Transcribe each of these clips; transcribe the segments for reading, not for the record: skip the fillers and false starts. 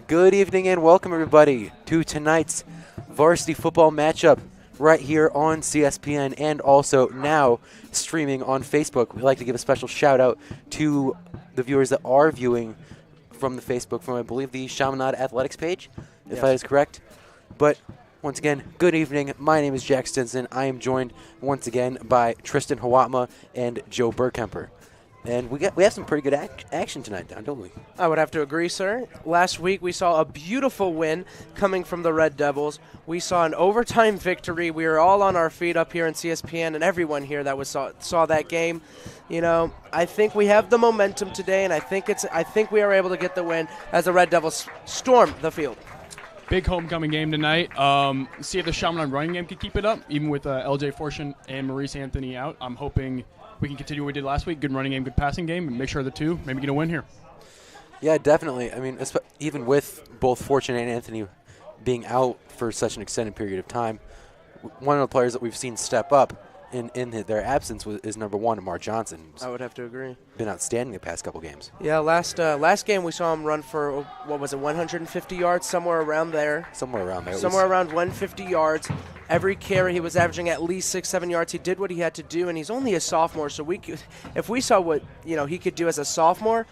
Good evening and welcome everybody to tonight's varsity football matchup right here on CSPN and also now streaming on Facebook. We'd like to give a special shout out to the viewers that are viewing from the Facebook from I believe the Chaminade Athletics page, if that is correct. But once again, good evening. My name is Jack Stinson. I am joined once again by Tristan Hawatma and Joe Burkemper. And we have some pretty good action tonight, don't we? I would have to agree, sir. Last week we saw a beautiful win coming from the Red Devils. We saw an overtime victory. We were all on our feet up here in CSPN, and everyone here that saw that game. You know, I think we have the momentum today, and I think we are able to get the win as the Red Devils storm the field. Big homecoming game tonight. See if the Chaminade running game can keep it up, even with LJ Fortune and Maurice Anthony out. I'm hoping we can continue what we did last week. Good running game, good passing game, and make sure the two maybe get a win here. Yeah, definitely. I mean, even with both Fortune and Anthony being out for such an extended period of time, one of the players that we've seen step up in their absence is number one, Amar Johnson. I would have to agree. Been outstanding the past couple games. Yeah, last game we saw him run for, 150 yards, somewhere around there. Somewhere around 150 yards. Every carry he was averaging at least 6-7 yards. He did what he had to do, and he's only a sophomore. So if we saw what he could do as a sophomore,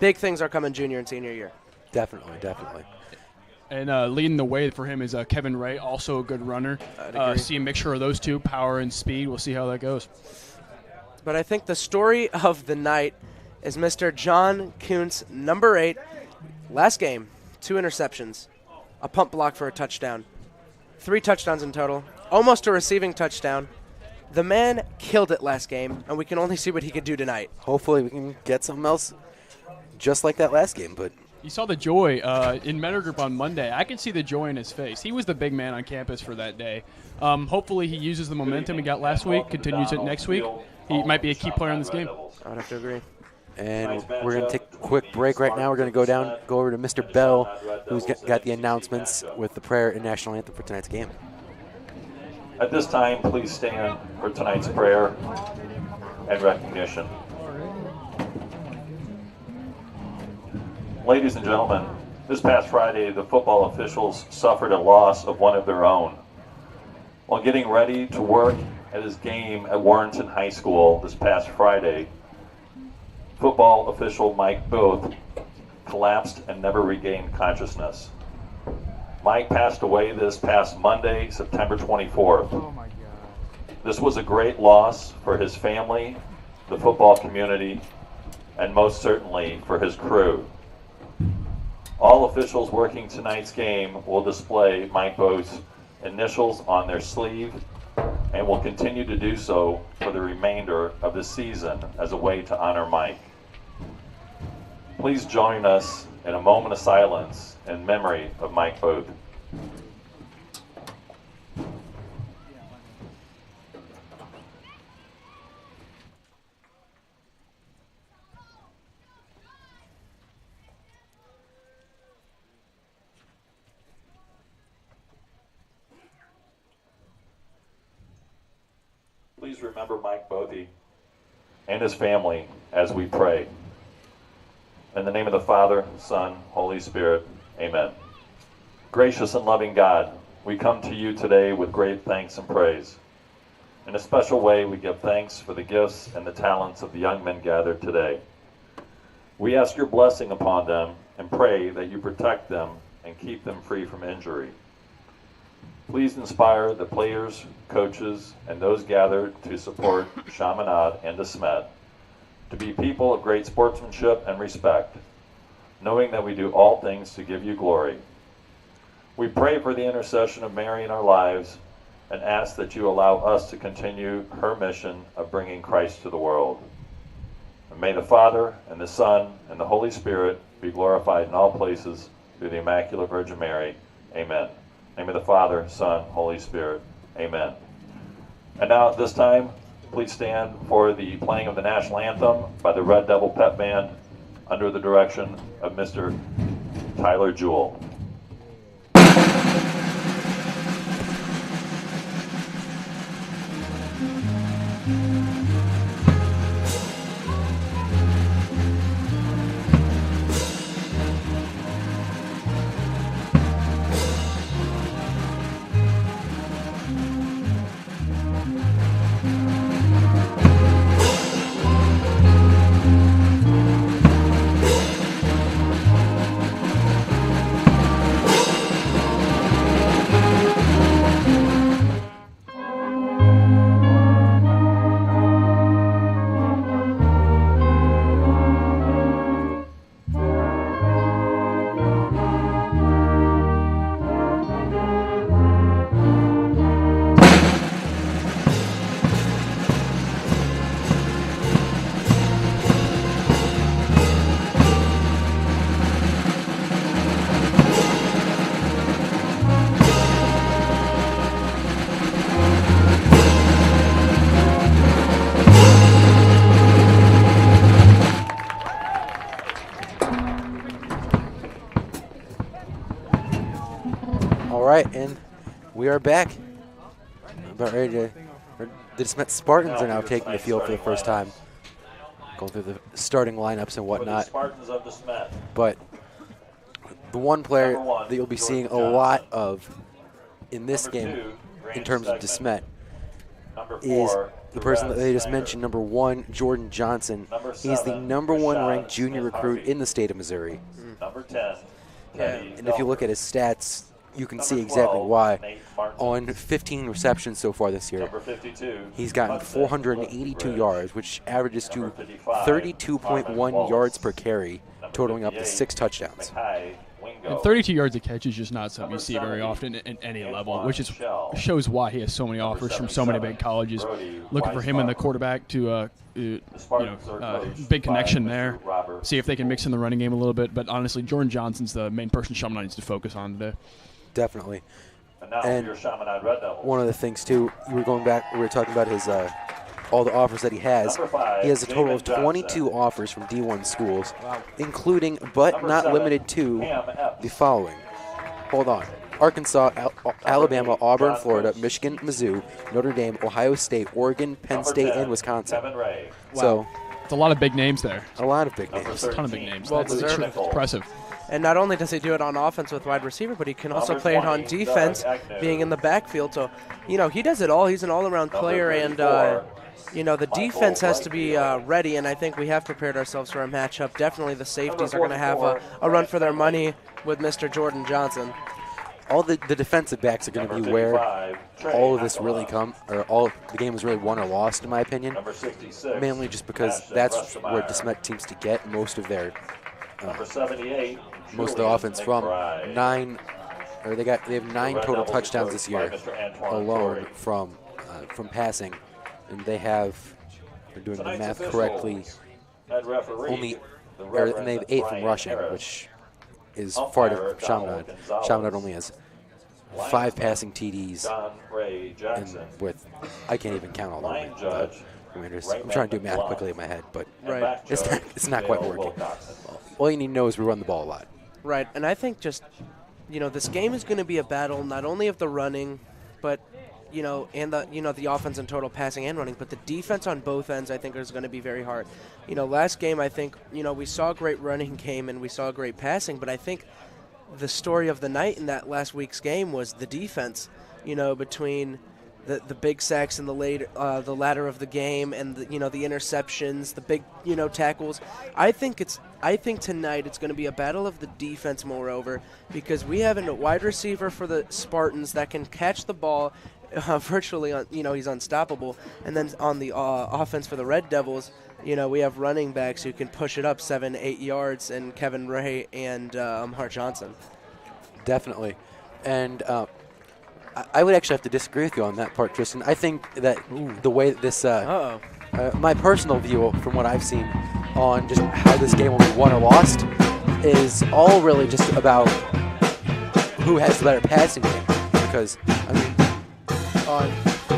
big things are coming junior and senior year. Definitely. And leading the way for him is Kevin Ray, also a good runner. See a mixture of those two, power and speed. We'll see how that goes. But I think the story of the night is Mr. John Kuntz, number 8. Last game, 2 interceptions, a pump block for a touchdown. 3 touchdowns in total, almost a receiving touchdown. The man killed it last game, and we can only see what he could do tonight. Hopefully we can get something else just like that last game. But you saw the joy in Mentor Group on Monday. I could see the joy in his face. He was the big man on campus for that day. Hopefully he uses the momentum he got last week, continues it next week. He might be a key player in this game. I would have to agree. And we're going to take a quick break right now. We're going to go over to Mr. Bell, who's got the announcements with the prayer and national anthem for tonight's game. At this time, please stand for tonight's prayer and recognition. Ladies and gentlemen, this past Friday, the football officials suffered a loss of one of their own. While getting ready to work at his game at Warrenton High School this past Friday, football official Mike Booth collapsed and never regained consciousness. Mike passed away this past Monday, September 24th. Oh my God. This was a great loss for his family, the football community, and most certainly for his crew. All officials working tonight's game will display Mike Booth's initials on their sleeve and will continue to do so for the remainder of the season as a way to honor Mike. Please join us in a moment of silence in memory of Mike Booth. Please remember Mike Bothy and his family as we pray. In the name of the Father, Son, Holy Spirit, amen. Gracious and loving God, we come to you today with great thanks and praise. In a special way, we give thanks for the gifts and the talents of the young men gathered today. We ask your blessing upon them and pray that you protect them and keep them free from injury. Please inspire the players, coaches, and those gathered to support Chaminade and DeSmet to be people of great sportsmanship and respect, knowing that we do all things to give you glory. We pray for the intercession of Mary in our lives and ask that you allow us to continue her mission of bringing Christ to the world. And may the Father and the Son and the Holy Spirit be glorified in all places through the Immaculate Virgin Mary. Amen. In the name of the Father, Son, Holy Spirit. Amen. And now at this time, please stand for the playing of the national anthem by the Red Devil Pep Band under the direction of Mr. Tyler Jewell. All right, and we are back. About ready to. The DeSmet Spartans are now taking the field for the first time, going through the starting lineups and whatnot. Spartans of DeSmet. But the one player that you'll be seeing a lot of in this game, in terms of DeSmet, is the person that they just mentioned, number 1, Jordan Johnson. He's the number 1 ranked junior recruit in the state of Missouri. Number 10. And if you look at his stats, you can see exactly why. On 15 receptions so far this year, he's gotten 482 yards, which averages to 32.1 yards per carry, totaling up to 6 touchdowns. And 32 yards a catch is just not something you see very often at any level, which shows why he has so many offers from so many big colleges. Looking for him and the quarterback to big connection there. See if they can mix in the running game a little bit. But honestly, Jordan Johnson's the main person Chaminade needs to focus on today. Definitely. And one of the things too, we were talking about his all the offers that he has. He has a total of 22 offers from D1 schools, including but not limited to the following. Hold on. Arkansas, Alabama, Auburn, Florida, Michigan, Mizzou, Notre Dame, Ohio State, Oregon, Penn State, and Wisconsin. So it's a lot of big names there. A lot of big names. A ton of big names. Well That's deserved. impressive. And not only does he do it on offense with wide receiver, but he can also play it on defense, being in the backfield. So, he does it all. He's an all-around player, and, the defense has to be ready, and I think we have prepared ourselves for a matchup. Definitely the safeties are going to have a run for their money with Mr. Jordan Johnson. All the defensive backs are going to be where all of this really all the game was really won or lost, in my opinion. Mainly just because that's where DeSmet seems to get most of their most of the offense from. They have 9 total touchdowns this year alone from passing, and they're doing the math correctly. And they have 8 from rushing, which is far different from Chaminade. Chaminade only has 5 passing TDs, and I can't even count all of them. I'm trying to do math quickly in my head, but it's not quite working. All you need to know is we run the ball a lot. Right, and I think just, this game is going to be a battle not only of the running, but, and the offense and total passing and running, but the defense on both ends I think is going to be very hard. Last game I think, we saw a great running game and we saw great passing, but I think the story of the night in that last week's game was the defense, between the big sacks in the latter of the game, and the interceptions, the big tackles. I think tonight it's going to be a battle of the defense. Moreover, because we have a wide receiver for the Spartans that can catch the ball virtually. He's unstoppable. And then on the offense for the Red Devils, we have running backs who can push it up 7-8 yards, and Kevin Ray and Hart Johnson. Definitely, and. I would actually have to disagree with you on that part, Tristan. I think that the way that this, my personal view from what I've seen on just how this game will be won or lost, is all really just about who has the better passing game. Because,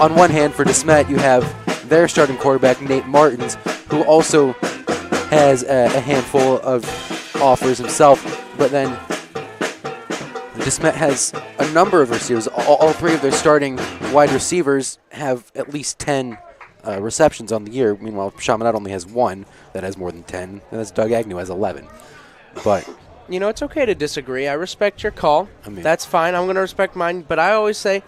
on one hand, for DeSmet, you have their starting quarterback, Nate Martins, who also has a handful of offers himself, but then DeSmet has a number of receivers. All three of their starting wide receivers have at least 10 receptions on the year. Meanwhile, Chaminade only has one that has more than 10, and that's Doug Agnew has 11. But It's okay to disagree. I respect your call. I mean, That's fine. I'm going to respect mine. But I always say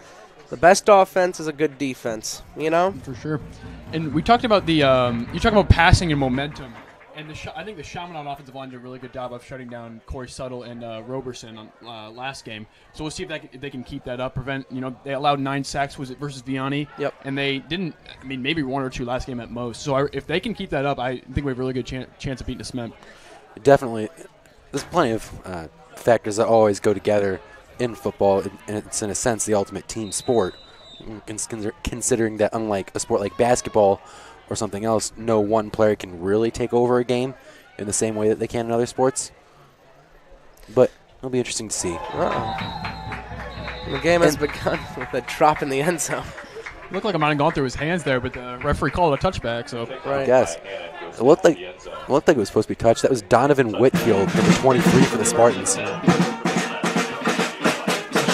the best offense is a good defense, For sure. And we talked about you talk about passing and momentum. And I think the Chaminade offensive line did a really good job of shutting down Corey Suttle and Roberson on last game. So we'll see if they can keep that up. They allowed 9 sacks versus Vianney. Yep. And they didn't. Maybe 1 or 2 last game at most. So if they can keep that up, I think we have a really good chance of beating DeSmet. definitely, there's plenty of factors that always go together in football, and it's in a sense the ultimate team sport. Considering that, unlike a sport like basketball or something else, no one player can really take over a game in the same way that they can in other sports. But it'll be interesting to see. The game has begun with a drop in the end zone. Looked like it might have gone through his hands there, but the referee called it a touchback. So Right. I guess. It looked like it was supposed to be touched. That was Donovan Whitfield, number 23 for the Spartans.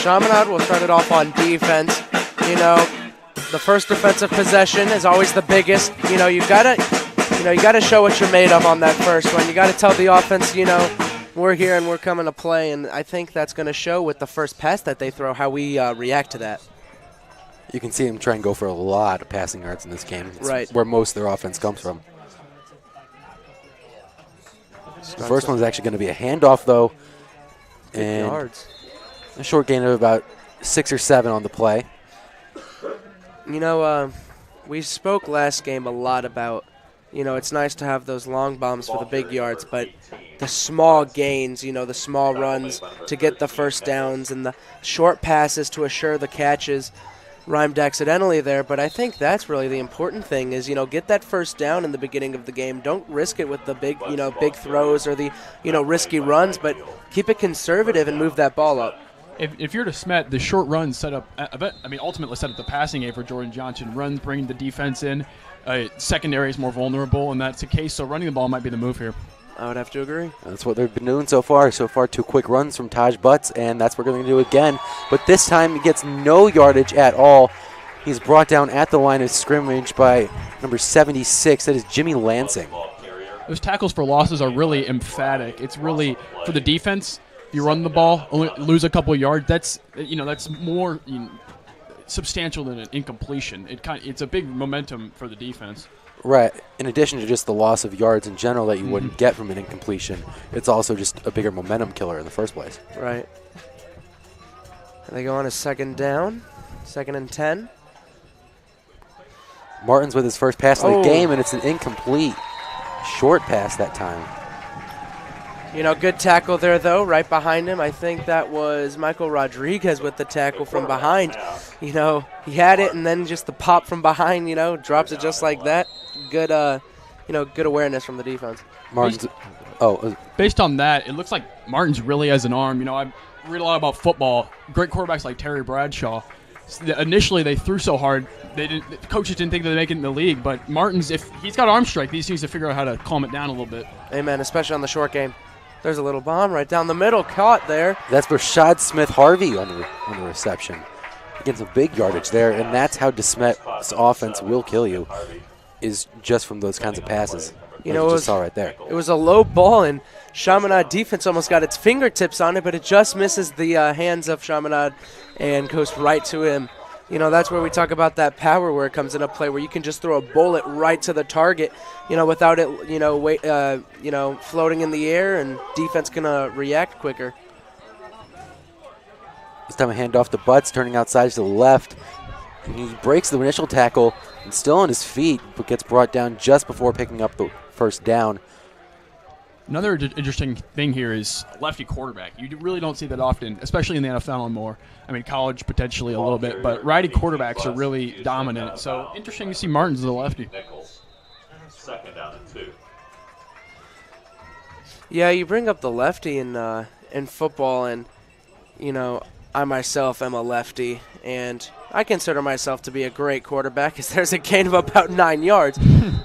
Chaminade will start it off on defense. The first defensive possession is always the biggest. You gotta show what you're made of on that first one. You gotta tell the offense, we're here and we're coming to play. And I think that's going to show with the first pass that they throw how we react to that. You can see them try and go for a lot of passing yards in this game. It's Right. where most of their offense comes from. The first one's actually going to be a handoff, though. And Yards. a short gain of about 6 or 7 on the play. We spoke last game a lot about, it's nice to have those long bombs for the big yards, but the small gains, the small runs to get the first downs and the short passes to assure the catches rhymed accidentally there. But I think that's really the important thing is, get that first down in the beginning of the game. Don't risk it with the big, big throws or the, risky runs, but keep it conservative and move that ball up. If you're DeSmet, the short runs set up, ultimately set up the passing game for Jordan Johnson. Runs bringing the defense in. Secondary is more vulnerable, and that's the case. So running the ball might be the move here. I would have to agree. That's what they've been doing so far. So far, 2 quick runs from Taj Butts, and that's what we're going to do again. But this time, he gets no yardage at all. He's brought down at the line of scrimmage by number 76. That is Jimmy Lansing. Those tackles for losses are really emphatic. It's really for the defense. If you run the ball, only lose a couple of yards, that's more substantial than an incompletion. It's a big momentum for the defense. Right. In addition to just the loss of yards in general that you wouldn't get from an incompletion, it's also just a bigger momentum killer in the first place. Right. They go on a second down, 2nd and 10. Martin's with his first pass of the game, and it's an incomplete short pass that time. Good tackle there, though, right behind him. I think that was Michael Rodriguez with the tackle from behind. He had it, and then just the pop from behind, drops it just like that. Good, good awareness from the defense. Martin's. Based on that, it looks like Martin's really has an arm. I read a lot about football. Great quarterbacks like Terry Bradshaw. Initially, they threw so hard, the coaches didn't think they'd make it in the league. But Martin's, if he's got arm strength, he just needs to figure out how to calm it down a little bit. Amen, especially on the short game. There's a little bomb right down the middle, caught there. That's Rashad Smith-Harvey on the reception. Getting some big yardage there, and that's how DeSmet's offense will kill you, is just from those kinds of passes. You just saw right there. It was a low ball, and Chaminade defense almost got its fingertips on it, but it just misses the hands of Chaminade and goes right to him. That's where we talk about that power where it comes into play, where you can just throw a bullet right to the target, without it, floating in the air, and defense can react quicker. This time a handoff to Butts, turning outside to the left. And he breaks the initial tackle and still on his feet, but gets brought down just before picking up the first down. Another interesting thing here is lefty quarterback. You really don't see that often, especially in the NFL anymore. College potentially a little bit, but righty quarterbacks are really dominant. So interesting to see Martin's as a lefty. 2nd down and 2. Yeah, you bring up the lefty in football, and I myself am a lefty, and I consider myself to be a great quarterback because there's a gain of about 9 yards.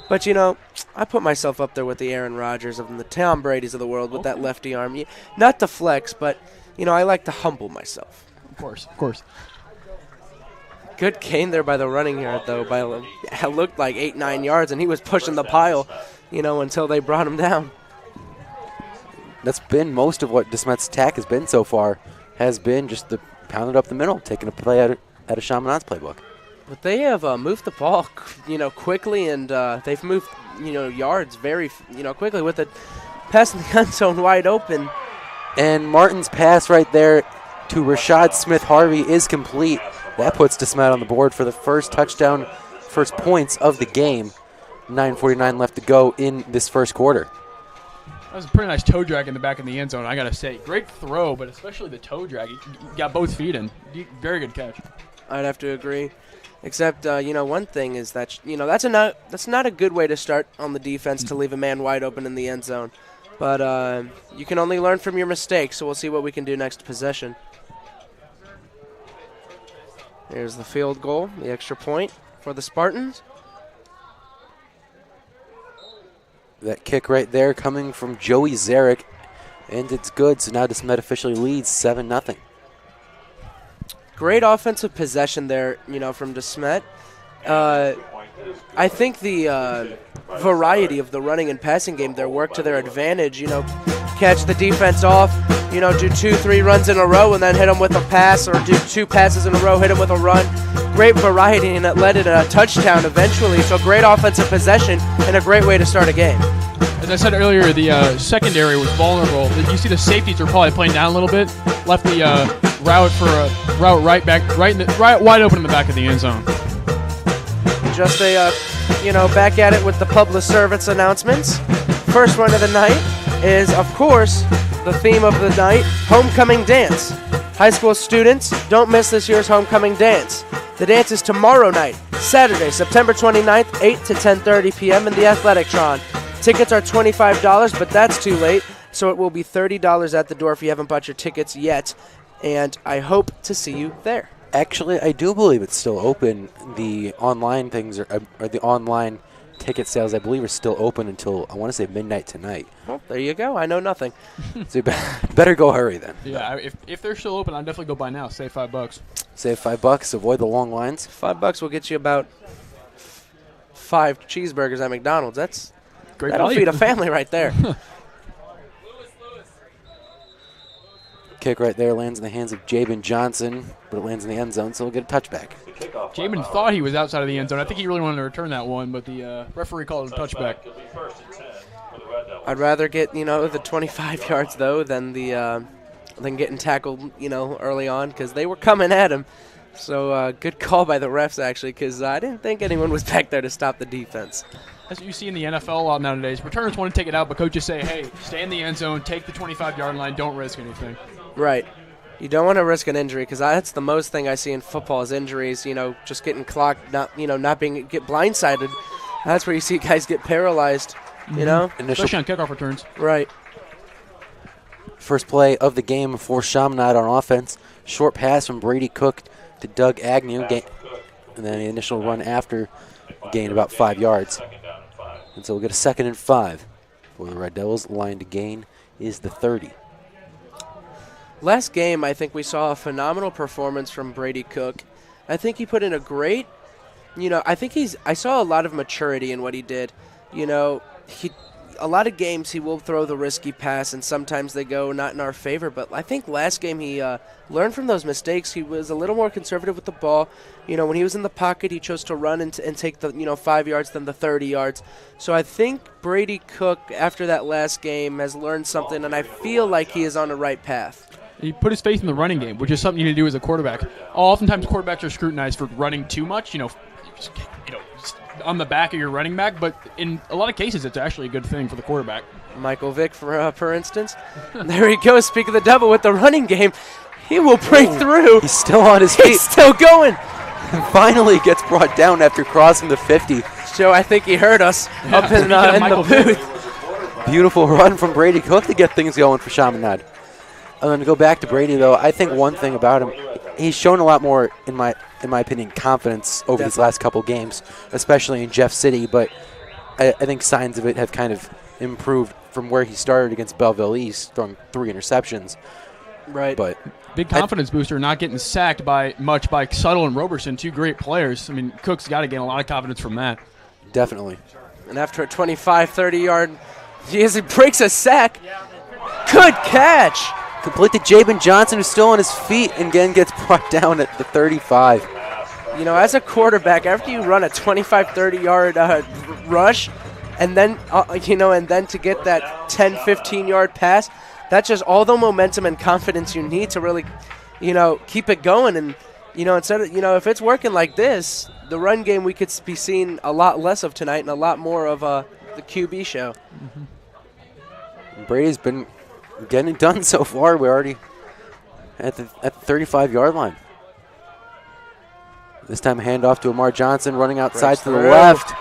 But, I put myself up there with the Aaron Rodgers and the Tom Brady's of the world with that lefty arm. Not to flex, but, I like to humble myself. Of course. Good gain there by the running yard, though. It looked like 8-9 yards, and he was pushing the pile, until they brought him down. That's been most of what DeSmet's attack has been so far, has been just the pounded up the middle, taking a play out of Chaminade's playbook. But they have moved the ball, quickly, and they've moved, yards very, quickly with the pass in the end zone wide open. And Martin's pass right there to Rashad Smith-Harvey is complete. That puts DeSmet on the board for the first touchdown, first points of the game. 9:49 left to go in this first quarter. That was a pretty nice toe drag in the back of the end zone, I got to say. Great throw, but especially the toe drag. He got both feet in. Very good catch. I'd have to agree. Except, one thing is that, that's not a good way to start on the defense to leave a man wide open in the end zone. But you can only learn from your mistakes, so we'll see what we can do next possession. There's the field goal, the extra point for the Spartans. That kick right there coming from Joey Zarek, and it's good. So now DeSmet officially leads 7-0. Great offensive possession there, from DeSmet. I think the variety of the running and passing game there worked to their advantage. Catch the defense off, do 2-3 runs in a row and then hit them with a pass, or do 2 passes in a row, hit them with a run. Great variety, and it led to a touchdown eventually. So great offensive possession and a great way to start a game. As I said earlier, the secondary was vulnerable. You see the safeties are probably playing down a little bit. Left the route for a route right wide open in the back of the end zone. Just back at it with the public service announcements. First one of the night is, of course, the theme of the night, homecoming dance. High school students, don't miss this year's homecoming dance. The dance is tomorrow night, Saturday, September 29th, 8 to 10:30 p.m. in the Athletic-tron. Tickets are $25, but that's too late, so it will be $30 at the door if you haven't bought your tickets yet, and I hope to see you there. Actually, I do believe it's still open. The online things or the online ticket sales, I believe, are still open until, I want to say, midnight tonight. Well, there you go. I know nothing. So you better go hurry then. Yeah, if they're still open, I'd definitely go buy now. Save $5. Save $5. Avoid the long lines. $5 will get you about 5 cheeseburgers at McDonald's. That'll value. feed a family right there. Kick right there lands in the hands of Jabin Johnson, but it lands in the end zone, so we'll get a touchback. Jabin thought he was outside of the end zone. I think he really wanted to return that one, but the referee called it a touchback. I'd rather get, the 25 yards, though, than getting tackled, early on, because they were coming at him. So good call by the refs, actually, because I didn't think anyone was back there to stop the defense. As you see in the NFL a lot nowadays, returners want to take it out, but coaches say, hey, stay in the end zone, take the 25-yard line, don't risk anything. Right. You don't want to risk an injury, because that's the most thing I see in football is injuries, just getting clocked, get blindsided. That's where you see guys get paralyzed, Especially on kickoff returns. Right. First play of the game for Chaminade on offense. Short pass from Brady Cook to Doug Agnew. And then the initial run after gained about 5 yards. And so we'll get a 2nd and 5 for the Red Devils. Line to gain is the 30. Last game, I think we saw a phenomenal performance from Brady Cook. I think he put in a great, I saw a lot of maturity in what he did. A lot of games he will throw the risky pass, and sometimes they go not in our favor. But I think last game he learned from those mistakes. He was a little more conservative with the ball. When he was in the pocket, he chose to run and take the 5 yards than the 30 yards. So I think Brady Cook, after that last game, has learned something, and I feel like he is on the right path. He put his faith in the running game, which is something you need to do as a quarterback. Oftentimes quarterbacks are scrutinized for running too much, on the back of your running back, but in a lot of cases it's actually a good thing for the quarterback. Michael Vick, for instance. There he goes, speak of the devil with the running game. He will break through. He's still on his feet. He's still going. And finally gets brought down after crossing the 50. Joe, I think he heard us up in the booth. Beautiful run from Brady Cook to get things going for Chaminade. I'm going to go back to Brady, though. I think one thing about him, he's shown a lot more, in my opinion, confidence over these last couple games, especially in Jeff City. But I think signs of it have kind of improved from where he started against Belleville East, throwing 3 interceptions. Right. But big confidence booster, not getting sacked by Suttle and Roberson, 2 great players. I mean, Cook's got to gain a lot of confidence from that. Definitely. And after a 25, 30-yard, he breaks a sack. Good catch. Complete to Jabin Johnson, who's still on his feet, and again gets brought down at the 35. You know, as a quarterback, after you run a 25, 30-yard rush, and then, and then to get that 10, 15-yard pass, that's just all the momentum and confidence you need to really, keep it going. And, instead of, if it's working like this, the run game we could be seeing a lot less of tonight and a lot more of the QB show. Mm-hmm. Brady's been getting it done so far. We're already at the 35-yard line. This time a handoff to Amar Johnson, running outside to the left.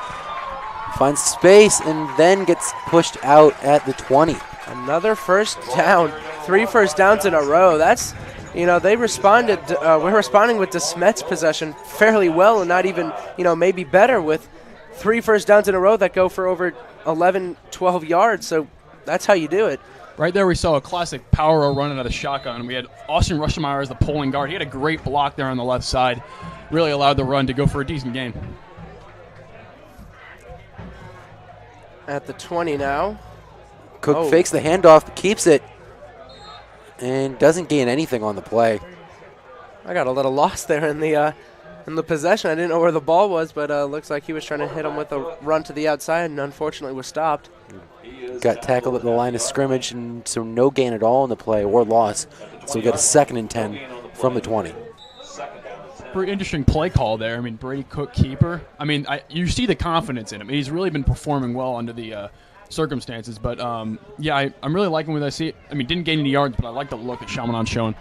Finds space and then gets pushed out at the 20. Another first down. 3 first downs in a row. That's, they responded. We're responding with DeSmet's possession fairly well, and not even, maybe better with 3 first downs in a row that go for over 11, 12 yards. So that's how you do it. Right there we saw a classic power row running out of shotgun. We had Austin Rushmeyer as the pulling guard. He had a great block there on the left side. Really allowed the run to go for a decent gain. At the 20 now. Cook fakes the handoff, keeps it, and doesn't gain anything on the play. I got a little lost there in the possession. I didn't know where the ball was, but looks like he was trying to hit him with a run to the outside, and unfortunately was stopped. Got tackled at the line of scrimmage, and so no gain at all in the play or loss. So we got a 2nd and 10 from the 20. Pretty interesting play call there. I mean, Brady Cook keeper. I mean, you see the confidence in him. He's really been performing well under the circumstances. But, I'm really liking what I see. I mean, didn't gain any yards, but I like the look that Chaminade's showing.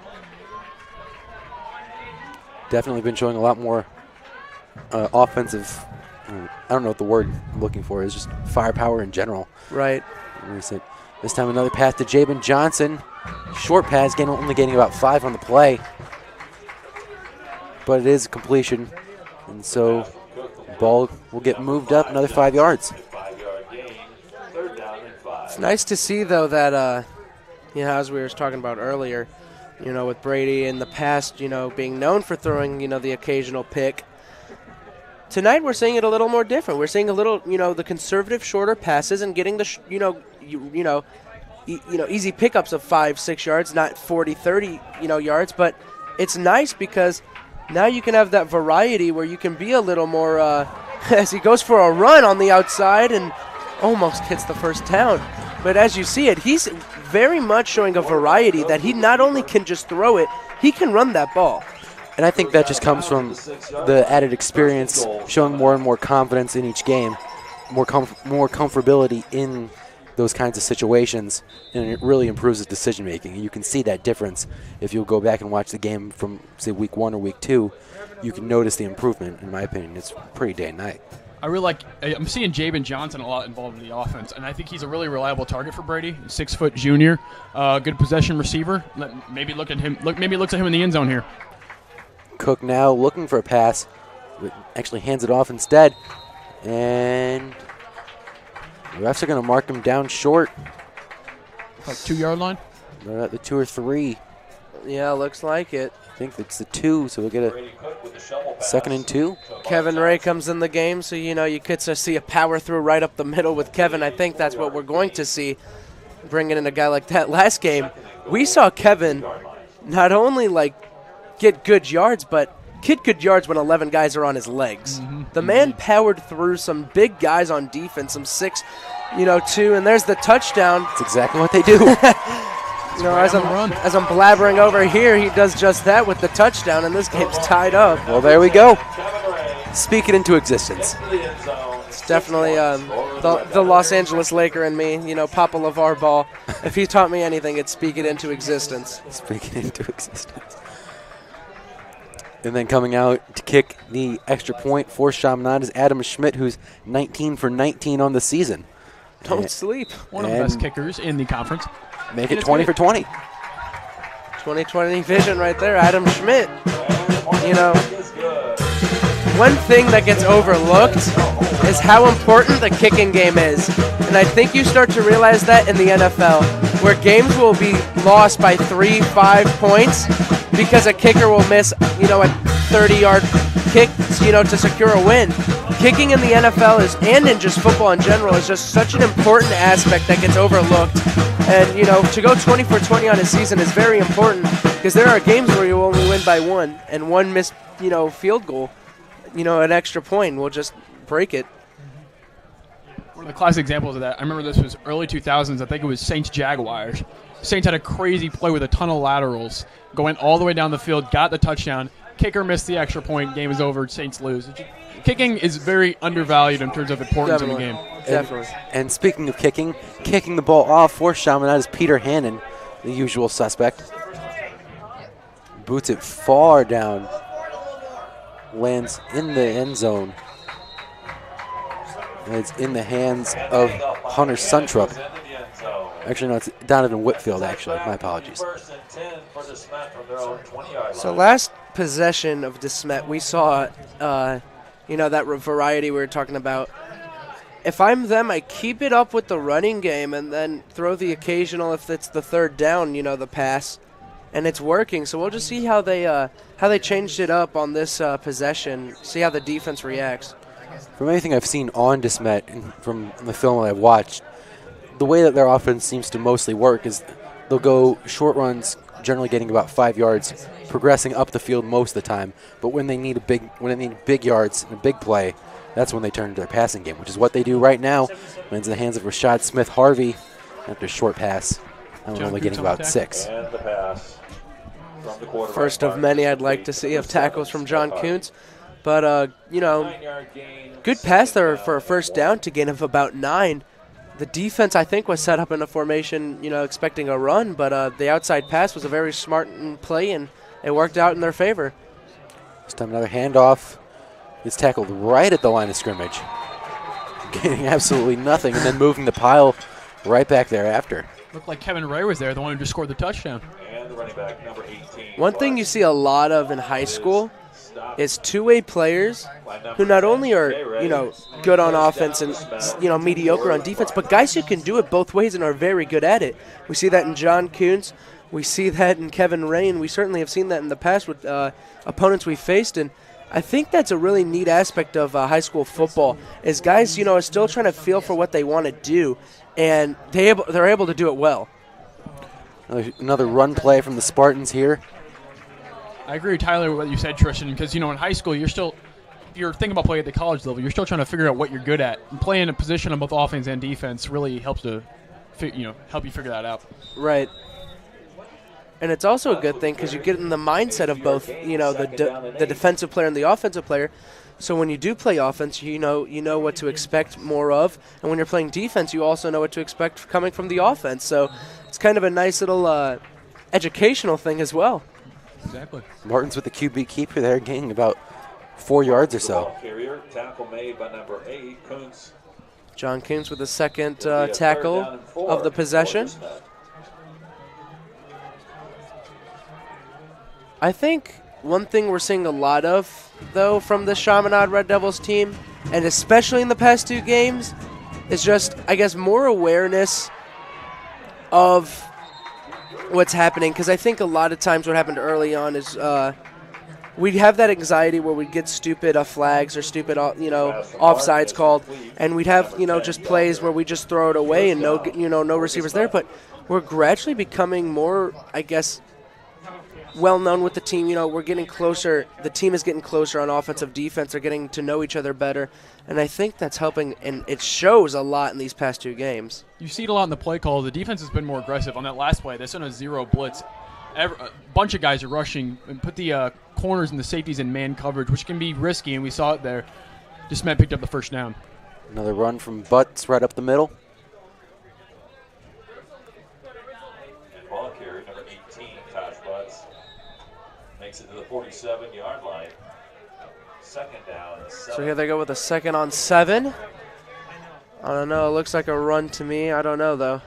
Definitely been showing a lot more offensive, I don't know what the word I'm looking for is, just firepower in general. Right. This time another pass to Jabin Johnson. Short pass, only gaining about 5 on the play. But it is a completion, and so the ball will get moved up another 5 yards. It's nice to see, though, that, as we were talking about earlier, with Brady in the past, being known for throwing, the occasional pick. Tonight we're seeing it a little more different. We're seeing a little, the conservative shorter passes and getting the, easy pickups of 5-6 yards, not 40, 30, yards. But it's nice because now you can have that variety where you can be a little more, as he goes for a run on the outside and almost hits the first down. But as you see it, he's very much showing a variety that he not only can just throw it, he can run that ball. And I think that just comes from the added experience, showing more and more confidence in each game, more comfortability in those kinds of situations, and it really improves his decision-making. And you can see that difference if you'll go back and watch the game from, say, week 1 or week 2. You can notice the improvement, in my opinion. It's pretty day and night. I'm seeing Jabin Johnson a lot involved in the offense, and I think he's a really reliable target for Brady. 6-foot junior, good possession receiver. Maybe looks at him in the end zone here. Cook now looking for a pass, but actually hands it off instead, and the refs are going to mark him down short. Like 2-yard line? They're at the 2 or 3. Yeah, looks like it. I think it's the 2, so we'll get a 2nd and 2. Kevin Ray comes in the game, so you could see a power through right up the middle with Kevin. I think that's what we're going to see, bringing in a guy like that. Last game, we saw Kevin not only get good yards, but get good yards when 11 guys are on his legs. Mm-hmm. The man powered through some big guys on defense, some 6, 2, and there's the touchdown. That's exactly what they do. As I'm blabbering over here, he does just that with the touchdown, and this game's tied up. Well, there we go. Speak it into existence. It's definitely the Los Angeles Laker and me, Papa LeVar Ball. If he taught me anything, it's speak it into existence. Speak it into existence. And then coming out to kick the extra point for Chaminade is Adam Schmidt, who's 19 for 19 on the season. Don't sleep. One of the best kickers in the conference. Make it 20 for 20. 2020 vision right there, Adam Schmidt. You know, one thing that gets overlooked is how important the kicking game is. And I think you start to realize that in the NFL, where games will be lost by 3-5 points because a kicker will miss, a 30-yard kick, to secure a win. Kicking in the NFL and in just football in general is just such an important aspect that gets overlooked. And, to go 20 for 20 on a season is very important because there are games where you only win by one, and one missed, field goal, an extra point will just break it. One of the classic examples of that, I remember this was early 2000s. I think it was Saints Jaguars. Saints had a crazy play with a ton of laterals going all the way down the field, got the touchdown. Kicker missed the extra point. Game is over. Saints lose. Kicking is very undervalued in terms of importance in the game. Definitely. And speaking of kicking the ball off for Chaminade is Peter Hannon, the usual suspect. Boots it far down. Lands in the end zone. And it's in the hands of Hunter Suntrup. Actually, no, it's Donovan Whitfield, actually. My apologies. So last possession of DeSmet, we saw, that variety we were talking about. If I'm them, I keep it up with the running game and then throw the occasional, if it's the third down, the pass. And it's working, so we'll just see how they changed it up on this possession, see how the defense reacts. From anything I've seen on DeSmet and from the film that I've watched, the way that their offense seems to mostly work is they'll go short runs, generally getting about 5 yards, progressing up the field most of the time. But when they need big yards and a big play, that's when they turn to their passing game, which is what they do right now. Lands in the hands of Rashad Smith-Harvey after a short pass. Only getting about 6. And the pass from the quarterback. First of many I'd like to see of tackles from John Kuntz. But, good pass there for a first down to gain of about 9. The defense, I think, was set up in a formation, expecting a run, but the outside pass was a very smart play, and it worked out in their favor. This time another handoff. Gets tackled right at the line of scrimmage. Gaining absolutely nothing, and then moving the pile right back thereafter. Looked like Kevin Ray was there, the one who just scored the touchdown. And the running back, number 18. One thing you see a lot of in high school is two-way players who not only are, good on offense and, mediocre on defense, but guys who can do it both ways and are very good at it. We see that in John Kuntz. We see that in Kevin Ray, and we certainly have seen that in the past with opponents we faced. And I think that's a really neat aspect of high school football is guys, are still trying to feel for what they want to do, and they're able to do it well. Another run play from the Spartans here. I agree with Tyler with what you said, Tristan, because, in high school, if you're thinking about playing at the college level, you're still trying to figure out what you're good at. And playing a position on both offense and defense really helps to, help you figure that out. Right. And it's also a good thing because you get in the mindset of both, the defensive player and the offensive player. So when you do play offense, you know what to expect more of. And when you're playing defense, you also know what to expect coming from the offense. So it's kind of a nice little educational thing as well. Exactly. Martin's with the QB keeper there, gaining about 4 yards or so. Carrier, tackle made by number 8, Kuntz. John Kuntz with the second tackle of the possession. I think one thing we're seeing a lot of, though, from the Chaminade Red Devils team, and especially in the past 2 games, is just, I guess, more awareness of what's happening. Because I think a lot of times what happened early on is we'd have that anxiety where we'd get stupid flags or stupid, offsides called, and we'd have, just plays where we just throw it away and no receivers there. But we're gradually becoming more, I guess, well known with the team. We're getting closer. The team is getting closer on offensive defense. They're getting to know each other better, and I think that's helping, and it shows a lot in these past 2 games. You see it a lot in the play call. The defense has been more aggressive. On that last play, they sent a 0 blitz. A bunch of guys are rushing and put the corners and the safeties in man coverage, which can be risky, and we saw it there. DeSmet picked up the first down. Another run from Butts right up the middle. Ball carrier, number 18, Tosh Butts. Makes it to the 47-yard line. Second down. 7. So here they go with a 2nd on 7. I don't know. It looks like a run to me. I don't know, though.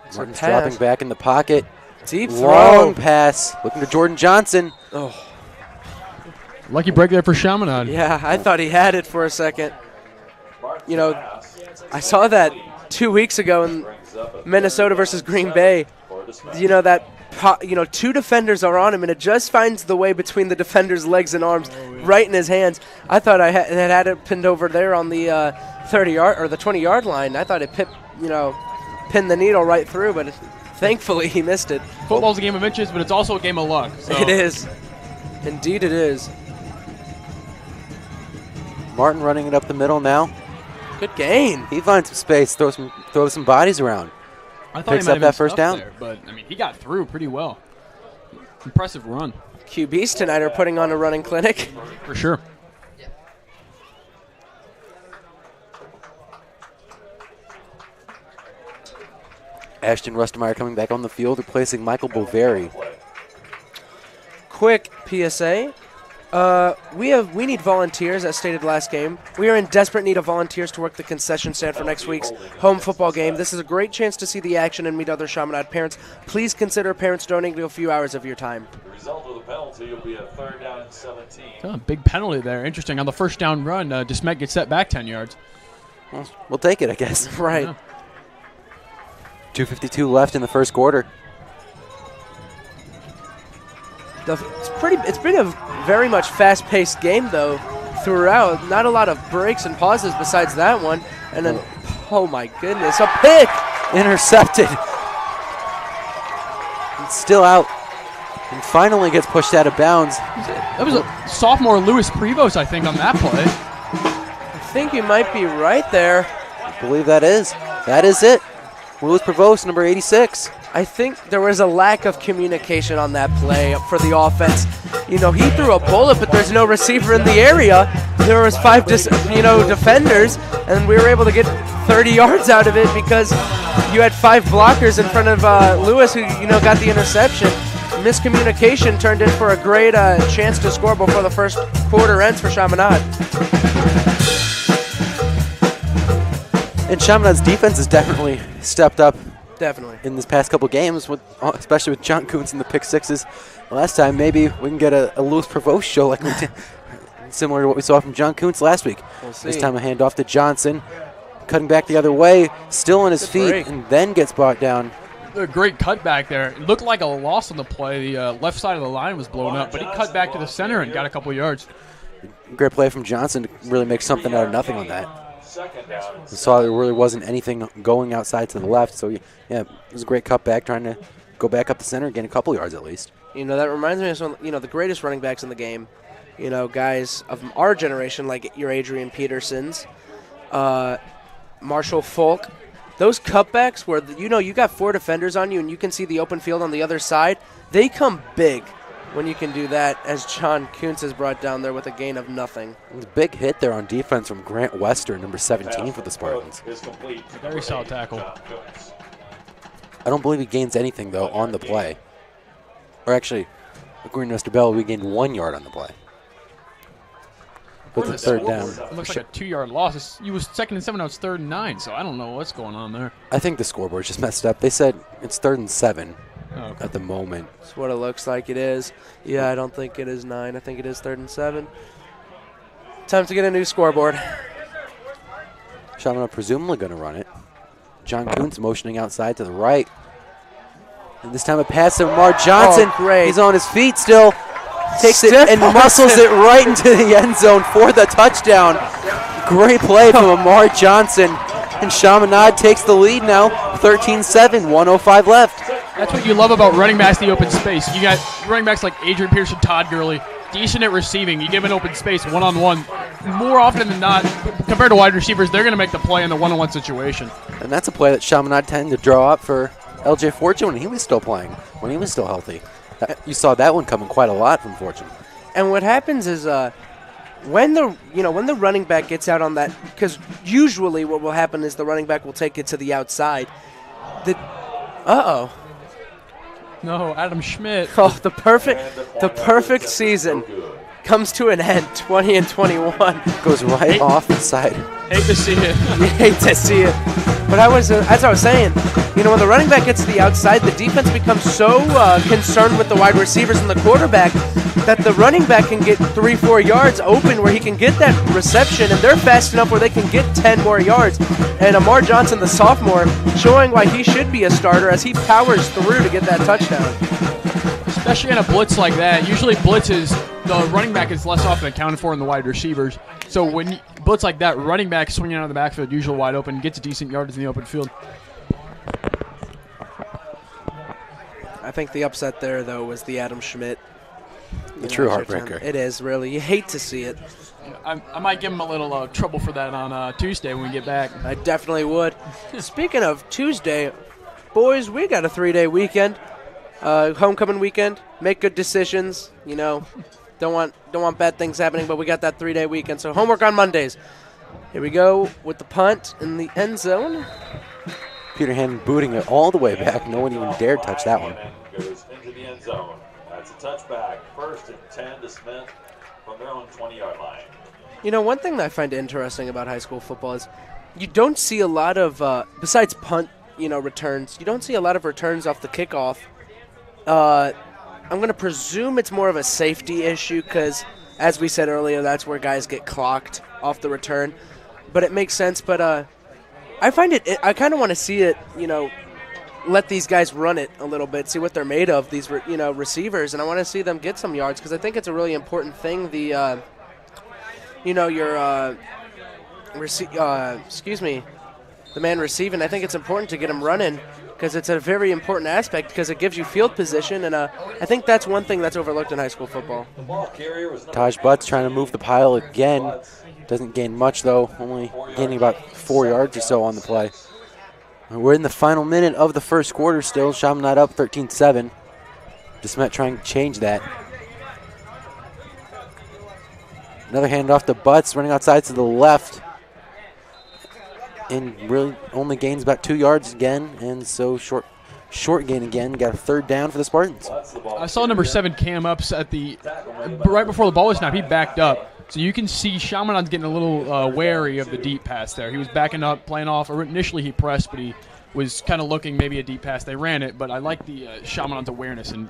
It's Martin's a pass. dropping back in the pocket. Deep Long throw. pass. Looking to Jordan Johnson. Oh. Lucky break there for Chaminade. Yeah, I thought he had it for a second. You know, I saw that 2 weeks ago in Minnesota versus Green Bay. You know, two defenders are on him, and it just finds the way between the defender's legs and arms right in his hands. I thought I had it pinned over there on the 30-yard or the 20-yard line. I thought it pinned the needle right through, but thankfully he missed it. Football's a game of inches, but it's also a game of luck. So. It is. Indeed it is. Martin running it up the middle now. Good gain. He finds some space, throws some bodies around. I thought Picks he might up have that been first stuffed down. there, but I mean, he got through pretty well. Impressive run. QBs tonight are putting on a running clinic. For sure. Ashton Rustemeyer coming back on the field, replacing Michael Boveri. Quick PSA. We need volunteers, as stated last game. We are in desperate need of volunteers to work the concession stand for next week's home football game. This is a great chance to see the action and meet other Chaminade parents. Please consider parents donating a few hours of your time. The result of the penalty will be a 3rd down and 17. Oh, big penalty there. Interesting. On the first down run, DeSmet gets set back 10 yards. Well, we'll take it, I guess. Right. Yeah. 2:52 left in the first quarter. It's been a very much fast-paced game, though, throughout. Not a lot of breaks and pauses besides that one. And then, oh my goodness, a pick! Intercepted. It's still out. And finally gets pushed out of bounds. That was a sophomore Louis Prevost, I think, on that play. I think you might be right there. I believe that is. That is it. Louis Prevost, number 86. I think there was a lack of communication on that play for the offense. You know, he threw a bullet, but there's no receiver in the area. There was 5 defenders, and we were able to get 30 yards out of it because you had 5 blockers in front of Lewis, who got the interception. Miscommunication turned in for a great chance to score before the first quarter ends for Chaminade. And Chaminade's defense has definitely stepped up. Definitely. In this past couple games, especially with John Kuntz and the pick sixes. Last time, maybe we can get a Louis Prevost show like we did, similar to what we saw from John Kuntz last week. We'll see. This time a handoff to Johnson, cutting back the other way, still on his Good feet, break. and then gets brought down. A great cutback there. It looked like a loss on the play. The left side of the line was blown up, but he cut back to the center and got a couple yards. Great play from Johnson to really make something out of nothing on that. 2nd down. We saw there really wasn't anything going outside to the left, so yeah, it was a great cutback, trying to go back up the center and gain a couple yards at least. That reminds me of some, the greatest running backs in the game. Guys of our generation, like your Adrian Petersons, Marshall Folk. Those cutbacks where, you got 4 defenders on you and you can see the open field on the other side, they come big when you can do that, as John Kuntz is brought down there with a gain of nothing. It was a big hit there on defense from Grant Wester, number 17 for the Spartans. Very solid tackle. I don't believe he gains anything, though, on the play. Or actually, according to Mr. Bell, we gained 1 yard on the play. With the 3rd down. It looks like a 2-yard loss. He was 2nd and 7, now it's 3rd and 9, so I don't know what's going on there. I think the scoreboard's just messed up. They said it's 3rd and 7 Okay. at the moment. That's what it looks like it is. Yeah, I don't think it is 9. I think it is 3rd and 7. Time to get a new scoreboard. Chaminade presumably going to run it. John Kuntz motioning outside to the right. And this time a pass to Lamar Johnson. Oh, great. He's on his feet still. Takes it Stiff and arms muscles it. it right into the end zone for the touchdown. Great play from Lamar Johnson. And Chaminade takes the lead now, 13-7, 1:05 left. That's what you love about running backs in the open space. You got running backs like Adrian Peterson, Todd Gurley, decent at receiving. You give an open space one-on-one. More often than not, compared to wide receivers, they're going to make the play in the one-on-one situation. And that's a play that Chaminade tended to draw up for LJ Fortune when he was still playing, when he was still healthy. You saw that one coming quite a lot from Fortune. And what happens is when the running back gets out on that, because usually what will happen is the running back will take it to the outside. No, Adam Schmidt. Oh, the perfect season comes to an end, 20 and 21. Goes right off the side. Hate to see it. You hate to see it. But as I was saying, when the running back gets to the outside, the defense becomes so concerned with the wide receivers and the quarterback that the running back can get 3-4 yards open where he can get that reception, and they're fast enough where they can get 10 more yards. And Amar Johnson, the sophomore, showing why he should be a starter as he powers through to get that touchdown. Especially in a blitz like that. Usually blitzes, the running back is less often accounted for than the wide receivers. So when you blitz like that, running back swinging out of the backfield, usually wide open, gets decent yardage in the open field. I think the upset there, though, was the Adam Schmidt. The true heartbreaker. It is, really. You hate to see it. I might give him a little trouble for that on Tuesday when we get back. I definitely would. Speaking of Tuesday, boys, we got a 3-day weekend, homecoming weekend. Make good decisions. Don't want bad things happening, but we got that 3-day weekend. So homework on Mondays. Here we go with the punt in the end zone. Peter Hand booting it all the way back. No one even dared touch that one. Goes into the end zone. That's a touchback. 1st and 10 to Smith from their own 20-yard line. One thing that I find interesting about high school football is you don't see a lot of, besides punt, returns, you don't see a lot of returns off the kickoff. I'm going to presume it's more of a safety issue because, as we said earlier, that's where guys get clocked off the return. But it makes sense. But I find I kind of want to see it, let these guys run it a little bit, see what they're made of, these, receivers. And I want to see them get some yards because I think it's a really important thing. The, the man receiving, I think it's important to get him running because it's a very important aspect because it gives you field position, and I think that's one thing that's overlooked in high school football. Taj Butts trying to move the pile again. Doesn't gain much, though, only gaining about 4 yards or so on the play. We're in the final minute of the first quarter still. Chaminade up 13-7. DeSmet trying to change that. Another handoff to Butts, running outside to the left. And really only gains about 2 yards again, and so short gain again. Got a 3rd down for the Spartans. I saw number 7 Cam Ups right before the ball was snapped. He backed up. So you can see Chaminade's getting a little wary of the deep pass there. He was backing up, playing off. Initially he pressed, but he was kind of looking maybe a deep pass. They ran it, but I like the Chaminade's awareness and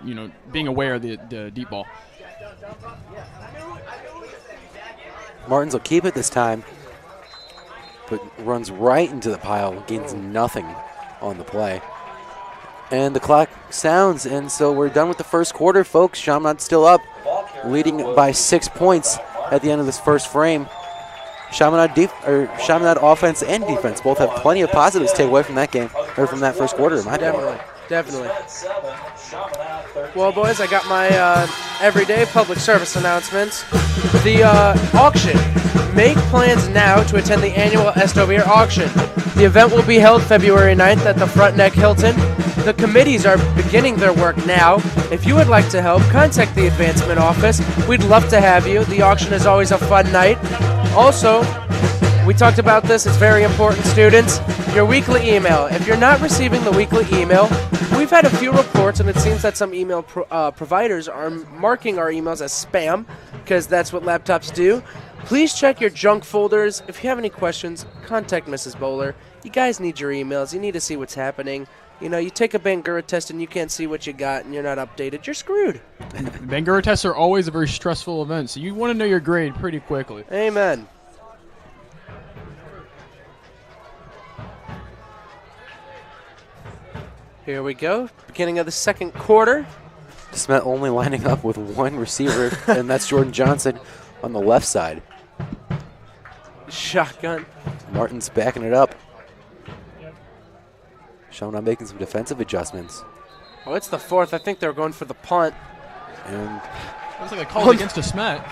being aware of the deep ball. Martins will keep it this time, but runs right into the pile, gains nothing on the play. And the clock sounds, and so we're done with the first quarter, folks. Chaminade's still up, leading by 6 points at the end of this first frame. Chaminade offense and defense both have plenty of positives to take away from that game, or from that first quarter, in my opinion. Definitely. Well, boys, I got my everyday public service announcements. The auction. Make plans now to attend the annual Estovier auction. The event will be held February 9th at the Frontenac Hilton. The committees are beginning their work now. If you would like to help, contact the advancement office. We'd love to have you. The auction is always a fun night. Also, we talked about this. It's very important, students. Your weekly email. If you're not receiving the weekly email, we've had a few reports, and it seems that some email providers are marking our emails as spam because that's what laptops do. Please check your junk folders. If you have any questions, contact Mrs. Bowler. You guys need your emails. You need to see what's happening. You take a Bangura test and you can't see what you got and you're not updated. You're screwed. Bangura tests are always a very stressful event, so you want to know your grade pretty quickly. Amen. Here we go. Beginning of the second quarter. DeSmet only lining up with one receiver, and that's Jordan Johnson on the left side. Shotgun. Martin's backing it up. Chaminade making some defensive adjustments. Oh, it's the 4th. I think they're going for the punt. And looks like a call against DeSmet.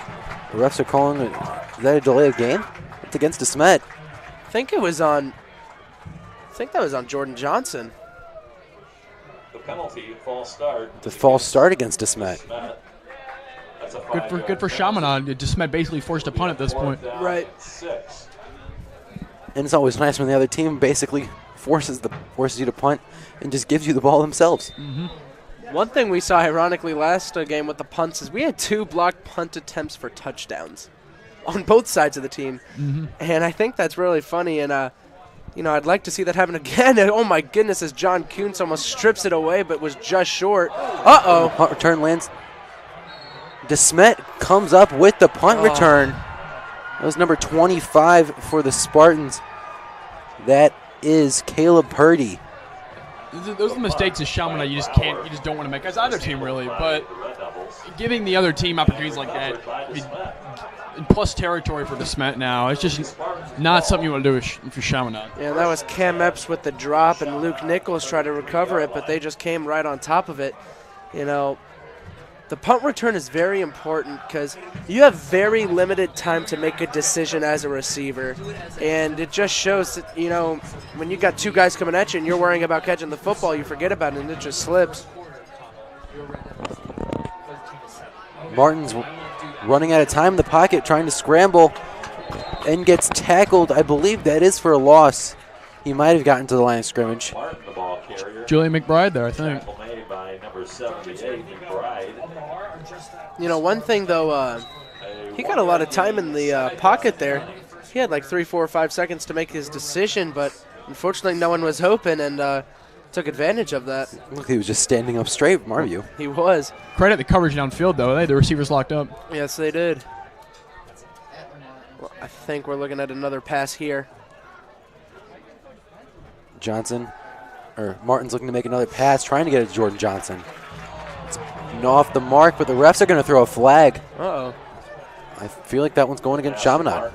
The refs are calling it. Is that a delay of game? It's against DeSmet. I think that was on Jordan Johnson. The penalty, false start. The false start against DeSmet. Good for Chaminade. DeSmet basically forced a punt at this point. Right. And it's always nice when the other team basically forces you to punt and just gives you the ball themselves. Mm-hmm. One thing we saw ironically last game with the punts is we had 2 blocked punt attempts for touchdowns on both sides of the team. Mm-hmm. And I think that's really funny. And I'd like to see that happen again. Oh, my goodness, as John Kuntz almost strips it away, but was just short. Uh-oh. Punt return lands. DeSmet comes up with the punt return. That was number 25 for the Spartans. That is Caleb Purdy. Those are the mistakes of Chaminade you just don't want to make as either team really, but giving the other team opportunities like that, plus territory for DeSmet now, it's just not something you want to do for Chaminade. Yeah, that was Cam Epps with the drop, and Luke Nichols tried to recover it, but they just came right on top of it. The punt return is very important because you have very limited time to make a decision as a receiver. And it just shows that, when you got two guys coming at you and you're worrying about catching the football, you forget about it and it just slips. Martin's running out of time in the pocket, trying to scramble, and gets tackled. I believe that is for a loss. He might have gotten to the line of scrimmage. Julian McBride there, I think. One thing, though, he got a lot of time in the pocket there. He had like 3, 4, 5 seconds to make his decision, but unfortunately no one was open and took advantage of that. Look, he was just standing up straight from our view. He was. Credit the coverage downfield, though. They had the receivers locked up. Yes, they did. Well, I think we're looking at another pass here. Martin's looking to make another pass, trying to get it to Jordan Johnson. It's off the mark, but the refs are going to throw a flag. Uh-oh. I feel like that one's going against Chaminade.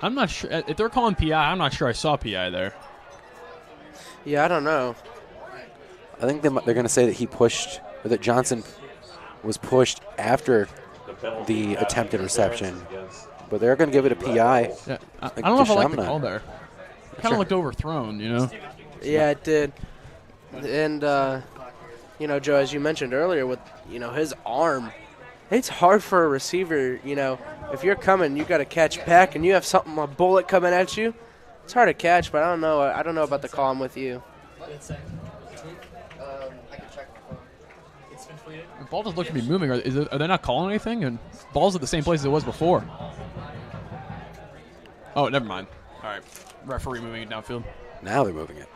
I'm not sure. If they're calling PI, I'm not sure I saw PI there. Yeah, I don't know. I think they're going to say that he pushed, or that Johnson was pushed after the attempted reception. But they're going to give it a PI. Yeah, I don't know if I like the call there. It kind of looked overthrown, Yeah, it did. And, Joe, as you mentioned earlier, with, his arm, it's hard for a receiver, if you're coming, you got to catch back, and you have a bullet coming at you. It's hard to catch, but I don't know. I don't know about the call. I'm with you. The ball doesn't look to be moving. Are they not calling anything? And ball's at the same place as it was before. Oh, never mind. All right. Referee moving it downfield. Now they're moving it.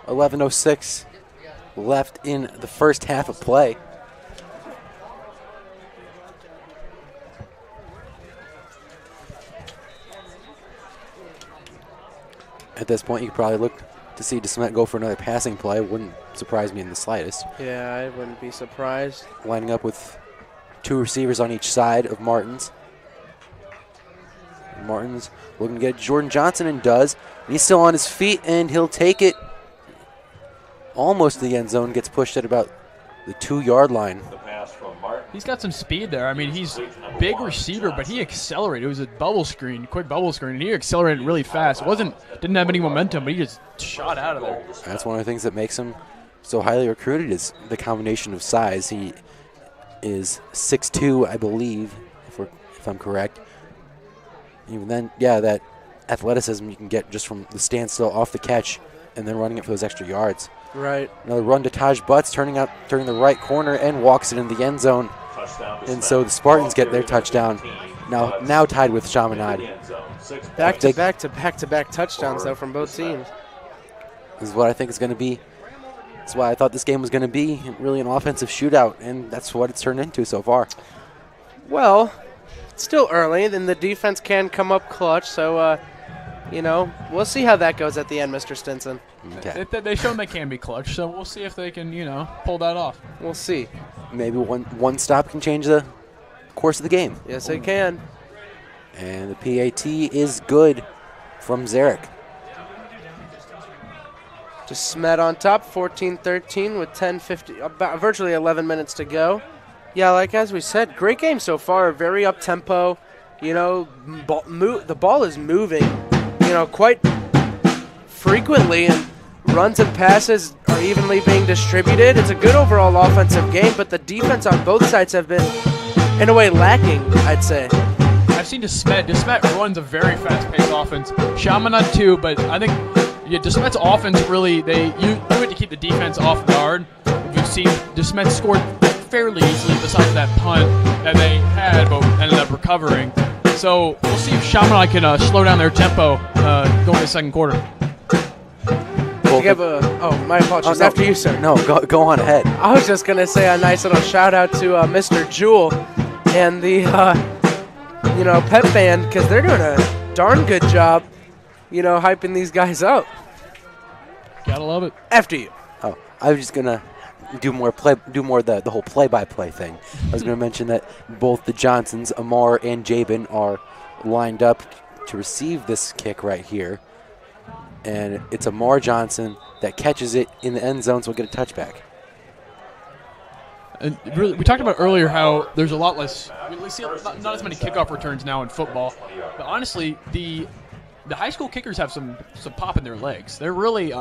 11:06 left in the first half of play. At this point, you could probably look to see DeSmet go for another passing play. Wouldn't surprise me in the slightest. Yeah, I wouldn't be surprised. Lining up with two receivers on each side of Martin's. Martin's looking to get Jordan Johnson, and does. He's still on his feet, and he'll take it almost to the end zone. Gets pushed at about the 2-yard line. He's got some speed there. I mean, he's a big receiver, but he accelerated. It was a quick bubble screen, and he accelerated really fast. Didn't have any momentum, but he just shot out of there. That's one of the things that makes him so highly recruited, is the combination of size. He is 6'2", I believe, if I'm correct. Even then, that athleticism you can get just from the standstill off the catch and then running it for those extra yards. Right. Another run to Taj Butts, turning the right corner and walks it in the end zone. And so the Spartans get their touchdown. Now tied with Chaminade. Back-to-back touchdowns, though, from both teams. This is what I think is going to be. That's why I thought this game was going to be really an offensive shootout, and that's what it's turned into so far. Well, it's still early, and the defense can come up clutch, so, we'll see how that goes at the end, Mr. Stinson. Okay. They shown they can be clutch, so we'll see if they can, pull that off. We'll see. Maybe one stop can change the course of the game. Yes, it can. And the PAT is good from Zarek. DeSmet on top, 14-13 with 10:50, about virtually 11 minutes to go. Yeah, as we said, great game so far. Very up tempo. The ball is moving, quite frequently, and runs and passes are evenly being distributed. It's a good overall offensive game, but the defense on both sides have been, in a way, lacking, I'd say. I've seen DeSmet. DeSmet runs a very fast-paced offense. Chaminade too, but I think DeSmet's offense really, you do it to keep the defense off guard. You've seen DeSmet scored fairly easily besides that punt that they had, but ended up recovering. So we'll see if Chaminade can slow down their tempo going to the second quarter. My apologies. no. After you, sir. No, go on ahead. I was just going to say a nice little shout out to Mr. Jewell and the, pep band, because they're doing a darn good job, hyping these guys up. Gotta love it. After you. Oh, I was just gonna do more the whole play-by-play thing. I was gonna mention that both the Johnsons, Amar and Jabin, are lined up to receive this kick right here, and it's Amar Johnson that catches it in the end zone, so we'll get a touchback. And really, we talked about earlier how there's a lot less. We see not as many kickoff returns now in football, but honestly, the high school kickers have some pop in their legs. They're really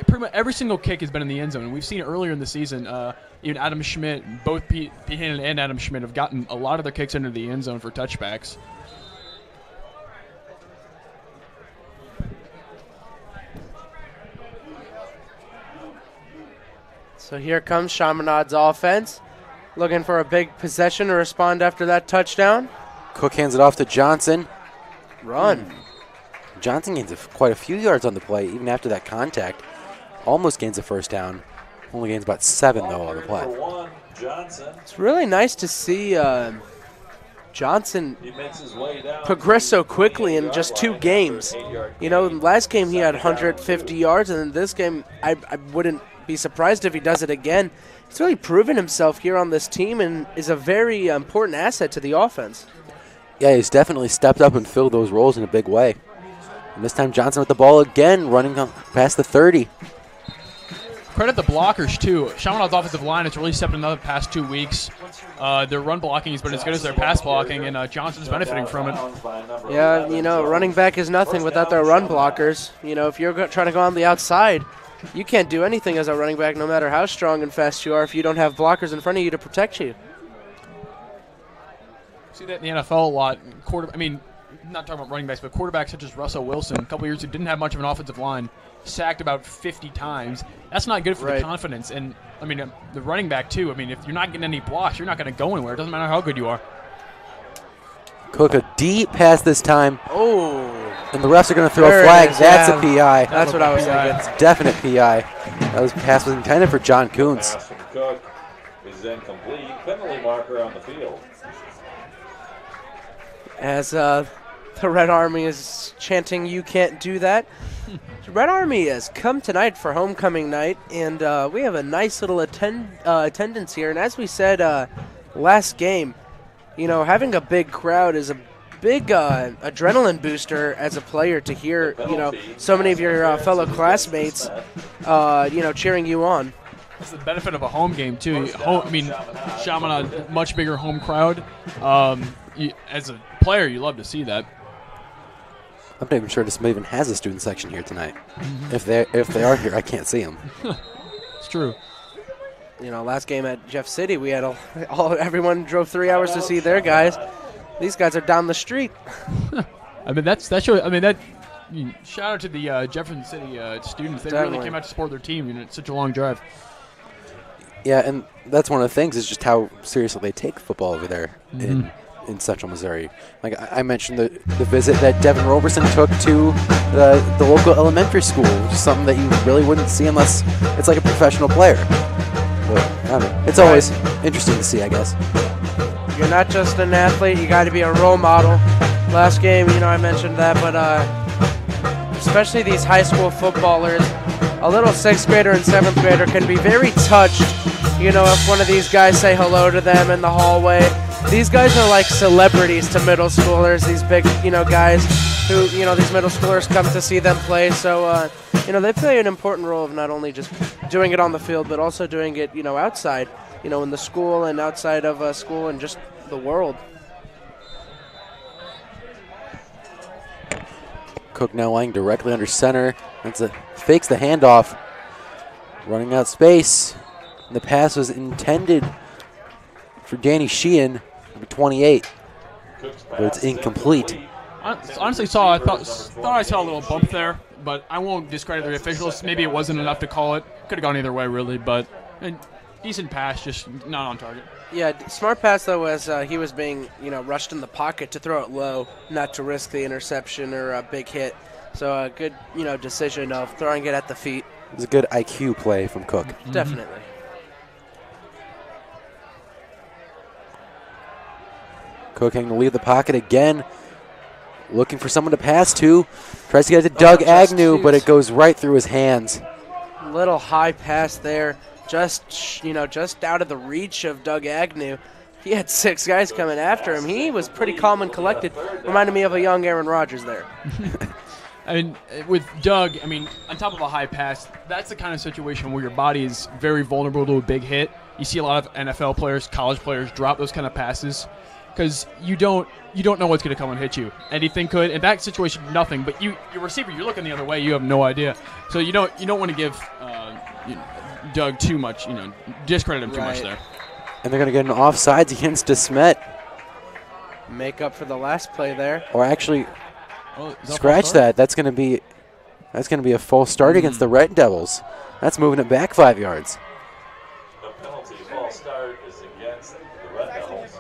pretty much every single kick has been in the end zone, and we've seen it earlier in the season. Even Adam Schmidt, both Pete Hannon and Adam Schmidt have gotten a lot of their kicks into the end zone for touchbacks. So here comes Chaminade's offense, looking for a big possession to respond after that touchdown. Cook hands it off to Johnson. Run. Johnson gains quite a few yards on the play, even after that contact. Almost gains a first down. Only gains about 7, though, on the play. It's really nice to see Johnson progress so quickly in just 2 games. Last game he had 150 yards, and in this game I wouldn't be surprised if he does it again. He's really proven himself here on this team and is a very important asset to the offense. Yeah, he's definitely stepped up and filled those roles in a big way. And this time Johnson with the ball again, running past the 30. Credit the blockers, too. Chaminade's offensive line has really stepped in the past 2 weeks. Their run blocking has been as good as their pass blocking, and Johnson's benefiting from it. Yeah, running back is nothing without their run blockers. If you're trying to go on the outside, you can't do anything as a running back no matter how strong and fast you are if you don't have blockers in front of you to protect you. See that in the NFL a lot. Not talking about running backs, but quarterbacks such as Russell Wilson, a couple years who didn't have much of an offensive line, sacked about 50 times. That's not good for the confidence. And, the running back, too. If you're not getting any blocks, you're not going to go anywhere. It doesn't matter how good you are. Cook a deep pass this time. Oh. And the refs are going to throw a flag. That's a PI. That's what I was thinking. It's definite PI. That pass was intended for John Coons. Pass from Cook is incomplete. Penalty marker on the field. As the Red Army is chanting, "You can't do that." The Red Army has come tonight for homecoming night, and we have a nice little attendance here. And as we said last game, having a big crowd is a big adrenaline booster as a player to hear, so many of your fellow classmates, cheering you on. That's the benefit of a home game, too. Chaminade, much bigger home crowd. As a player, you love to see that. I'm not even sure DeSmet even has a student section here tonight. If they are here, I can't see them. It's true. Last game at Jeff City, we had everyone drove 3 hours to see their guys. These guys are down the street. Shout out to the Jefferson City students. They Definitely. really came out to support their team. It's such a long drive. Yeah, and that's one of the things is just how seriously they take football over there in Central Missouri. Like I mentioned, the visit that Devin Roberson took to the local elementary school, which is something that you really wouldn't see unless it's like a professional player. But, I don't know. It's always interesting to see, I guess. You're not just an athlete, you got to be a role model. Last game, I mentioned that, but especially these high school footballers, a little 6th grader and 7th grader can be very touched, if one of these guys say hello to them in the hallway. These guys are like celebrities to middle schoolers, these big, guys who, these middle schoolers come to see them play. So, they play an important role of not only just doing it on the field, but also doing it, outside, in the school and outside of school and just the world. Cook now lying directly under center. Fakes the handoff. Running out space. And the pass was intended for Danny Sheehan, number 28. But it's incomplete. Honestly, thought I saw a little bump there, but I won't discredit the officials. Maybe it wasn't enough to call it. Could have gone either way, really, but decent pass, just not on target. Yeah, smart pass though was he was being rushed in the pocket to throw it low, not to risk the interception or a big hit. So a good decision of throwing it at the feet. It was a good IQ play from Cook. Definitely. Cook having to leave the pocket again, looking for someone to pass to. Tries to get it to Doug Agnew, but it goes right through his hands. Little high pass there, just out of the reach of Doug Agnew. He had 6 guys coming after him. He was pretty calm and collected. Reminded me of a young Aaron Rodgers there. I mean, with Doug, on top of a high pass, that's the kind of situation where your body is very vulnerable to a big hit. You see a lot of NFL players, college players drop those kind of passes because you don't know what's going to come and hit you. Anything could. In that situation, nothing. But your receiver, you're looking the other way. You have no idea. So you don't want to give Doug too much. Discredit him too much there. And they're going to get an offsides against DeSmet. Make up for the last play there. Or actually, scratch that. That's going to be a false start against the Red Devils. That's moving it back 5 yards. The penalty false start is against the Red Devils.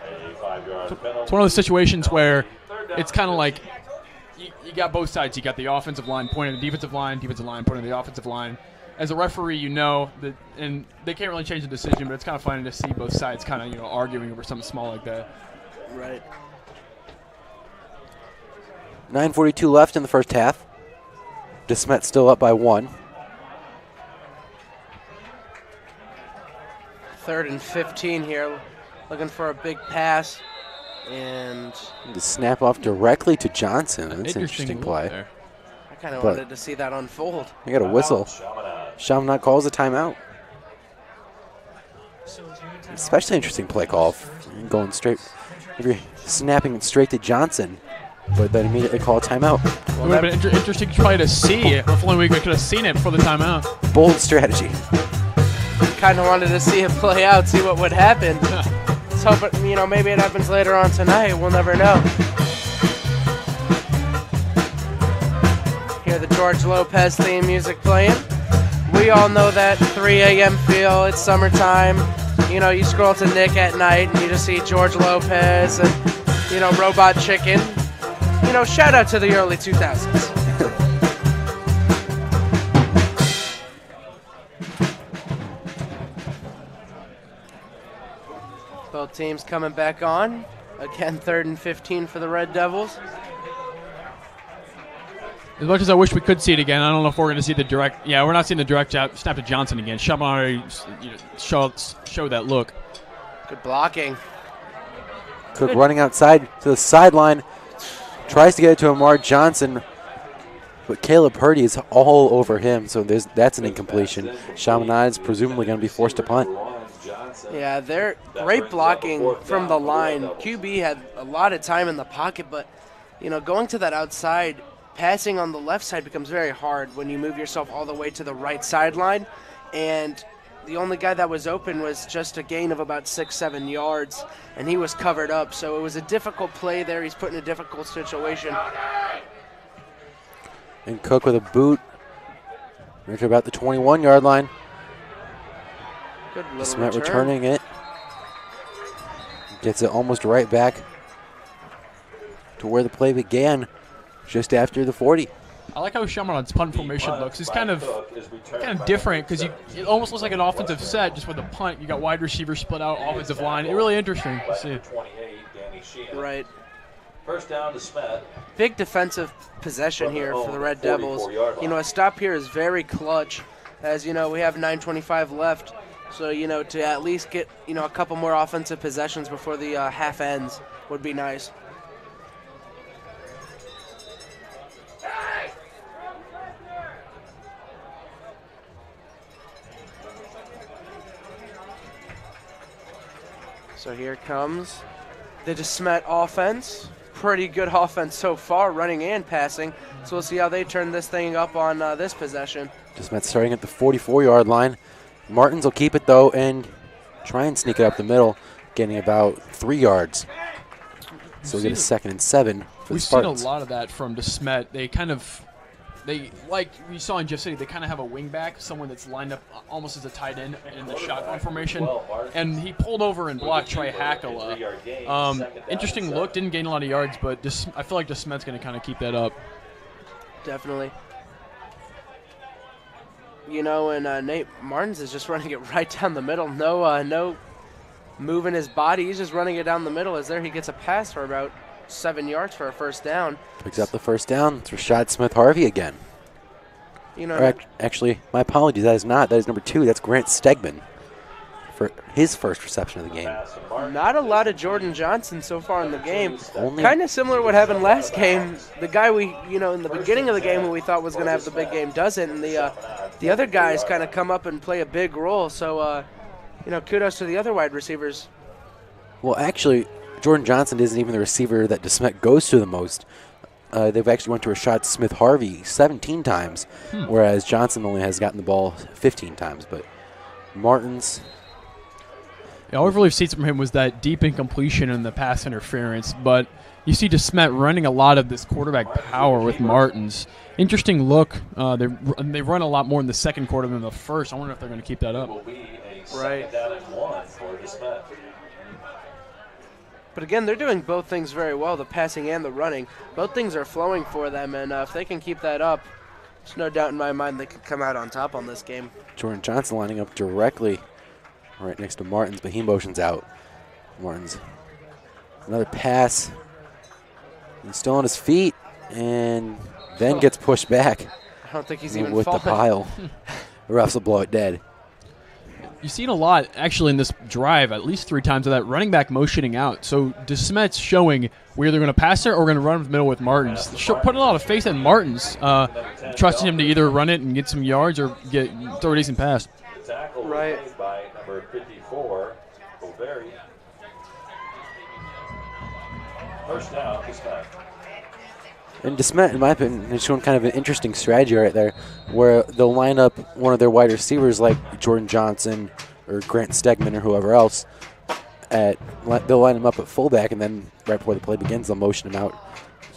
A 5-yard penalty. It's one of those situations where it's kind of like you got both sides. You got the offensive line pointing at the defensive line pointing at the offensive line. As a referee, that, and they can't really change the decision, but it's kind of funny to see both sides kind of arguing over something small like that. Right. 9:42 left in the first half. DeSmet still up by 1. 3rd and 15 here, looking for a big pass, and The snap off directly to Johnson. That's an interesting play. There. I kind of wanted to see that unfold. You got a whistle. Chaminade calls a timeout. Especially interesting play call. Going straight, if you're snapping it straight to Johnson, but then immediately call a timeout. It would have been interesting play to see. If only we could have seen it before the timeout. Bold strategy. Kind of wanted to see it play out, see what would happen. Let's hope it, maybe it happens later on tonight. We'll never know. Hear the George Lopez theme music playing. We all know that 3 a.m. feel. It's summertime. You scroll to Nick at night and you just see George Lopez and, Robot Chicken. Shout out to the early 2000s. Both teams coming back on. Again, 3rd and 15 for the Red Devils. As much as I wish we could see it again, I don't know if we're going to see the direct. Yeah, we're not seeing the direct snap to Johnson again. Chaminade already showed that look. Good blocking. Cook running outside to the sideline. Tries to get it to Amar Johnson, but Caleb Purdy is all over him, so that's an incompletion. Chaminade is presumably going to be forced to punt. Yeah, they're great blocking from the line. QB had a lot of time in the pocket, but, going to that outside, passing on the left side becomes very hard when you move yourself all the way to the right sideline, and the only guy that was open was just a gain of about 6-7 yards, and he was covered up. So it was a difficult play there. He's put in a difficult situation. And Cook with a boot right to about the 21-yard line. Good little DeSmet returning it. Gets it almost right back to where the play began, just after the 40. I like how Chaminade's punt formation looks. It's kind of different because it almost looks like an offensive set just with a punt. You got wide receivers split out, offensive line. It's really interesting to see. Right. First down to DeSmet. Big defensive possession here for the Red Devils. A stop here is very clutch. As we have 9:25 left. So, to at least get, a couple more offensive possessions before the half ends would be nice. So here comes the DeSmet offense. Pretty good offense so far, running and passing. So we'll see how they turn this thing up on this possession. DeSmet starting at the 44-yard line. Martins will keep it, though, and try and sneak it up the middle, getting about 3 yards. So we'll get a 2nd and 7 for the Spartans. We've seen a lot of that from DeSmet. They kind of They, like we saw in Jeff City, they kind of have a wing back, someone that's lined up almost as a tight end in the shotgun formation. And he pulled over and blocked Trey Hackala. Interesting look, didn't gain a lot of yards, but I feel like DeSmet's going to kind of keep that up. Definitely. You know, and Nate Martins is just running it right down the middle. No moving his body. He's just running it down the middle. As there he gets a pass for about 7 yards for a first down. Picks up the first down. It's Rashad Smith-Harvey again. You know, Actually, my apologies. That is not. That is number 2. That's Grant Stegman for his first reception of the game. not a lot of Jordan Johnson so far in the game. Only Kind of similar to what happened last game. The guy in the beginning of the game who we thought was going to have the big game doesn't, and the other guys kind of come up and play a big role. So, kudos to the other wide receivers. Well, actually, Jordan Johnson isn't even the receiver that DeSmet goes to the most. They've actually went to Rashad Smith-Harvey 17 times, whereas Johnson only has gotten the ball 15 times. But Martins... Yeah, all we've really seen from him was that deep incompletion and the pass interference, but you see DeSmet running a lot of this quarterback power with Martins. Interesting look. They run a lot more in the second quarter than the first. I wonder if they're going to keep that up. Right. But again, they're doing both things very well, the passing and the running. Both things are flowing for them, and if they can keep that up, there's no doubt in my mind they could come out on top on this game. Jordan Johnson lining up directly right next to Martins, but he motions out. Martins, another pass. He's still on his feet, and then gets pushed back. I don't think he's even with falling. the pile. The refs will blow it dead. You've seen a lot, actually, in this drive, at least 3 times of that running back motioning out. So DeSmet's showing we're either going to pass it or we're going to run in the middle with Martins. Putting a lot of faith in Martins, trusting him to either run it and get some yards or throw a decent pass. Right. By number 54, Boveri. First down, DeSmet. And DeSmet, in my opinion, is showing kind of an interesting strategy right there, where they'll line up one of their wide receivers like Jordan Johnson or Grant Stegman or whoever else. They'll line him up at fullback, and then right before the play begins, they'll motion him out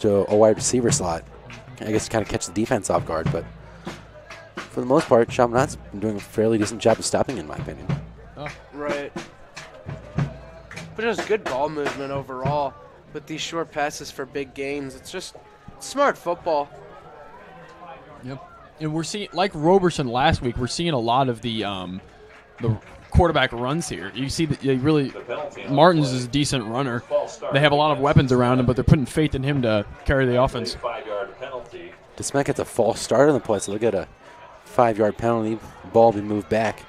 to a wide receiver slot. I guess to kind of catch the defense off guard, but for the most part, Chaminade's been doing a fairly decent job of stopping, in my opinion. Oh. Right. But it was good ball movement overall with these short passes for big gains. It's just smart football. Yep. And we're seeing, like Roberson last week, we're seeing a lot of the quarterback runs here. You see that Martins is a decent runner. They have a lot of weapons around him, but they're putting faith in him to carry the offense. DeSmet gets a false start on the play, so they'll get a 5-yard penalty. Ball be moved back.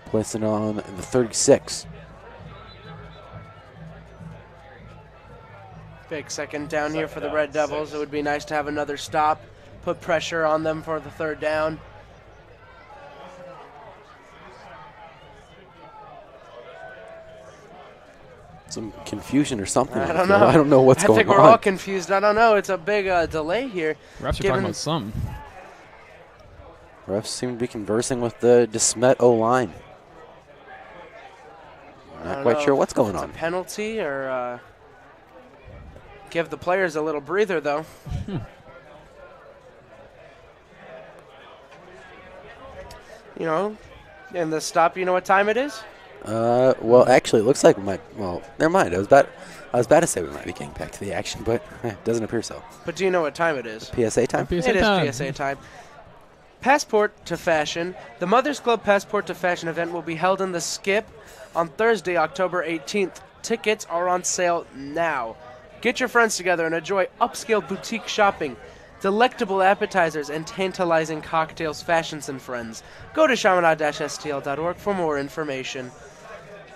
Placing on the 36. Big second down here for the Red Devils. It would be nice to have another stop, put pressure on them for the third down. Some confusion or something. I don't know. I don't know what's going on. I think we're all confused. I don't know. It's a big delay here. Refs are talking about something. Refs seem to be conversing with the DeSmet O-line. Not quite sure what's going on. A penalty or give the players a little breather, though. And the stop, you know what time it is? Well, actually, it looks like we might. Well, never mind. I was about to say we might be getting back to the action, but it doesn't appear so. But do you know what time it is? PSA time? PSA It time. is PSA time. Passport to Fashion. The Mothers Club Passport to Fashion event will be held in the Skip on Thursday, October 18th. Tickets are on sale now. Get your friends together and enjoy upscale boutique shopping, delectable appetizers, and tantalizing cocktails, fashions, and friends. Go to chaminade-stl.org for more information.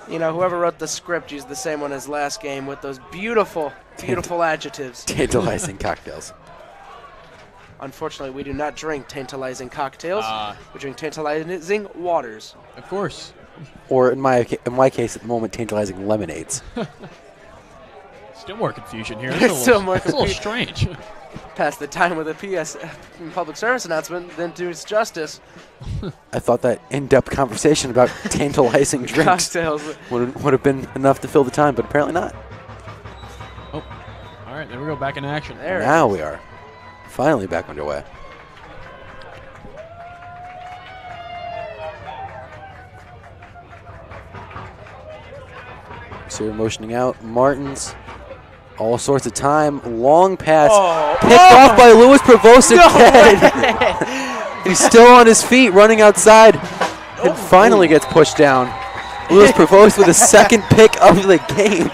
Whoever wrote the script used the same one as last game with those beautiful, beautiful adjectives. Tantalizing cocktails. Unfortunately, we do not drink tantalizing cocktails. We drink tantalizing waters. Of course. Or in my case at the moment, tantalizing lemonades. Still more confusion here. Still more It's a little strange. Pass the time with a PS public service announcement, then do its justice. I thought that in-depth conversation about tantalizing drinks Cocktails. would have been enough to fill the time, but apparently not. Oh, all right. There we go. Back in action. There it Now is. we are. finally back underway. So you're motioning out. Martins, all sorts of time. Long pass. Picked off by Louis Provost again. He's still on his feet, running outside. And finally gets pushed down. Louis Provost with a second pick of the game.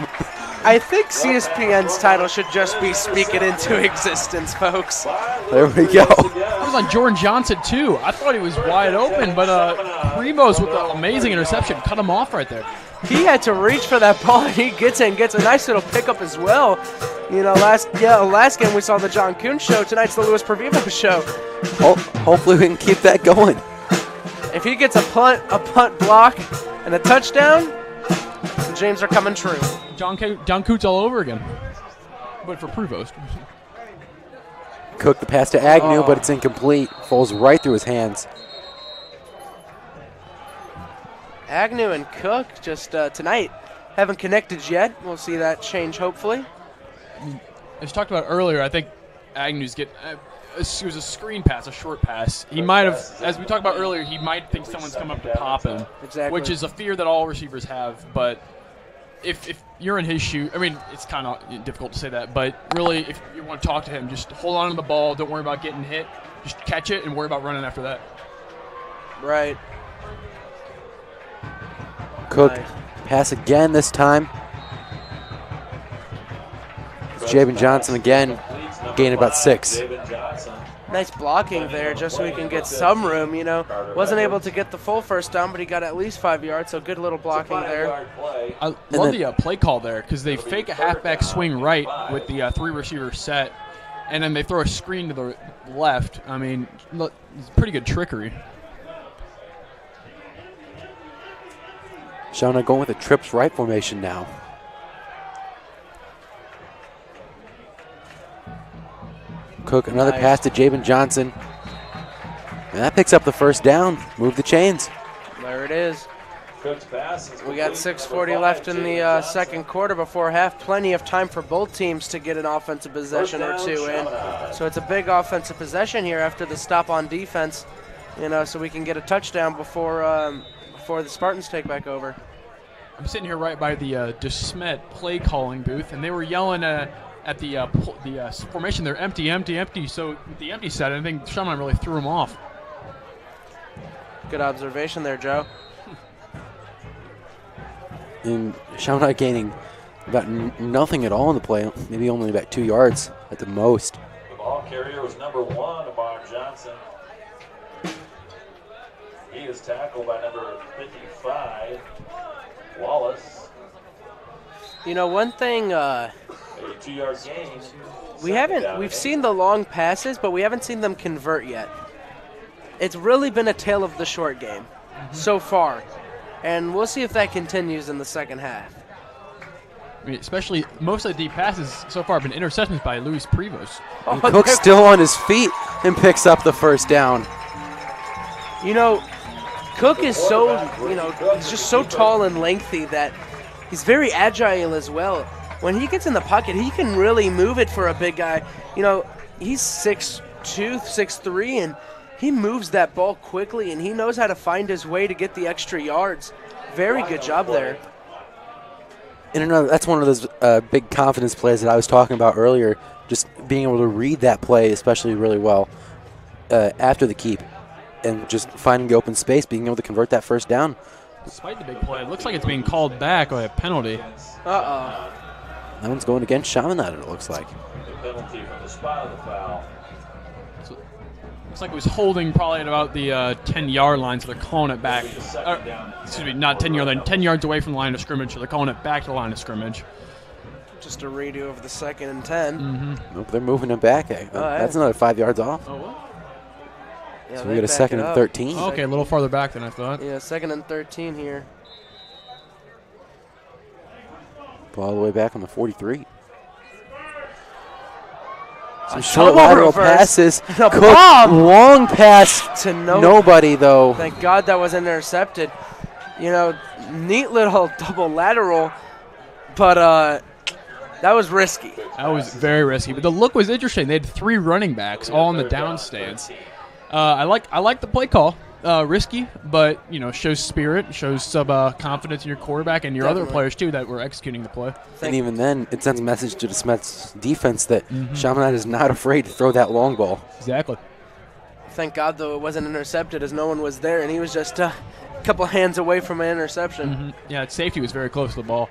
I think CSPN's title should just be Speak It Into Existence, folks. There we go. That was on Jordan Johnson, too. I thought he was wide open, but Primos with an amazing interception cut him off right there. He had to reach for that ball, and he gets a nice little pickup as well. You know, last game we saw the John Kuhn show. Tonight's the Louis Provivo show. Hopefully we can keep that going. If he gets a punt block, and a touchdown, the James are coming true. John Coots all over again, but for Prevost. Cook the pass to Agnew, but it's incomplete. Falls right through his hands. Agnew and Cook just tonight haven't connected yet. We'll see that change hopefully. As talked about earlier, I think Agnew's it was a screen pass, a short pass. He might have, as we talked about earlier, he might think someone's come up to pop him. Exactly. Which is a fear that all receivers have. But if you're in his shoe, I mean, it's kind of difficult to say that, but really, if you want to talk to him, just hold on to the ball. Don't worry about getting hit. Just catch it and worry about running after that. Right. Cook, Nice. pass again this time. Jabin Johnson again, gained about 6. Nice blocking there just so he can get some room, you know. Wasn't able to get the full first down, but he got at least 5 yards, so good little blocking there. I love the play call there because they fake a halfback swing right with the 3 receiver set, and then they throw a screen to the left. I mean, it's pretty good trickery. Shauna going with a trips right formation now. Cook, another pass to Jabin Johnson. And that picks up the first down. Move the chains. There it is. We got 6:40 left in the second quarter before half. Plenty of time for both teams to get an offensive possession or two in. So it's a big offensive possession here after the stop on defense, you know, so we can get a touchdown before the Spartans take back over. I'm sitting here right by the DeSmet play calling booth, and they were yelling at the formation. They're empty, empty, empty. So with the empty set, I think Chaminade really threw him off. Good observation there, Joe. And Chaminade gaining about nothing at all in the play, maybe only about 2 yards at the most. The ball carrier was number 1, Amar Johnson. He is tackled by number 55, Wallace. You know, one thing A 2-yard gain. we've seen the long passes, but we haven't seen them convert yet. It's really been a tale of the short game so far, and we'll see if that continues in the second half. I mean, especially most of the deep passes so far have been interceptions by Luis Prevost. And Cook's still on his feet and picks up the first down. You know, Cook is so, he's just so tall and lengthy that he's very agile as well. When he gets in the pocket, he can really move it for a big guy. You know, he's 6'2", 6'3", and he moves that ball quickly, and he knows how to find his way to get the extra yards. Very good job there. And that's one of those big confidence plays that I was talking about earlier, just being able to read that play especially really well after the keep and just finding the open space, being able to convert that first down. Despite the big play, it looks like it's being called back by a penalty. Uh-oh. That one's going against Chaminade, it looks like. The penalty from the spot of the foul. So, looks like it was holding probably at about the 10-yard line, so they're calling it back. Excuse me, not 10-yard line, 10 yards away from the line of scrimmage, so they're calling it back to the line of scrimmage. Just a redo of the 2nd and 10. Nope, they're moving him back. That's another 5 yards off. Oh, what? Yeah, So we get a 2nd and 13. Okay, a little farther back than I thought. Yeah, 2nd and 13 here. All the way back on the 43. Some short lateral passes. The Cook, bomb! long pass To nobody, though. Thank God that was intercepted. You know, neat little double lateral, but That was risky. That was very risky. But the look was interesting. They had 3 running backs all in the down stance. I like the play call. Risky, but shows spirit, shows some confidence in your quarterback and your other players too that were executing the play. And even then, it sends a message to DeSmet's defense that Chaminade is not afraid to throw that long ball. Exactly. Thank God, though, it wasn't intercepted as no one was there, and he was just a couple hands away from an interception. Yeah, safety was very close to the ball.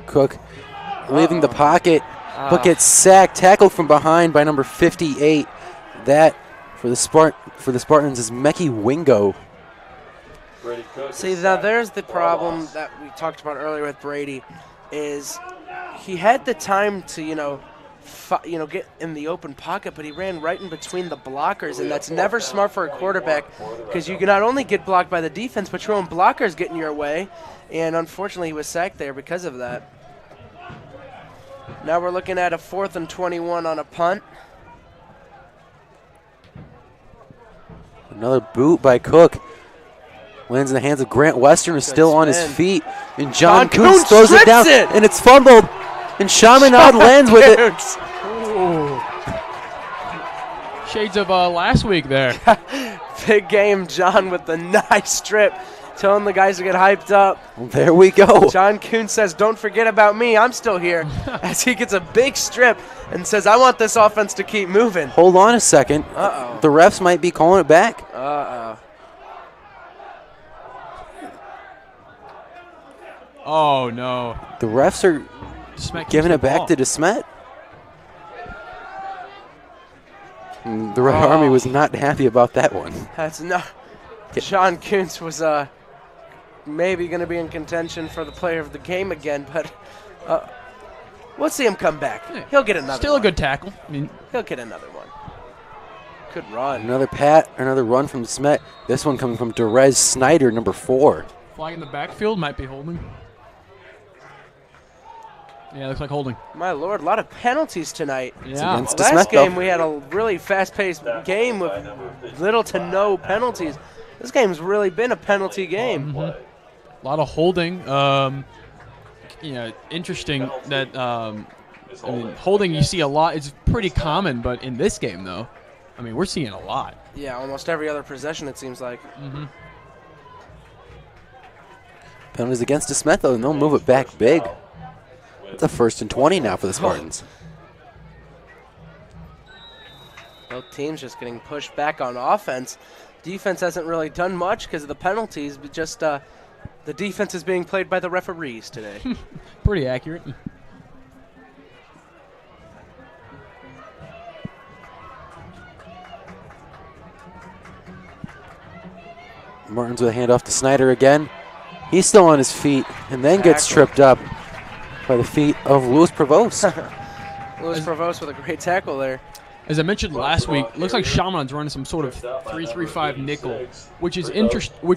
Cook leaving the pocket, but gets sacked, tackled from behind by number 58. That for the Spartans is Mekhi Wingo. See, now there's the problem that we talked about earlier with Brady, is he had the time to get in the open pocket, but he ran right in between the blockers, and that's never smart for a quarterback because you can not only get blocked by the defense, but your own blockers get in your way, and unfortunately he was sacked there because of that. Now we're looking at a 4th and 21 on a punt. Another boot by Cook. Lands in the hands of Grant Western, who's still on his feet. And John Kuntz throws it down, and it's fumbled. And Chaminade lands with it. Ooh. Shades of last week there. Big game, John, with the nice strip. Telling the guys to get hyped up. Well, there we go. John Kuntz says, "Don't forget about me. I'm still here." As he gets a big strip and says, "I want this offense to keep moving." Hold on a second. Uh-oh. The refs might be calling it back. Uh-oh. Oh, no. The refs are giving it back to DeSmet. The Red Army was not happy about that one. That's not. John Kuntz was maybe going to be in contention for the player of the game again, but we'll see him come back. He'll get another Still one. a good tackle. I mean, He'll get another one. Good run. Another run from DeSmet. This one coming from Derez Snyder, number 4. flag in the backfield might be holding. Yeah, looks like holding. My Lord, a lot of penalties tonight. Yeah. Against Last DeSmet, game though. we had a really fast-paced game with little to no penalties. This game's really been a penalty game. A lot of holding. Interesting that holding you see a lot. It's pretty common, but in this game, though, I mean, we're seeing a lot. Yeah, almost every other possession it seems like. Penalties against DeSmet, though, and they'll move it back big. It's a 1st and 20 now for the Spartans. Both teams just getting pushed back on offense. Defense hasn't really done much because of the penalties, but just the defense is being played by the referees today. Pretty accurate. Martins with a handoff to Snyder again. He's still on his feet and then gets tripped up by the feet of Louis Provost. Louis Provost with a great tackle there. As I mentioned last week, it looks like Chaminade's running some sort of 3-3-5 nickel, which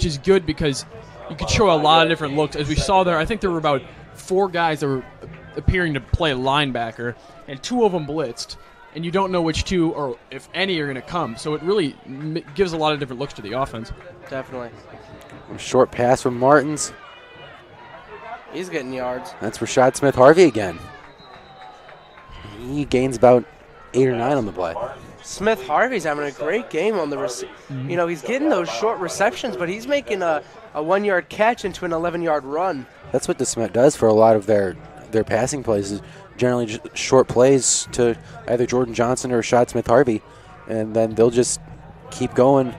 is good because you could show a lot of different looks. As we saw there, I think there were about 4 guys that were appearing to play linebacker, and 2 of them blitzed, and you don't know which 2 or if any are going to come. So it really gives a lot of different looks to the offense. Definitely. A short pass from Martins. He's getting yards. That's Rashad Smith-Harvey again. He gains about 8 or 9 on the play. Smith-Harvey's having a great game on the he's getting those short receptions, but he's making a 1-yard catch into an 11-yard run. That's what DeSmet does for a lot of their passing plays, is generally just short plays to either Jordan Johnson or Rashad Smith-Harvey, and then they'll just keep going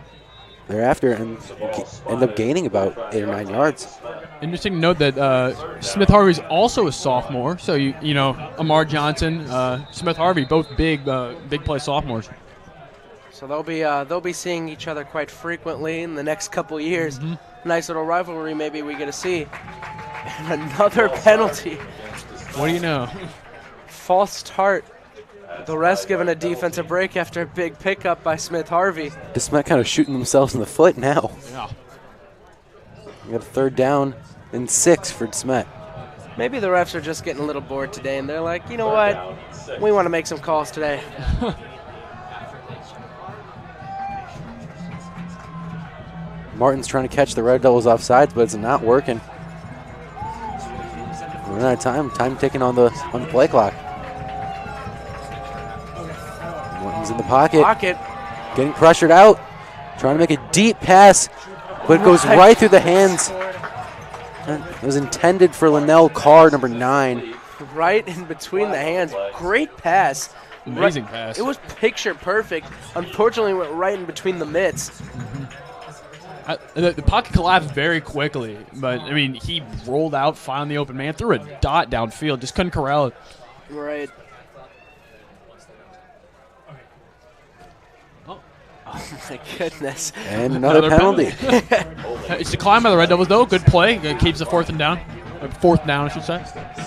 thereafter and end up gaining about 8 or 9 yards. Interesting to note that Smith-Harvey's also a sophomore, so Amar Johnson, Smith-Harvey, both big play sophomores. So they'll be seeing each other quite frequently in the next couple years. Nice little rivalry maybe we get to see. And another penalty. What do you know? False start. The rest given a defensive break after a big pickup by Smith-Harvey. DeSmet kind of shooting themselves in the foot now. Yeah. We got a 3rd down and 6 for DeSmet. Maybe the refs are just getting a little bored today, and they're like, you know what? We want to make some calls today. Martin's trying to catch the Red Devils off sides, but it's not working. We're out of time. Time ticking on the play clock. Martin's in the pocket. Getting pressured out. Trying to make a deep pass, but it goes right through the hands. It was intended for Linnell Carr, number 9. Right in between the hands. Great pass. Amazing pass. It was picture perfect. Unfortunately, it went right in between the mitts. The pocket collapsed very quickly, but, I mean, he rolled out, found the open man, threw a dot downfield, just couldn't corral it. Right. Oh, my goodness. And another penalty. It's the climb by the Red Devils, though. Good play. It keeps the fourth down, I should say.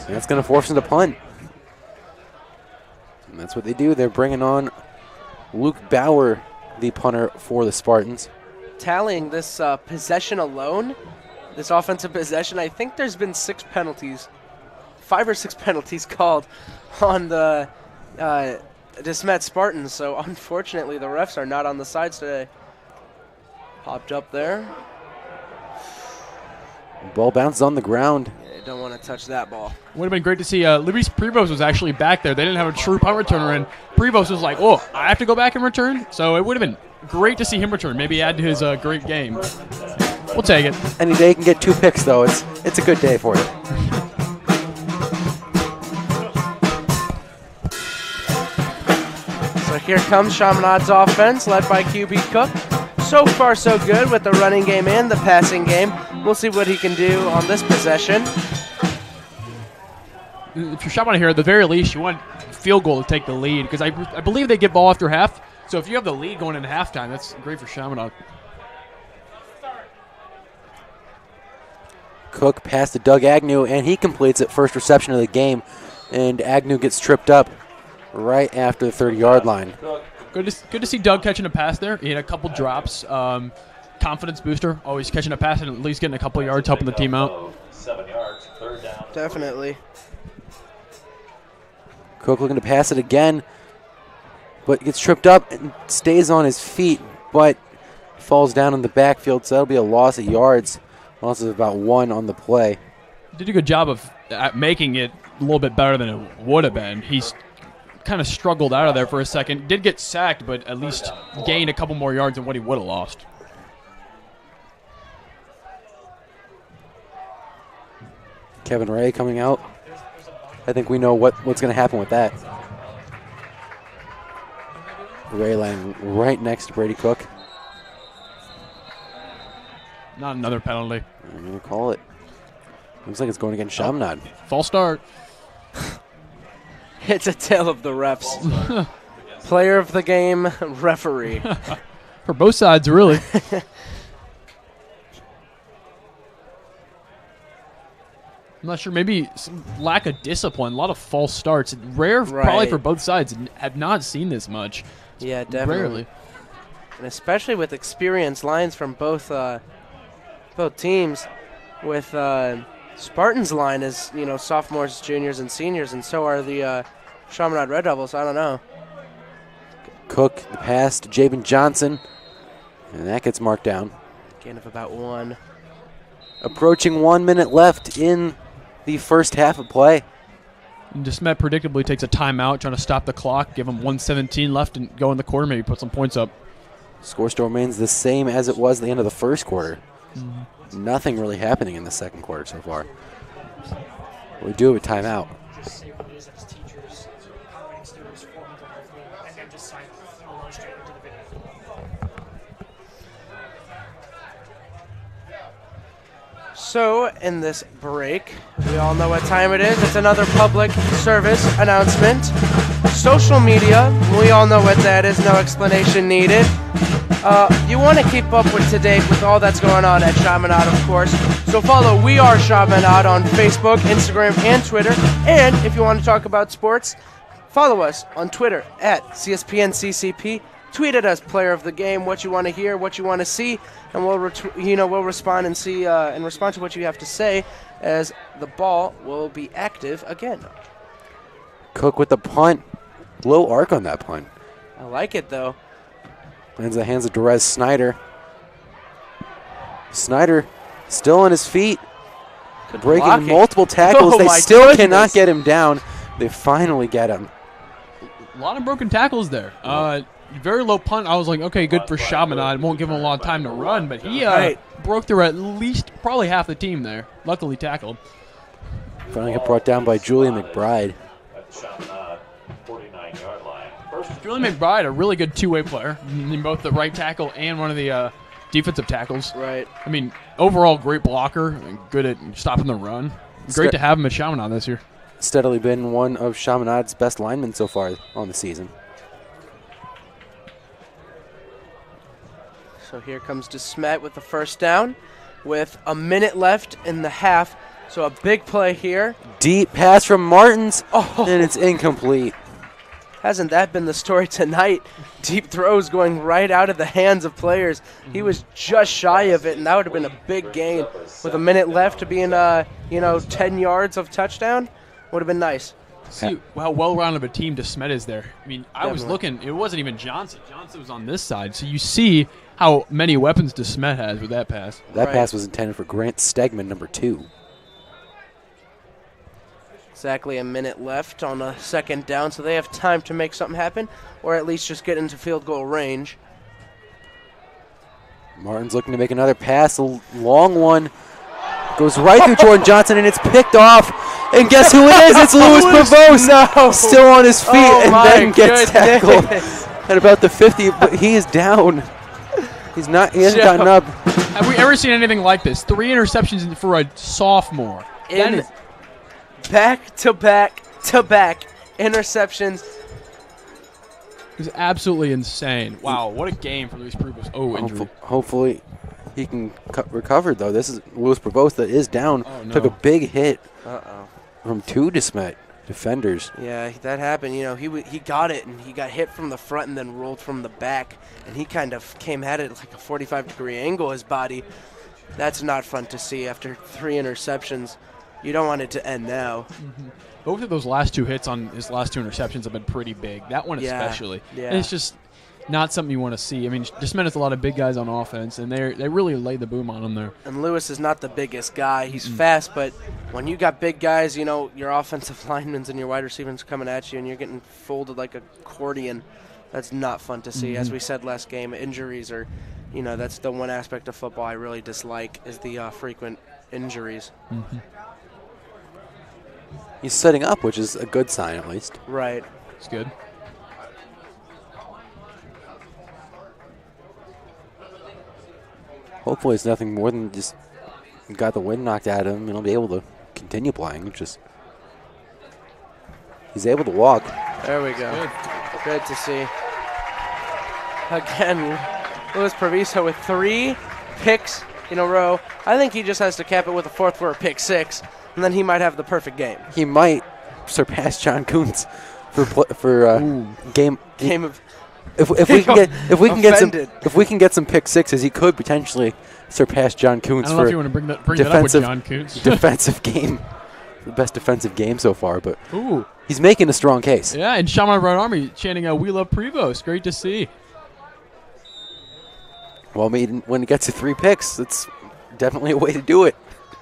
That's going to force them to punt. And that's what they do. They're bringing on Luke Bauer, the punter for the Spartans. Tallying this possession alone, this offensive possession, I think there's been 6 penalties, 5 or 6 penalties called on the DeSmet Spartans. So unfortunately, the refs are not on the sides today. Popped up there. Ball bounces on the ground. Yeah, don't want to touch that ball. Would have been great to see. Luis Prevost was actually back there. They didn't have a true punt returner, and Prevost was like, "Oh, I have to go back and return." So it would have been great to see him return. Maybe add to his great game. We'll take it. Any day you can get 2 picks, though. It's a good day for you. So here comes Chaminade's offense, led by QB Cook. So far, so good with the running game and the passing game. We'll see what he can do on this possession. If you're Chaminade here, at the very least, you want field goal to take the lead, because I believe they get ball after half. So if you have the lead going into halftime, that's great for Chaminade. Cook passed to Doug Agnew, and he completes it. First reception of the game, and Agnew gets tripped up right after the 30-yard line. Good to see Doug catching a pass there. He had a couple drops. Confidence booster, always catching a pass and at least getting a couple of yards, helping the team out. 7 yards, 3rd down. Definitely. Cook looking to pass it again, but gets tripped up and stays on his feet, but falls down in the backfield, so that'll be a loss of yards. Loss of about 1 on the play. Did a good job of making it a little bit better than it would have been. He's kind of struggled out of there for a second. Did get sacked, but at least gained a couple more yards than what he would have lost. Kevin Ray coming out. I think we know what's going to happen with that. Ray laying right next to Brady Cook. Not another penalty. I'm going to call it. Looks like it's going against Chaminade. False start. It's a tale of the refs. Player of the game, referee. For both sides, really. I'm not sure. Maybe some lack of discipline. A lot of false starts. Rare, probably for both sides. Have not seen this much. Yeah, definitely. Rarely. And especially with experienced lines from both teams. With Spartans' line is sophomores, juniors, and seniors, and so are the Chaminade Red Devils. I don't know. Cook, the pass to Jabin Johnson, and that gets marked down. Gain of about 1. Approaching 1 minute left in the first half of play. And DeSmet predictably takes a timeout, trying to stop the clock, give him 1:17 left, and go in the quarter, maybe put some points up. Score still remains the same as it was at the end of the first quarter. Nothing really happening in the second quarter so far. We do have a timeout. So, in this break, we all know what time it is. It's another public service announcement. Social media, we all know what that is. No explanation needed. You want to keep up to date with all that's going on at Chaminade, of course. So follow We Are Chaminade on Facebook, Instagram, and Twitter. And if you want to talk about sports, follow us on Twitter at CSPNCCP. Tweet at us, player of the game, what you want to hear, what you want to see, and we'll respond and see and respond to what you have to say, as the ball will be active again. Cook with the punt. Low arc on that punt. I like it though. Lands in the hands of Derez Snyder. Snyder still on his feet, Good breaking blocking. multiple tackles. Oh They my still goodness. cannot get him down. They finally get him. A lot of broken tackles there. Very low punt. I was like, okay, good for Chaminade. Won't give him a lot of time to run, but he broke through at least probably half the team there. Luckily tackled. Finally got brought down by Julian McBride. At Chaminade, 49-yard line. Julian McBride, a really good two-way player in both the right tackle and one of the defensive tackles. Right. I mean, overall great blocker and good at stopping the run. Great to have him at Chaminade this year. Steadily been one of Chaminade's best linemen so far on the season. So here comes DeSmet with the first down with a minute left in the half. So a big play here. Deep pass from Martins, Oh. and it's incomplete. Hasn't that been the story tonight? Deep throws going right out of the hands of players. He was just shy of it, and that would have been a big gain. With a minute left to be in, 10 yards of touchdown, would have been nice. See how well-rounded of a team DeSmet is there. I mean, I was Definitely. looking. It wasn't even Johnson. Johnson was on this side. So you see how many weapons DeSmet has with that pass. That Right. pass was intended for Grant Stegman, number 2. Exactly a minute left on a second down, so they have time to make something happen, or at least just get into field goal range. Martin's looking to make another pass, a long one. Goes right through Jordan Johnson, and it's picked off. And guess who it is? It's Louis Prevost. No. Still on his feet, Oh and my then gets tackled goodness. at about the 50, but he is down. He hasn't gotten up. Have we ever seen anything like this? 3 interceptions for a sophomore. That In is back-to-back interceptions. It was absolutely insane. Wow, what a game for Luis Prevost. Oh, injury. Hopefully he can recover, though. This is Louis Prevost that is down. Oh, no. Took a big hit Uh-oh. from 2 DeSmet defenders. Yeah, that happened. You know, he got it, and he got hit from the front and then rolled from the back, and he kind of came at it like a 45-degree angle, his body. That's not fun to see after 3 interceptions. You don't want it to end now. Both of those last 2 hits on his last 2 interceptions have been pretty big. That one Yeah, especially. yeah. And it's just not something you want to see. I mean, DeSmet has a lot of big guys on offense, and they really laid the boom on him there. And Lewis is not the biggest guy. He's fast, but when you got big guys, you know, your offensive linemen and your wide receivers coming at you, and you're getting folded like a accordion, that's not fun to see. As we said last game, injuries are, you know, that's the one aspect of football I really dislike is the frequent injuries. He's setting up, which is a good sign, at least. Right. It's good. Hopefully it's nothing more than just got the wind knocked out of him and he'll be able to continue playing. He's able to walk. There we go. Good to see. Again, Louis Prevost with 3 picks in a row. I think he just has to cap it with a 4th for a pick 6, and then he might have the perfect game. He might surpass John Kuntz for game. Game of If we can get some pick sixes, he could potentially surpass John I Kuntz don't know if for you want to bring that up with John Kuntz. defensive game, the best defensive game so far. But Ooh. he's making a strong case. Yeah, and Shaman Red Army chanting "We love Prevost." Great to see. Well, I mean, when it gets to 3 picks, it's definitely a way to do it.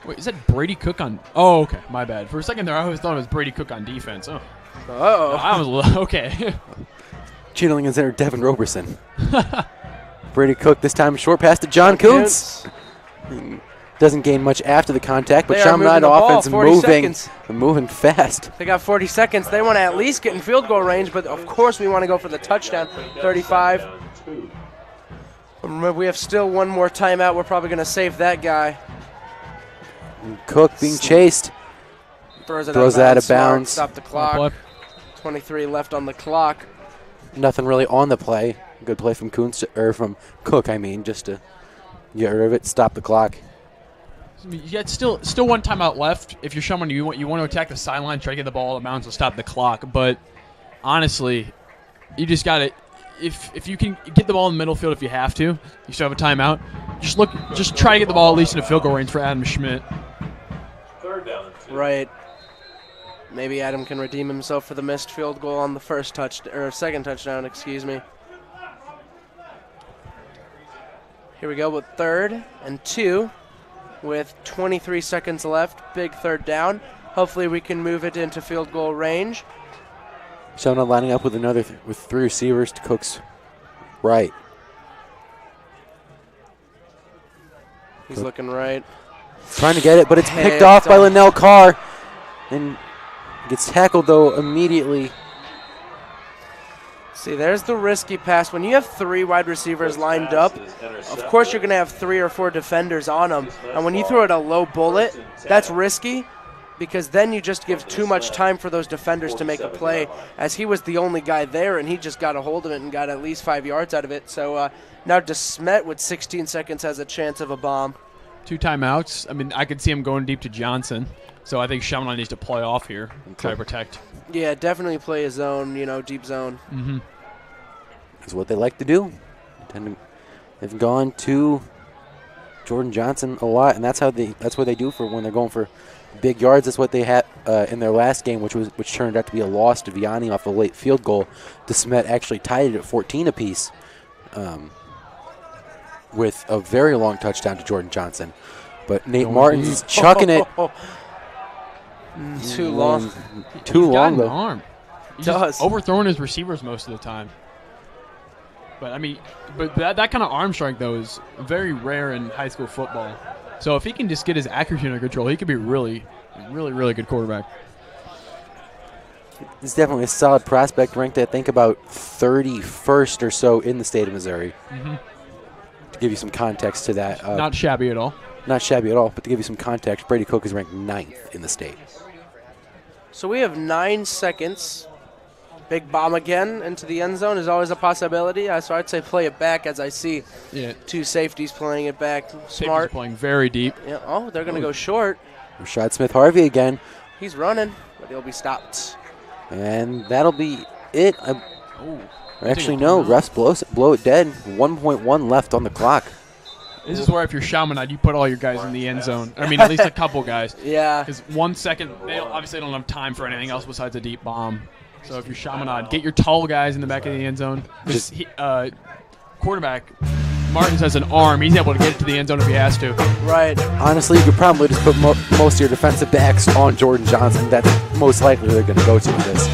Wait, is that Brady Cook on? Oh, okay, my bad. For a second there, I always thought it was Brady Cook on defense. Oh, I was okay. Channeling his inner Devin Roberson. Brady Cook this time short pass to John Kuntz. Doesn't gain much after the contact, but They are moving Chaminade the ball, offense 40 seconds. moving fast. They got 40 seconds. They want to at least get in field goal range, but of course we want to go for the touchdown. 35. Remember, we have still one more timeout. We're probably going to save that guy. Cook being chased. Throws it out of bounds. Stop the clock. 23 left on the clock. Nothing really on the play. Good play from from Cook, just to get rid of it, stop the clock. Yeah, it's still one timeout left. If you're someone you want to attack the sideline, try to get the ball out of bounds, will stop the clock. But honestly, you just got to. If you can get the ball in the middle field, if you have to, you still have a timeout. Just try to get the ball at least in a field goal range for Adam Schmidt. Third down and 2. Right. Maybe Adam can redeem himself for the missed field goal on the second touchdown. Excuse me. Here Here we go with 3rd and 2 with 23 seconds left. Big 3rd down. Hopefully we can move it into field goal range. Chaminade lining up with with 3 receivers to Cook's right. He's looking right. Trying to get it, but it's picked off by Linnell Carr. And gets tackled, though, immediately. See, there's the risky pass. When you have 3 wide receivers lined up, of course you're going to have 3 or 4 defenders on them. And when you throw it a low bullet, that's risky because then you just give too much time for those defenders to make a play, as he was the only guy there, and he just got a hold of it and got at least 5 yards out of it. So now DeSmet with 16 seconds has a chance of a bomb. 2 timeouts. I mean, I could see him going deep to Johnson. So I think Chaminade needs to play off here and try to protect. Yeah, definitely play a zone, deep zone. Mm-hmm. That's what they like to do. They've gone to Jordan Johnson a lot, and that's what they do for when they're going for big yards. That's what they had in their last game, which turned out to be a loss to Vianney off a late field goal. DeSmet actually tied it at 14 apiece with a very long touchdown to Jordan Johnson. But Nate Martins is chucking it. Too long. Too long, though. Arm. He's just overthrowing his receivers most of the time. But, I mean, that kind of arm strike, though, is very rare in high school football. So if he can just get his accuracy under control, he could be a really, really good quarterback. He's definitely a solid prospect, ranked, I think, about 31st or so in the state of Missouri. Mm-hmm. To give you some context to that. Not shabby at all. Not shabby at all, but to give you some context, Brady Cook is ranked 9th in the state. So we have 9 seconds. Big bomb again into the end zone is always a possibility. So I'd say play it back, as I see 2 safeties playing it back. Smart. Safety's playing very deep. Yeah. Oh, they're going to go short. Rashad Smith-Harvey again. He's running, but he'll be stopped. And that'll be it. Actually, no. Refs blow it dead. 1.1 left on the clock. This is where if you're Chaminade, you put all your guys in the end zone. I mean, at least a couple guys. Yeah. Because 1 second, they obviously don't have time for anything else besides a deep bomb. So if you're Chaminade, get your tall guys in the back of the end zone. Quarterback, Martins has an arm. He's able to get it to the end zone if he has to. Right. Honestly, you could probably just put most of your defensive backs on Jordan Johnson. That's most likely they're going to go to with this.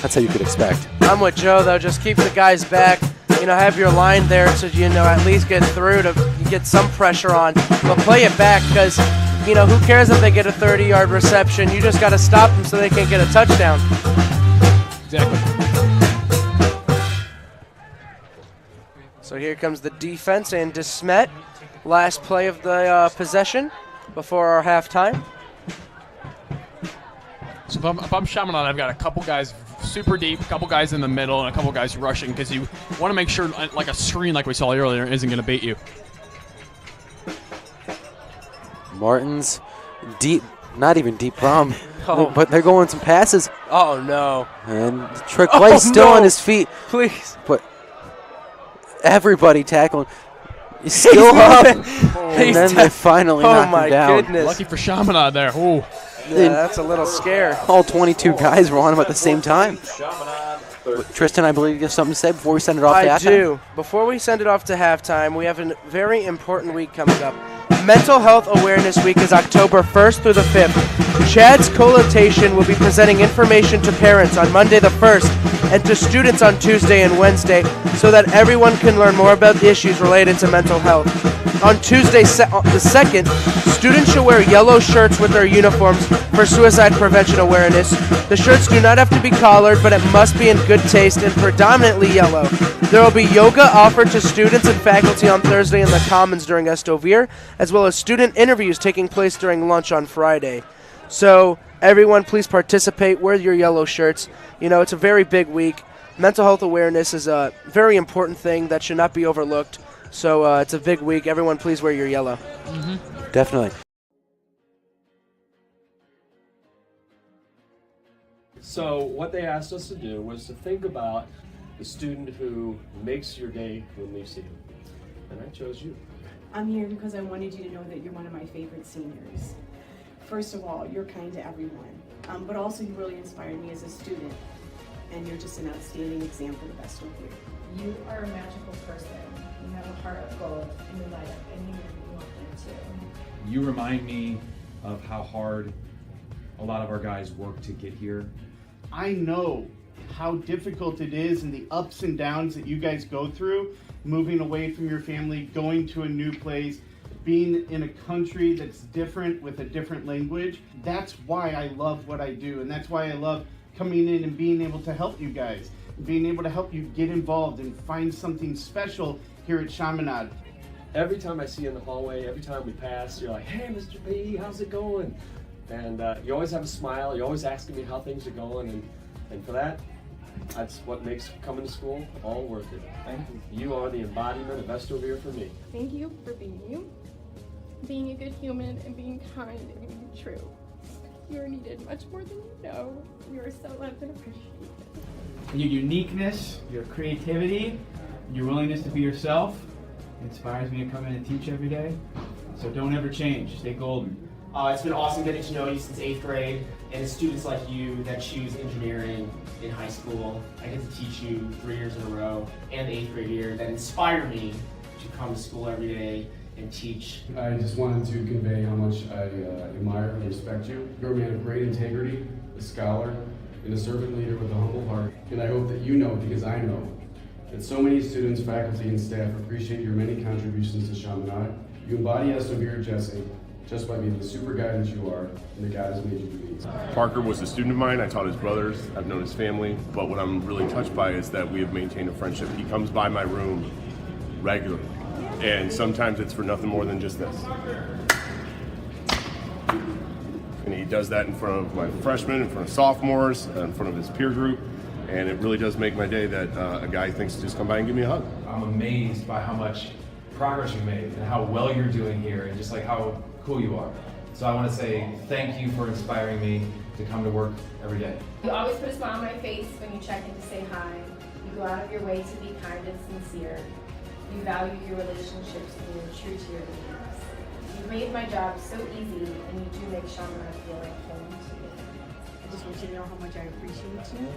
That's how you could expect. I'm with Joe, though. Just keep the guys back. Have your line there so at least get through to get some pressure on. But play it back because, who cares if they get a 30-yard reception? You just got to stop them so they can't get a touchdown. Exactly. So here comes the defense and DeSmet. Last play of the possession before our halftime. So if I'm Chaminade, I've got a couple guys super deep, a couple guys in the middle, and a couple guys rushing because you want to make sure, like a screen like we saw earlier, isn't going to bait you. Martins, deep, not even deep bomb, but they're going some passes. Oh, no. And Trick White still on his feet. Please. But everybody tackling. He's still up. And then they finally knock him down. Oh, my goodness. Lucky for Chaminade there. Ooh. Yeah, that's a little scare. All 22 guys were on him at the same time. Tristan, I believe you have something to say before we send it off to halftime? I do. Before we send it off to halftime, we have a very important week coming up. Mental Health Awareness Week is October 1st through the 5th. Chad's Collotation will be presenting information to parents on Monday the 1st and to students on Tuesday and Wednesday so that everyone can learn more about issues related to mental health. On Tuesday the 2nd, students should wear yellow shirts with their uniforms for suicide prevention awareness. The shirts do not have to be collared, but it must be in good taste and predominantly yellow. There will be yoga offered to students and faculty on Thursday in the Commons during Estovir, as well as student interviews taking place during lunch on Friday. So everyone, please participate. Wear your yellow shirts. It's a very big week. Mental health awareness is a very important thing that should not be overlooked. So it's a big week. Everyone, please wear your yellow. Mm-hmm. Definitely. So what they asked us to do was to think about the student who makes your day when we see them. And I chose you. I'm here because I wanted you to know that you're one of my favorite seniors. First of all, you're kind to everyone, but also you really inspired me as a student. and you're just an outstanding example of Estovere. You are a magical person. You have a heart of gold, and you light up anywhere you want them to. You remind me of how hard a lot of our guys work to get here. I know how difficult it is and the ups and downs that you guys go through, moving away from your family, going to a new place, being in a country that's different with a different language. That's why I love what I do, and that's why I love coming in and being able to help you guys, being able to help you get involved and find something special here at Chaminade. Every time I see you in the hallway, every time we pass, you're like, "Hey, Mr. B, how's it going?" And you always have a smile. You're always asking me how things are going, and for that, that's what makes coming to school all worth it. Thank you. You are the embodiment of Estovere for me. Thank you for being you, being a good human, and being kind and being true. You are needed much more than you know. You are so loved and appreciated. Your uniqueness, your creativity, your willingness to be yourself inspires me to come in and teach every day. So don't ever change. Stay golden. It's been awesome getting to know you since 8th grade, and the students like you that choose engineering in high school. I get to teach you 3 years in a row, and the 8th grade year, that inspire me to come to school every day and teach. I just wanted to convey how much I admire and respect you. You're a man of great integrity, a scholar, and a servant leader with a humble heart. And I hope that you know, because I know, that so many students, faculty, and staff appreciate your many contributions to Chaminade. You embody Estovere, Jesse, just by being the super guy that you are and that God has made you to be. Parker was a student of mine. I taught his brothers. I've known his family. But what I'm really touched by is that we have maintained a friendship. He comes by my room regularly. And sometimes it's for nothing more than just this. And he does that in front of my freshmen, in front of sophomores, in front of his peer group. And it really does make my day that a guy thinks to just come by and give me a hug. I'm amazed by how much progress you made and how well you're doing here and just like how cool you are. So I want to say thank you for inspiring me to come to work every day. You always put a smile on my face when you check in to say hi. You go out of your way to be kind and sincere. You value your relationships and you're true to your beliefs. You've made my job so easy, and you do make Chaminade feel like home to me. I just want you to know how much I appreciate you.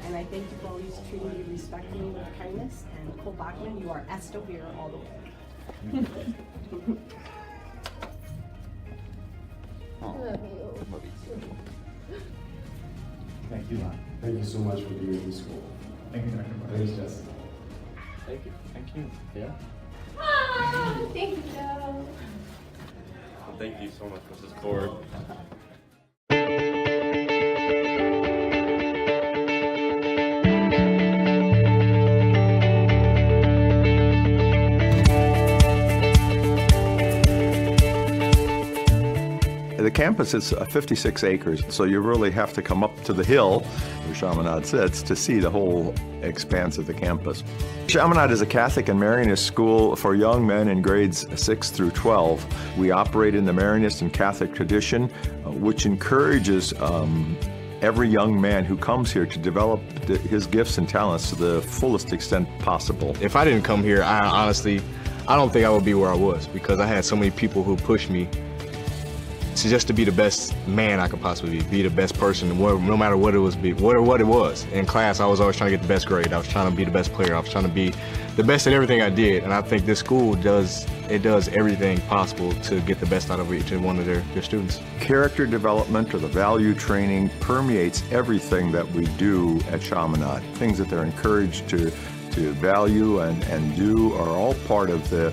And I thank you for always treating me respectfully with kindness. And Cole Bachman, you are Estovere all the way. Thank you, Lon. Thank you so much for being in school. Thank you, Dr. Parker. Thanks, Jesse. Thank you. Thank you. Yeah. Ah, thank you, Joe. Thank you so much, Mrs. Ford. The campus is 56 acres, so you really have to come up to the hill where Chaminade sits to see the whole expanse of the campus. Chaminade is a Catholic and Marianist school for young men in grades 6 through 12. We operate in the Marianist and Catholic tradition, which encourages every young man who comes here to develop his gifts and talents to the fullest extent possible. If I didn't come here, I don't think I would be where I was, because I had so many people who pushed me to be the best man I could possibly be the best person, no matter what it was. What it was. In class, I was always trying to get the best grade. I was trying to be the best player. I was trying to be the best at everything I did. And I think this school does everything possible to get the best out of each and one of their students. Character development or the value training permeates everything that we do at Chaminade. Things that they're encouraged to value and do are all part of the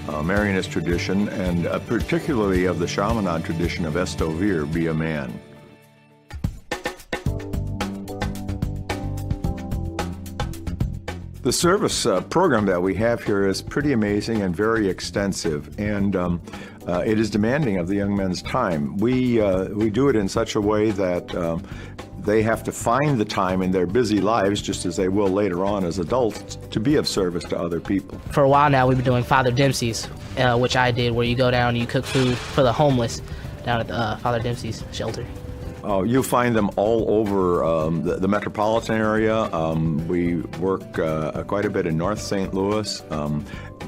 Marianist tradition, and particularly of the Chaminade tradition of Estovere, be a man. The service program that we have here is pretty amazing and very extensive, and it is demanding of the young men's time. We do it in such a way that they have to find the time in their busy lives, just as they will later on as adults, to be of service to other people. For a while now, we've been doing Father Dempsey's, which I did, where you go down and you cook food for the homeless down at the Father Dempsey's shelter. You'll find them all over the metropolitan area. We work quite a bit in North St. Louis.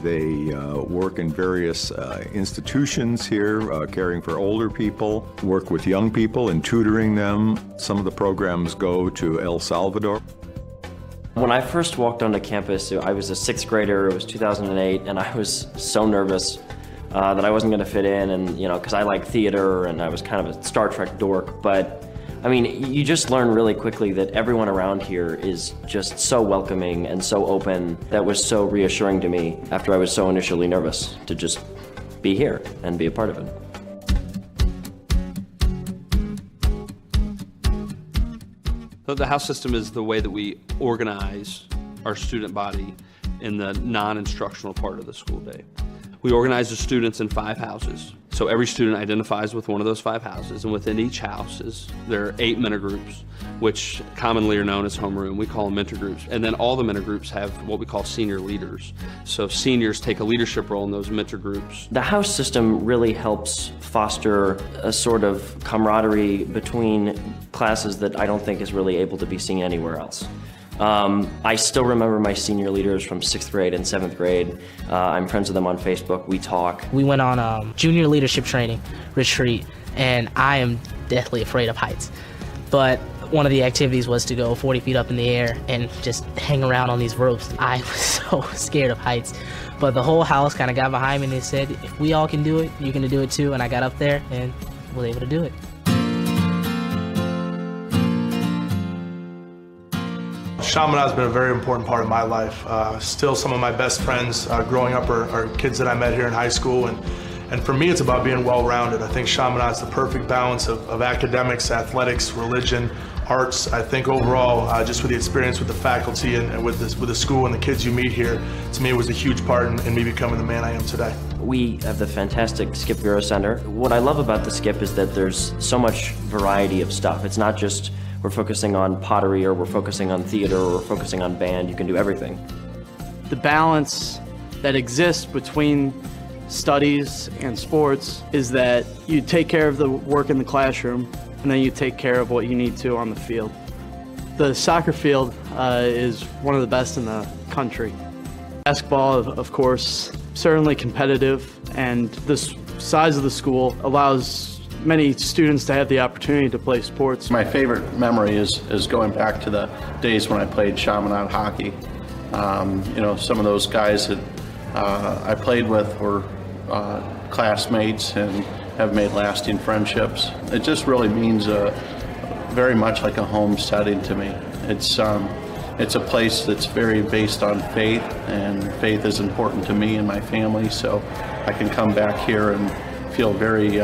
They work in various institutions here, caring for older people, work with young people and tutoring them. Some of the programs go to El Salvador. When I first walked onto campus, I was a 6th grader, it was 2008, and I was so nervous that I wasn't going to fit in, and because I like theater and I was kind of a Star Trek dork. But I mean, you just learn really quickly that everyone around here is just so welcoming and so open. That was so reassuring to me after I was so initially nervous to just be here and be a part of it. The house system is the way that we organize our student body in the non-instructional part of the school day. We organize the students in 5 houses. So every student identifies with one of those 5 houses, and within each house there are 8 mentor groups, which commonly are known as homeroom. We call them mentor groups. And then all the mentor groups have what we call senior leaders. So seniors take a leadership role in those mentor groups. The house system really helps foster a sort of camaraderie between classes that I don't think is really able to be seen anywhere else. I still remember my senior leaders from 6th grade and 7th grade. I'm friends with them on Facebook. We talk. We went on junior leadership training retreat, and I am deathly afraid of heights. But one of the activities was to go 40 feet up in the air and just hang around on these ropes. I was so scared of heights. But the whole house kind of got behind me and they said, if we all can do it, you can do it too. And I got up there and was able to do it. Chaminade has been a very important part of my life. Still, some of my best friends growing up are kids that I met here in high school, and for me it's about being well-rounded. I think Chaminade is the perfect balance of academics, athletics, religion, arts. I think overall, just with the experience with the faculty and with the school and the kids you meet here, to me it was a huge part in me becoming the man I am today. We have the fantastic Skip Bureau Center. What I love about the Skip is that there's so much variety of stuff. It's not just we're focusing on pottery, or we're focusing on theater, or we're focusing on band. You can do everything. The balance that exists between studies and sports is that you take care of the work in the classroom, and then you take care of what you need to on the field. The soccer field is one of the best in the country. Basketball, of course, certainly competitive, and the size of the school allows many students to have the opportunity to play sports. My favorite memory is going back to the days when I played Chaminade hockey. Some of those guys that I played with were classmates and have made lasting friendships. It just really means very much like a home setting to me. It's a place that's very based on faith, and faith is important to me and my family, so I can come back here and feel very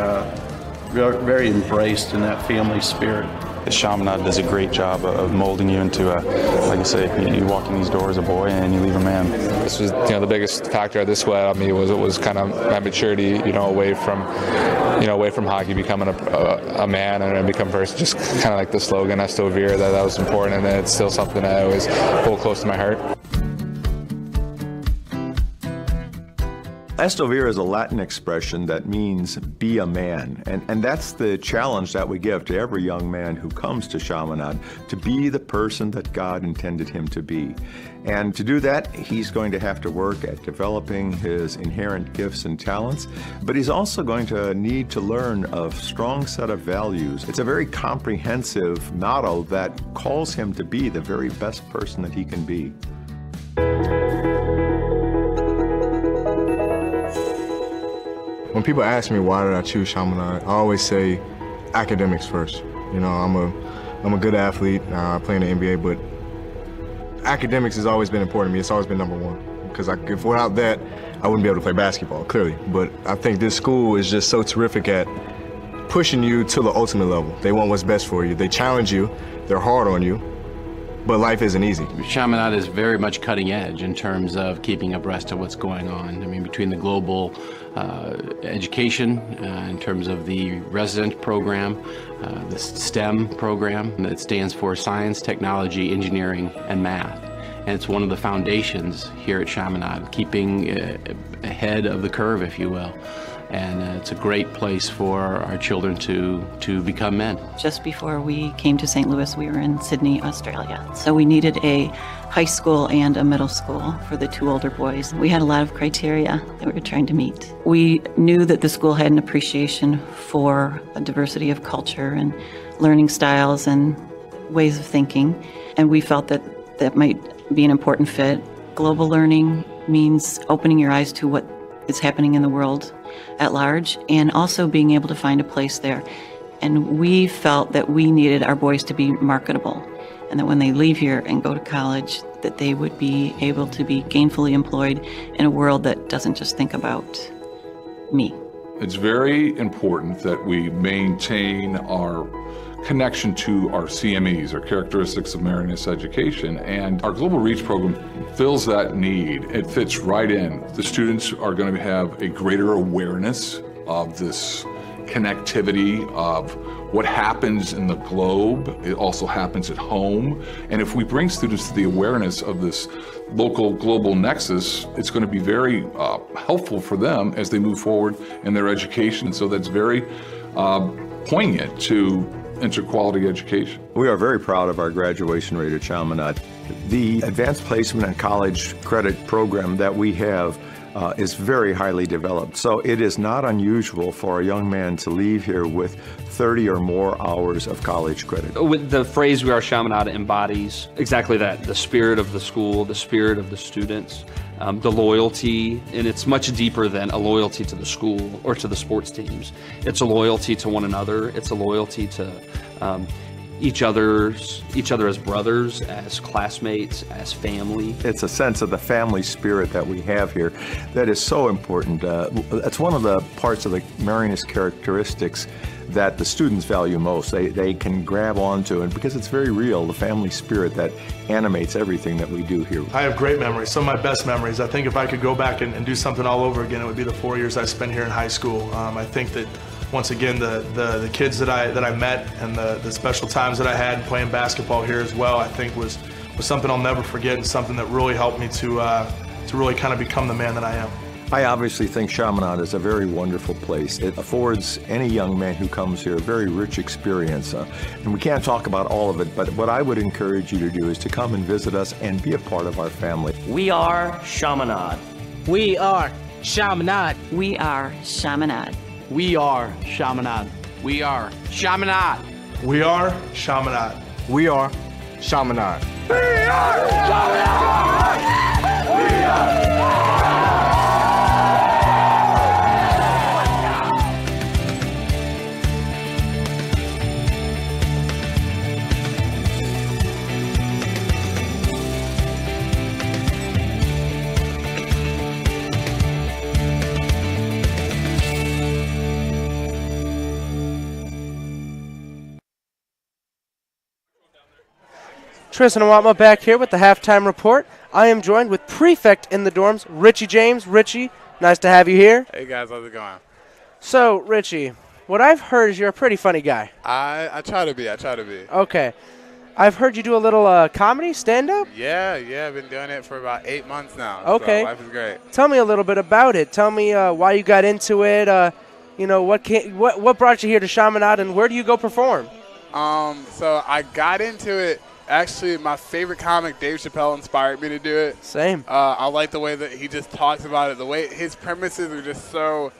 embraced in that family spirit. Chaminade does a great job of molding you into like I say, you walk in these doors a boy and you leave a man. This was, the biggest factor of this way on me was kind of my maturity, away from hockey, becoming a man and become a person. Just kind of like the slogan, Esto Vera, that was important, and it's still something I always hold close to my heart. Esto Vera is a Latin expression that means be a man, and that's the challenge that we give to every young man who comes to Chaminade, to be the person that God intended him to be. And to do that, he's going to have to work at developing his inherent gifts and talents, but he's also going to need to learn a strong set of values. It's a very comprehensive motto that calls him to be the very best person that he can be. When people ask me why did I choose Chaminade, I always say academics first. I'm a good athlete. I play in the NBA, but academics has always been important to me. It's always been number one. Because if without that, I wouldn't be able to play basketball, clearly. But I think this school is just so terrific at pushing you to the ultimate level. They want what's best for you. They challenge you. They're hard on you. But life isn't easy. Chaminade is very much cutting edge in terms of keeping abreast of what's going on. I mean, between the global education, in terms of the resident program, the STEM program that stands for Science, Technology, Engineering, and Math. And it's one of the foundations here at Chaminade, keeping ahead of the curve, if you will. And it's a great place for our children to become men. Just before we came to St. Louis, we were in Sydney, Australia. So we needed a high school and a middle school for the 2 older boys. We had a lot of criteria that we were trying to meet. We knew that the school had an appreciation for a diversity of culture and learning styles and ways of thinking. And we felt that that might be an important fit. Global learning means opening your eyes to what is happening in the world at large, and also being able to find a place there. And we felt that we needed our boys to be marketable, and that when they leave here and go to college, that they would be able to be gainfully employed in a world that doesn't just think about me. It's very important that we maintain our connection to our CMEs, our Characteristics of Marinus Education, and our Global Reach program fills that need. It fits right in. The students are going to have a greater awareness of this connectivity of what happens in the globe. It also happens at home. And if we bring students to the awareness of this local global nexus, it's going to be very helpful for them as they move forward in their education. So that's very poignant to interquality education. We are very proud of our graduation rate at Chaminade. The advanced placement and college credit program that we have is very highly developed. So it is not unusual for a young man to leave here with 30 or more hours of college credit. With the phrase "We Are Chaminade" embodies exactly that, the spirit of the school, the spirit of the students, the loyalty, and it's much deeper than a loyalty to the school or to the sports teams. It's a loyalty to one another. It's a loyalty to each other as brothers, as classmates, as family. It's a sense of the family spirit that we have here that is so important. That's one of the parts of the Marinus characteristics that the students value most. They can grab onto it because it's very real, the family spirit that animates everything that we do here. I have great memories, some of my best memories. I think if I could go back and do something all over again, it would be the 4 years I spent here in high school. I think that once again, the kids that I met and the special times that I had playing basketball here as well, I think was something I'll never forget, and something that really helped me to really kind of become the man that I am. I obviously think Chaminade is a very wonderful place. It affords any young man who comes here a very rich experience. And we can't talk about all of it, but what I would encourage you to do is to come and visit us and be a part of our family. We are Chaminade. We are Chaminade. We are Chaminade. We are Chaminade. We are Chaminade. We are Chaminade. We are Chaminade. We are Chaminade! We are Tristan Watma back here with the halftime report. I am joined with Prefect in the dorms, Richie James. Richie, nice to have you here. Hey guys, how's it going? So, Richie, what I've heard is you're a pretty funny guy. I try to be. Okay. I've heard you do a little comedy, stand-up? Yeah, I've been doing it for about 8 months now. Okay. So life is great. Tell me a little bit about it. Tell me why you got into it. What brought you here to Chaminade, and where do you go perform? So I got into it. Actually, my favorite comic, Dave Chappelle, inspired me to do it. Same. I like the way that he just talks about it. The way his premises are just so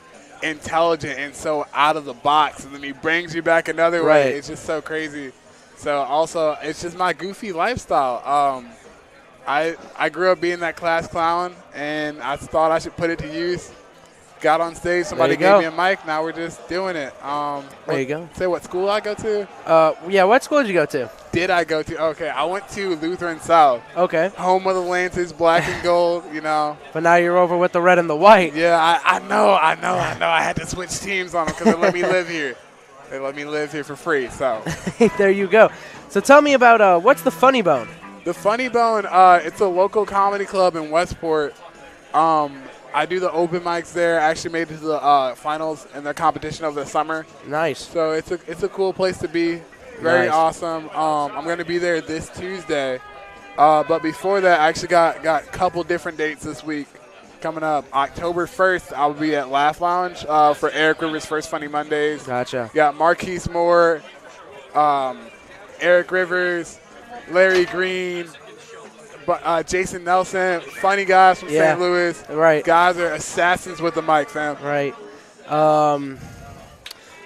intelligent and so out of the box, and then he brings you back another way. It's just so crazy. So also, it's just my goofy lifestyle. I grew up being that class clown, and I thought I should put it to use. Got on stage, somebody gave me a mic, now we're just doing it. There you go. Say what school I go to? Yeah, what school did you go to? Did I go to? Okay, I went to Lutheran South. Okay. Home of the Lancers, black and gold, you know. But now you're over with the red and the white. Yeah, I know. I had to switch teams on them because they let me live here. They let me live here for free, so. There you go. So tell me about what's the Funny Bone? The Funny Bone, it's a local comedy club in Westport. I do the open mics there. I actually made it to the finals in the competition over the summer. Nice. So it's a cool place to be. Very awesome. I'm going to be there this Tuesday But before that, I actually got a couple different dates this week coming up. October 1st, I'll be at Laugh Lounge for Eric Rivers' First Funny Mondays. Gotcha. Got Marquise Moore, Eric Rivers, Larry Green, Jason Nelson, funny guys from St. Louis. Right. Guys are assassins with the mic, fam. Right.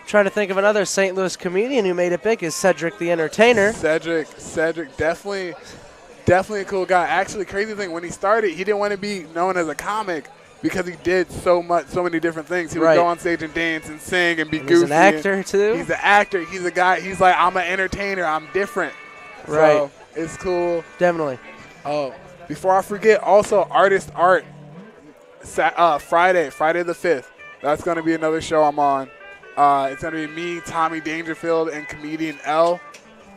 Trying to think of another St. Louis comedian who made it big is Cedric the Entertainer. Cedric, definitely a cool guy. Actually, crazy thing, when he started, he didn't want to be known as a comic because he did so many different things. He would go on stage and dance and sing and be goofy. He's an actor, too? He's an actor. He's a guy. He's like, I'm an entertainer. I'm different. Right. So it's cool. Definitely. Oh, before I forget, also Artist Art, Friday the 5th. That's going to be another show I'm on. It's going to be me, Tommy Dangerfield, and comedian Elle.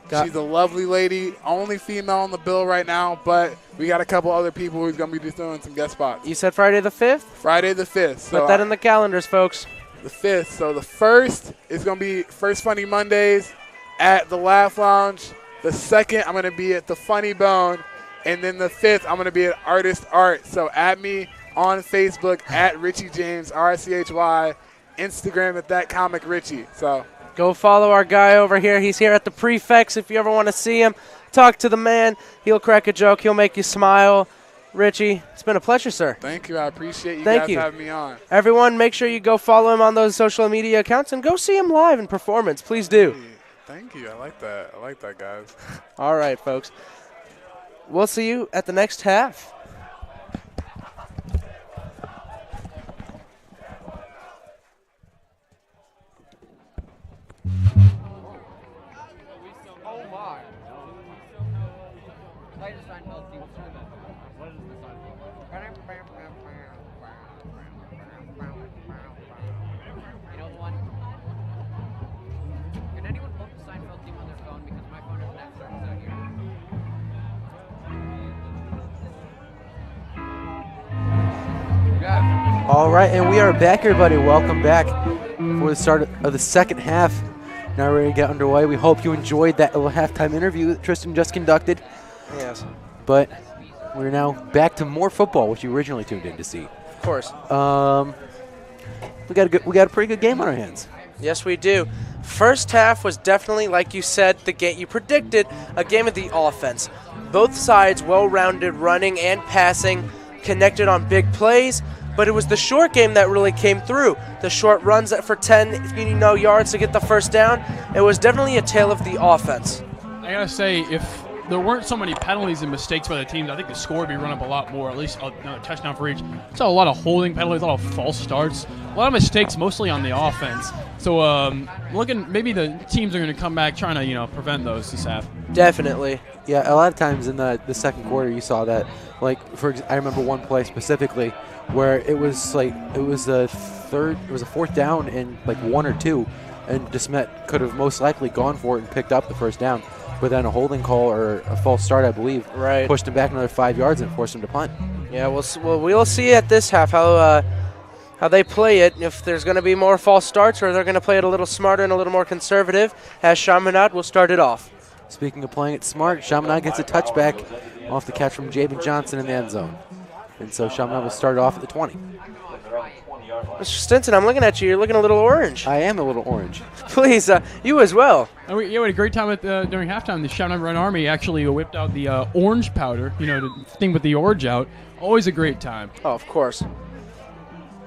She's a lovely lady, only female on the bill right now, but we got a couple other people who's going to be just doing some guest spots. You said Friday the 5th? Friday the 5th. So Put that in the calendars, folks. The 5th. So the 1st is going to be First Funny Mondays at the Laugh Lounge. The 2nd, I'm going to be at the Funny Bone. And then the 5th, I'm going to be at Artist Art. So add me on Facebook at Richie James, RCHY, Instagram at That Comic Richie. So go follow our guy over here. He's here at the Prefects. If you ever want to see him, talk to the man. He'll crack a joke. He'll make you smile. Richie, it's been a pleasure, sir. Thank you. I appreciate you guys having me on. Everyone, make sure you go follow him on those social media accounts and go see him live in performance. Please do. Thank you. I like that. Guys. All right, folks. We'll see you at the next half. All right, and we are back, everybody. Welcome back for the start of the second half. Now we're going to get underway. We hope you enjoyed that little halftime interview that Tristan just conducted. Yes. But we're now back to more football, which you originally tuned in to see. Of course. We got a pretty good game on our hands. Yes, we do. First half was definitely, like you said, the game you predicted, a game of the offense. Both sides well-rounded, running and passing, connected on big plays. But it was the short game that really came through. The short runs that for 10 yards to get the first down. It was definitely a tale of the offense. I got to say, if there weren't so many penalties and mistakes by the teams, I think the score would be run up a lot more, at least a touchdown for each. I saw a lot of holding penalties, a lot of false starts, a lot of mistakes mostly on the offense. So maybe the teams are going to come back trying to prevent those this half. Definitely. Yeah, a lot of times in the second quarter you saw that. Like, I remember one play specifically where it was a fourth down and like 1 or 2, and DeSmet could have most likely gone for it and picked up the first down, but then a holding call or a false start, I believe, pushed him back another 5 yards and forced him to punt. Yeah, we'll see at this half how they play it, if there's going to be more false starts or they're going to play it a little smarter and a little more conservative, as Chaminade will start it off. Speaking of playing it smart, Chaminade gets a touchback off the catch from Jabin Johnson in the end zone. And so Chaminade will start off at the 20. Mr. Stinson, I'm looking at you. You're looking a little orange. I am a little orange. Please, you as well. We had a great time during halftime. The Chaminade Red Army actually whipped out the orange powder, the thing with the orange out. Always a great time. Oh, of course.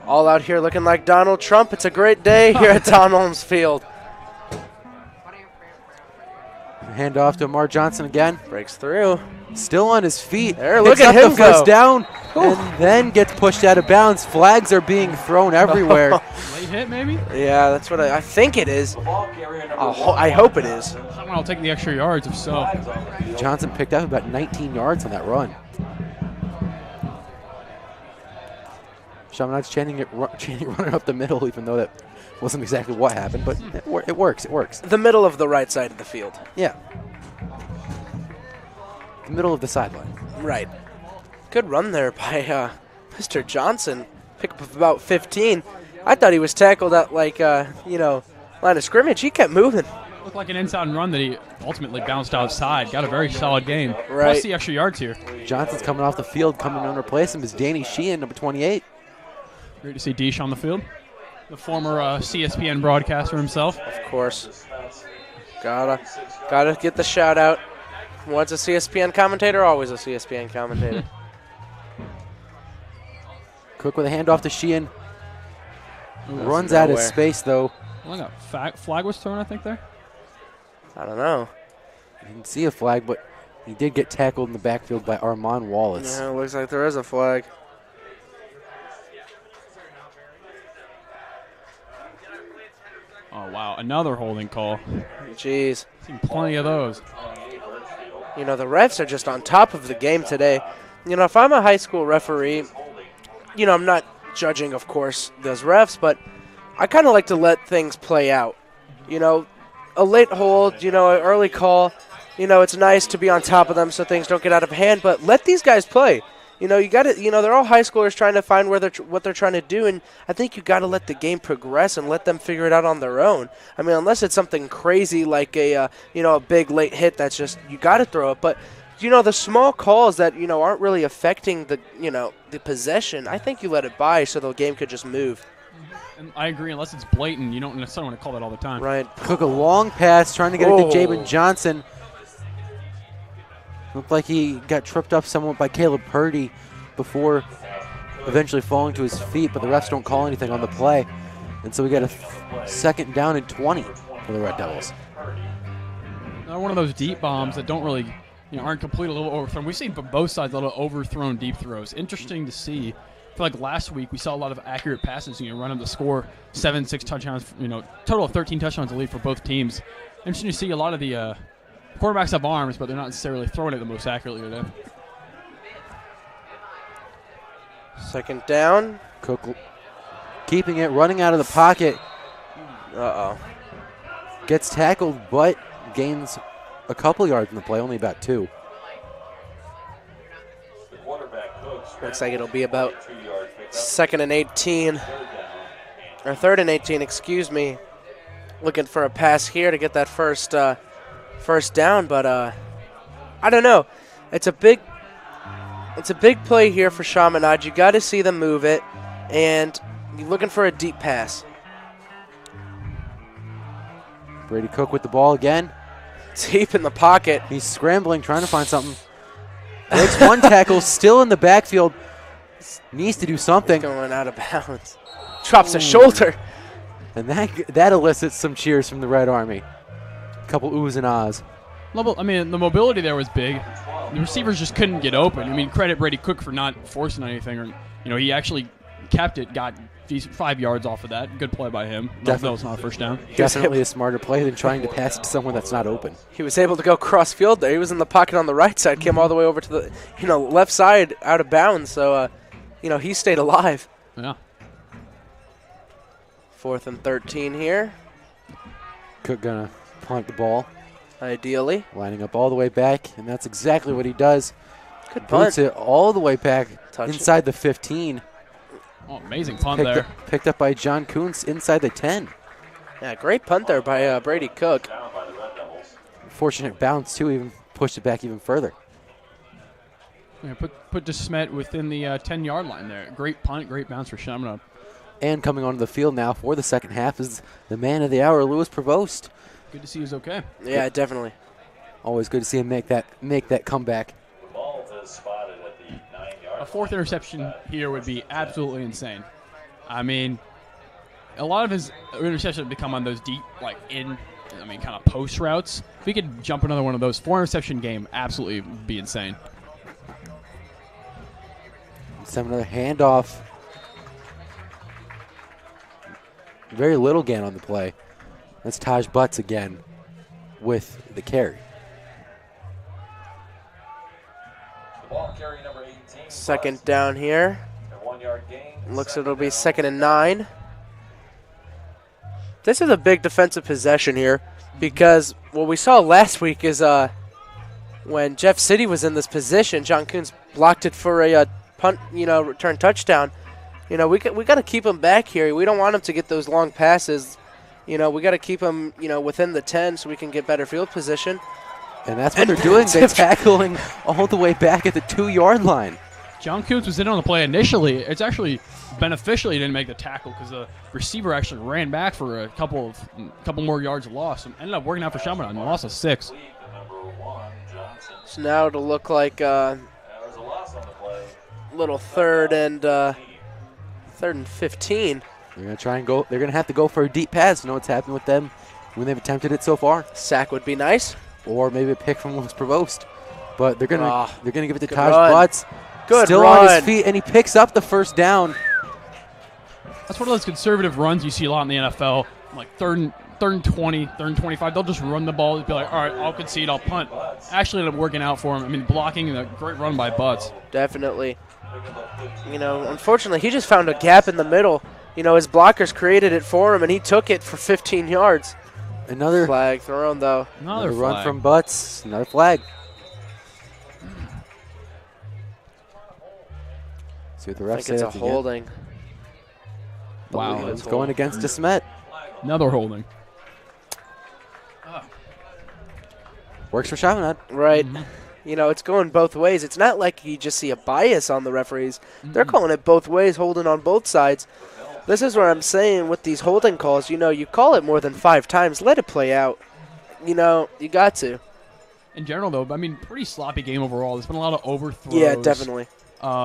All out here looking like Donald Trump. It's a great day here at Tom Holmes Field. Hand off to Amar Johnson again. Breaks through. Still on his feet. There, look at him the first go. down, and then gets pushed out of bounds. Flags are being thrown everywhere. Late hit, maybe? Yeah, that's what I think it is. I hope it is. Someone will take the extra yards if so. Johnson picked up about 19 yards on that run. Chaminade's chanting running up the middle, even though that wasn't exactly what happened, but it works. It works. The middle of the right side of the field. Yeah. The middle of the sideline. Right. Good run there by Mr. Johnson. Pick up of about 15. I thought he was tackled at line of scrimmage. He kept moving. Looked like an inside run that he ultimately bounced outside. Got a very solid game. Right. Plus the extra yards here. Johnson's coming off the field. Coming on to replace him is Danny Sheehan, number 28. Great to see Deesh on the field. The former CSPN broadcaster himself. Of course. Gotta get the shout out. Once a CSPN commentator, always a CSPN commentator. Cook with a handoff to Sheehan. Ooh, Runs out of nowhere. space, though. Well, flag was thrown, I think, there. I don't know. I didn't see a flag, but he did get tackled in the backfield by Armand Wallace. Yeah, it looks like there is a flag. Oh, wow. Another holding call. Jeez. Seen plenty of those. You know, the refs are just on top of the game today. You know, if I'm a high school referee, you know, I'm not judging, of course, those refs, but I kind of like to let things play out. You know, a late hold, you know, an early call, you know, it's nice to be on top of them so things don't get out of hand, but let these guys play. You know, you got to, you know, they're all high schoolers trying to find what they're trying to do, and I think you got to let the game progress and let them figure it out on their own. I mean, unless it's something crazy like a, you know, a big late hit that's just, you got to throw it. But, you know, the small calls that, you know, aren't really affecting the, you know, the possession, I think you let it by so the game could just move. And I agree, unless it's blatant, you don't necessarily want to call that all the time. Right. Cook a long pass, trying to get it to Jabin Johnson. Looked like he got tripped up somewhat by Caleb Purdy before eventually falling to his feet, but the refs don't call anything on the play. And so we got a second down and 20 for the Red Devils. Another one of those deep bombs that don't really, you know, aren't completely a little overthrown. We've seen from both sides a little overthrown deep throws. Interesting to see. I feel like last week we saw a lot of accurate passes, you know, run them to score 7-6 touchdowns, you know, total of 13 touchdowns to lead for both teams. Interesting to see a lot of the quarterbacks have arms, but they're not necessarily throwing it the most accurately today. Second down. Cook keeping it, running out of the pocket. Uh-oh. Gets tackled, but gains a couple yards in the play, only about 2. Looks like it'll be about 2nd and 18. Or 3rd and 18, excuse me. Looking for a pass here to get that first down, but I don't know. It's a big play here for Chaminade. You got to see them move it, and you're looking for a deep pass. Brady Cook with the ball again. Deep in the pocket. He's scrambling, trying to find something. Breaks one tackle, still in the backfield. Needs to do something. Going out of bounds. Drops a shoulder. And that elicits some cheers from the Red Army. A couple oohs and ahs. I mean, the mobility there was big. The receivers just couldn't get open. I mean, credit Brady Cook for not forcing anything. Or, you know, he actually kept it, got 5 yards off of that. Good play by him. That was not a first down. Definitely a smarter play than trying to pass it to someone that's not open. He was able to go cross field there. He was in the pocket on the right side, came all the way over to the, you know, left side out of bounds. So, you know, he stayed alive. Yeah. 4th and 13 here. Cook gonna punt the ball. Ideally. Lining up all the way back, and that's exactly what he does. Good punt. Boots it all the way back Touch inside it. the 15. Oh, amazing punt there. Picked up by John Kuntz inside the 10. Yeah, great punt there by Brady Cook. Fortunate bounce, too, even pushed it back even further. Yeah, put DeSmet within the 10-yard line there. Great punt, great bounce for Chaminade. And coming onto the field now for the second half is the man of the hour, Lewis Prevost. Good to see he's okay. Yeah, definitely. Always good to see him make that comeback. A 4th interception here would be absolutely insane. I mean, a lot of his interceptions have become on those deep, kind of post routes. If we could jump another one of those, 4 interception game, absolutely be insane. Let's have another handoff. Very little gain on the play. That's Taj Butts again with the carry. Second down here. Looks like it'll be 2nd and 9. This is a big defensive possession here because what we saw last week is when Jeff City was in this position, John Kuntz blocked it for a punt, return touchdown. We got to keep him back here. We don't want him to get those long passes, We got to keep them, within the 10 so we can get better field position. And that's what they're doing. They're tackling all the way back at the 2-yard line. John Kuntz was in on the play initially. It's actually beneficial he didn't make the tackle because the receiver actually ran back for a couple more yards of loss and ended up working out for Chaminade and lost a 6. So now it'll look like little third and 15. They're going to try and go. They're going to have to go for a deep pass. You know what's happened with them when they've attempted it so far? Sack would be nice. Or maybe a pick from Lewis Provost. But they're going to give it to good Taj run. Butts. Good Still run. on his feet, and he picks up the first down. That's one of those conservative runs you see a lot in the NFL, like third and 20, third and 25. They'll just run the ball and be like, all right, I'll concede, I'll punt. Actually ended up working out for him. I mean, blocking and a great run by Butts. Definitely. Unfortunately, he just found a gap in the middle. His blockers created it for him, and he took it for 15 yards. Another flag thrown, though. Another run from Butts. Another flag. See what the I refs think say. it's a holding. Wow. It's going against DeSmet. Another holding. Works for Chaminade. Right. It's going both ways. It's not like you just see a bias on the referees. They're calling it both ways, holding on both sides. This is what I'm saying with these holding calls. You call it more than 5 times. Let it play out. You got to. In general, though, I mean, pretty sloppy game overall. There's been a lot of overthrows. Yeah, definitely.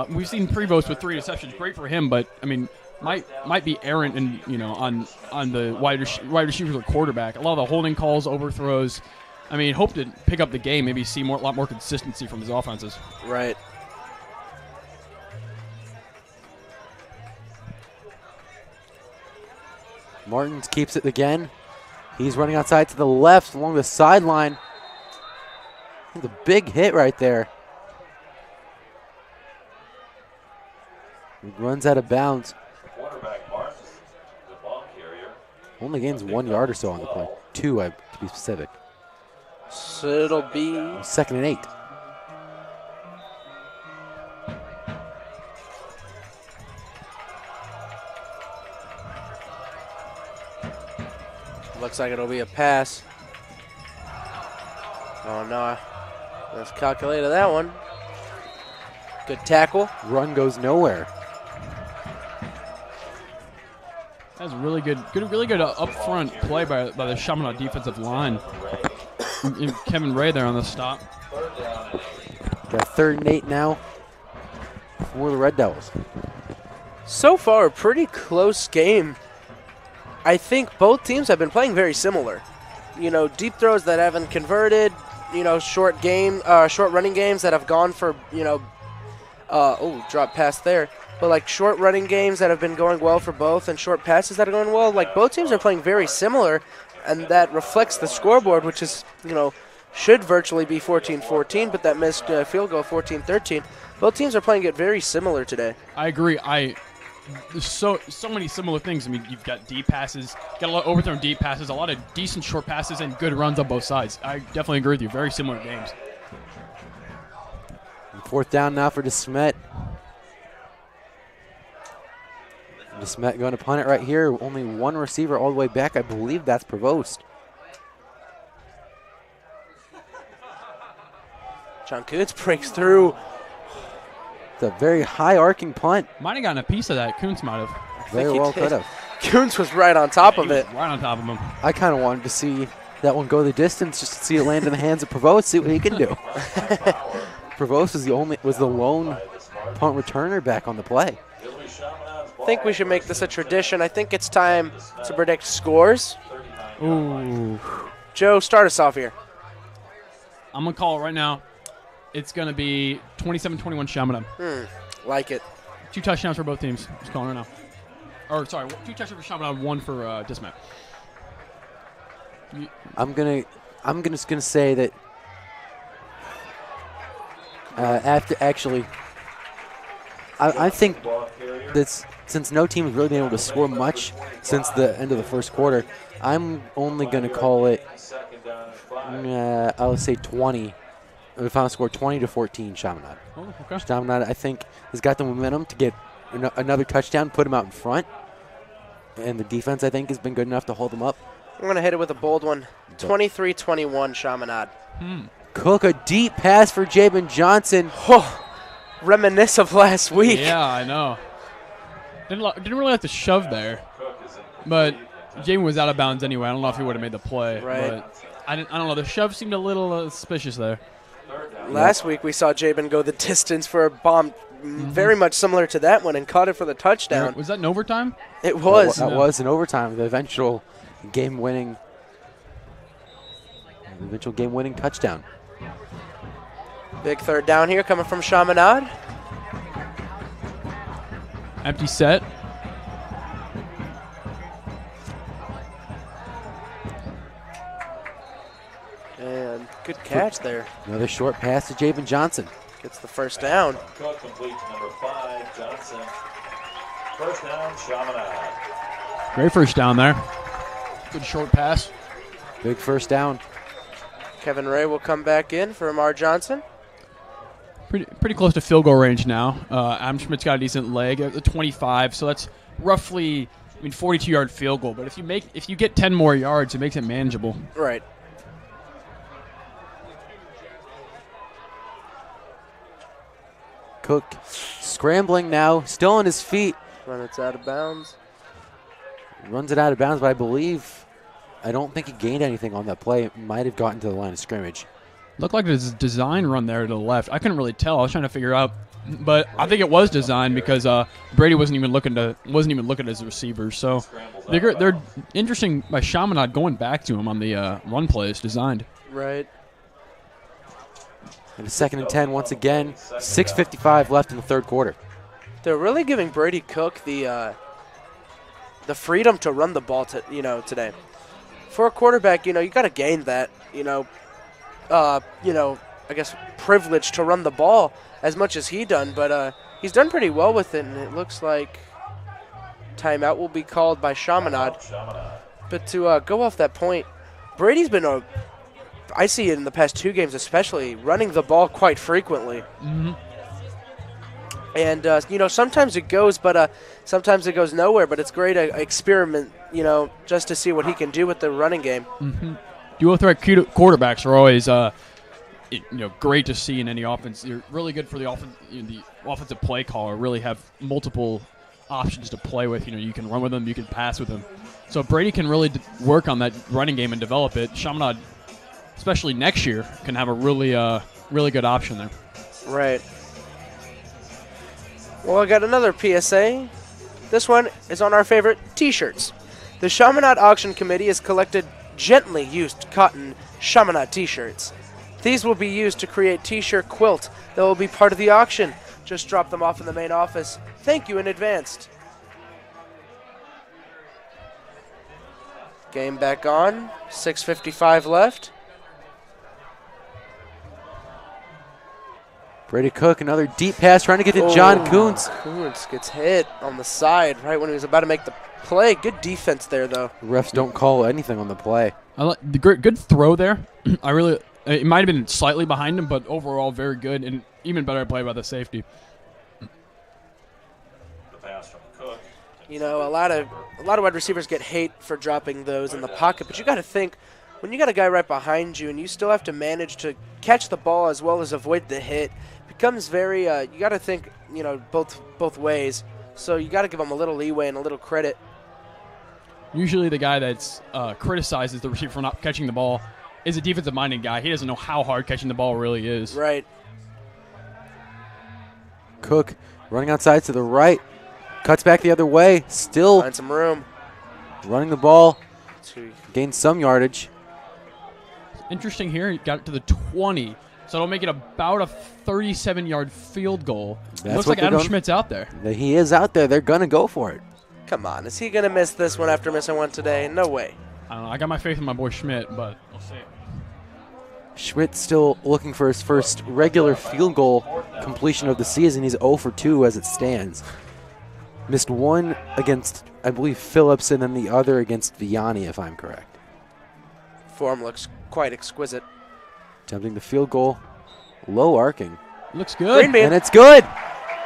We've seen Prevost with 3 interceptions. Great for him, but, I mean, might be errant in, on the wide receivers or quarterback. A lot of the holding calls, overthrows. I mean, hope to pick up the game, maybe see a lot more consistency from his offenses. Right. Martins keeps it again. He's running outside to the left along the sideline. It's a big hit right there. He runs out of bounds. Only gains 1 yard or so on the play. 2, to be specific. So it'll be 2nd and 8. Looks like it'll be a pass. Oh, no. Let's calculate that one. Good tackle. Run goes nowhere. That was really good up front play by the Chaminade defensive line. And Kevin Ray there on the stop. Got 3rd and 8 now for the Red Devils. So far, a pretty close game. I think both teams have been playing very similar. Deep throws that haven't converted. Short running games that have gone for, drop pass there. But like short running games that have been going well for both and short passes that are going well. Like both teams are playing very similar, and that reflects the scoreboard, which is, should virtually be 14-14, but that missed field goal 14-13. Both teams are playing it very similar today. I agree. There's so many similar things. I mean, you've got deep passes, got a lot of overthrown deep passes, a lot of decent short passes, and good runs on both sides. I definitely agree with you. Very similar games. 4th down now for DeSmet. DeSmet going to punt it right here. Only 1 receiver all the way back. I believe that's Prevost. John Kuntz breaks through. It's a very high arcing punt. Might have gotten a piece of that. Kuntz might have. Very well could have. Kuntz was right on top of it. Right on top of him. I kind of wanted to see that one go the distance just to see it land in the hands of Prevost, see what he can do. Prevost was the lone punt returner back on the play. I think we should make this a tradition. I think it's time to predict scores. Ooh. Joe, start us off here. I'm going to call it right now. It's going to be 27-21 Chaminade. Like it. 2 touchdowns for both teams. Just calling right now. Or, sorry, 2 touchdowns for Chaminade, 1 for DeSmet. I'm just gonna say that I think that since no team has really been able to score much since the end of the first quarter, I'm only gonna call it I would say 20. The final score 20-14 Chaminade. Oh, okay. Chaminade, I think, has got the momentum to get another touchdown, put them out in front. and the defense, I think, has been good enough to hold them up. I'm going to hit it with a bold one. 23-21 Chaminade. Cook, a deep pass for Jabin Johnson. Reminisce of last week. Yeah, I know. Didn't really have to shove there, but Jabin was out of bounds anyway. I don't know if he would have made the play. Right. But I don't know. The shove seemed a little suspicious there. Last week we saw Jabin go the distance for a bomb very much similar to that one and caught it for the touchdown. Was that in overtime? It was. That was in overtime. The eventual game-winning touchdown. Big third down here coming from Chaminade. Empty set. And good catch there. Another short pass to Jabin Johnson. Gets the first down. Cook complete to number 5, Johnson. First down, Chaminade. Great first down there. Good short pass. Big first down. Kevin Ray will come back in for Amar Johnson. Pretty close to field goal range now. Adam Schmidt's got a decent leg at the 25, so that's roughly 42-yard field goal. But if you get 10 more yards, it makes it manageable. Right. Cook scrambling now, still on his feet. Run it's out of bounds. Runs it out of bounds, but I don't think he gained anything on that play. It might have gotten to the line of scrimmage. Looked like there's a design run there to the left. I couldn't really tell. I was trying to figure out, but I think it was designed because Brady wasn't even looking at his receivers. So they're interesting by Chaminade going back to him on the run plays designed. Right. And a 2nd and 10 once again. 6:55 left in the third quarter. They're really giving Brady Cook the freedom to run the ball today. For a quarterback, you got to gain that, I guess privilege to run the ball as much as he done, but he's done pretty well with it, and it looks like timeout will be called by Chaminade. But to go off that point, Brady's been I see it in the past 2 games especially, running the ball quite frequently. Mm-hmm. And, sometimes it goes, but sometimes it goes nowhere. But it's great to experiment, just to see what he can do with the running game. Mm-hmm. Dual threat quarterbacks are always, great to see in any offense. They're really good for the offensive play caller. Really have multiple options to play with. You can run with them, you can pass with them. So Brady can really work on that running game and develop it. Chaminade, especially next year, can have a really good option there. Right. Well, I got another PSA. This one is on our favorite T-shirts. The Chaminade Auction Committee has collected gently used cotton Chaminade T-shirts. These will be used to create T-shirt quilt that will be part of the auction. Just drop them off in the main office. Thank you in advance. Game back on. 6:55 left. Brady Cook, another deep pass trying to get to John Kuntz. Kuntz gets hit on the side right when he was about to make the play. Good defense there, though. The refs don't call anything on the play. I like the good throw there. It might have been slightly behind him, but overall very good and even better play by the safety. The pass from Cook. A lot of wide receivers get hate for dropping those in the pocket, but you got to think when you got a guy right behind you and you still have to manage to catch the ball as well as avoid the hit. Becomes very you got to think both ways, so you got to give them a little leeway and a little credit. Usually the guy that's criticizes the receiver for not catching the ball is a defensive minded guy. He doesn't know how hard catching the ball really is. Right. Cook running outside to the right, cuts back the other way, still find some room, running the ball, gained some yardage. Interesting here, he got it to the 20. So it'll make it about a 37-yard field goal. Looks like Adam Schmidt's out there. He is out there. They're going to go for it. Come on. Is he going to miss this one after missing one today? No way. I don't know. I got my faith in my boy Schmidt, but we'll see. Schmidt still looking for his first regular field goal completion of the season. He's 0 for 2 as it stands. Missed one against, I believe, Phillips, and then the other against Vianney, if I'm correct. Form looks quite exquisite. Attempting the field goal, low arcing. Looks good. And it's good.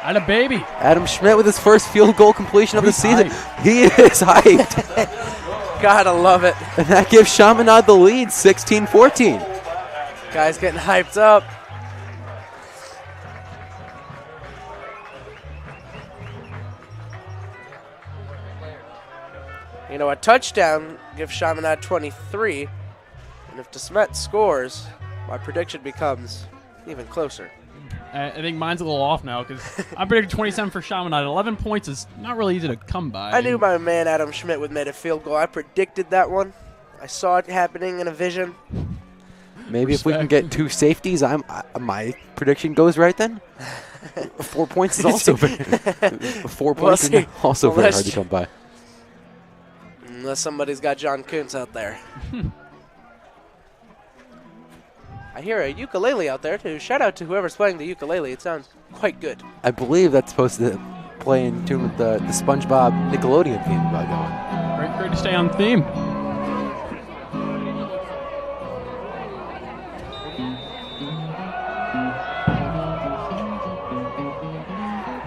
And a baby. Adam Schmidt with his first field goal completion of the season. He is hyped. Gotta love it. And that gives Chaminade the lead, 16-14. Guys getting hyped up. You know, a touchdown gives Chaminade 23. And if DeSmet scores, my prediction becomes even closer. I think mine's a little off now because I'm predicting 27 for Chaminade. 11 points is not really easy to come by. I knew my man Adam Schmidt would make a field goal. I predicted that one. I saw it happening in a vision. Maybe if we can get 2 safeties, my prediction goes right then. 4 points is also 4 points is also very hard to come by. Unless somebody's got John Kuntz out there. I hear a ukulele out there, too. Shout out to whoever's playing the ukulele. It sounds quite good. I believe that's supposed to play in tune with the SpongeBob Nickelodeon theme going. Great to stay on theme.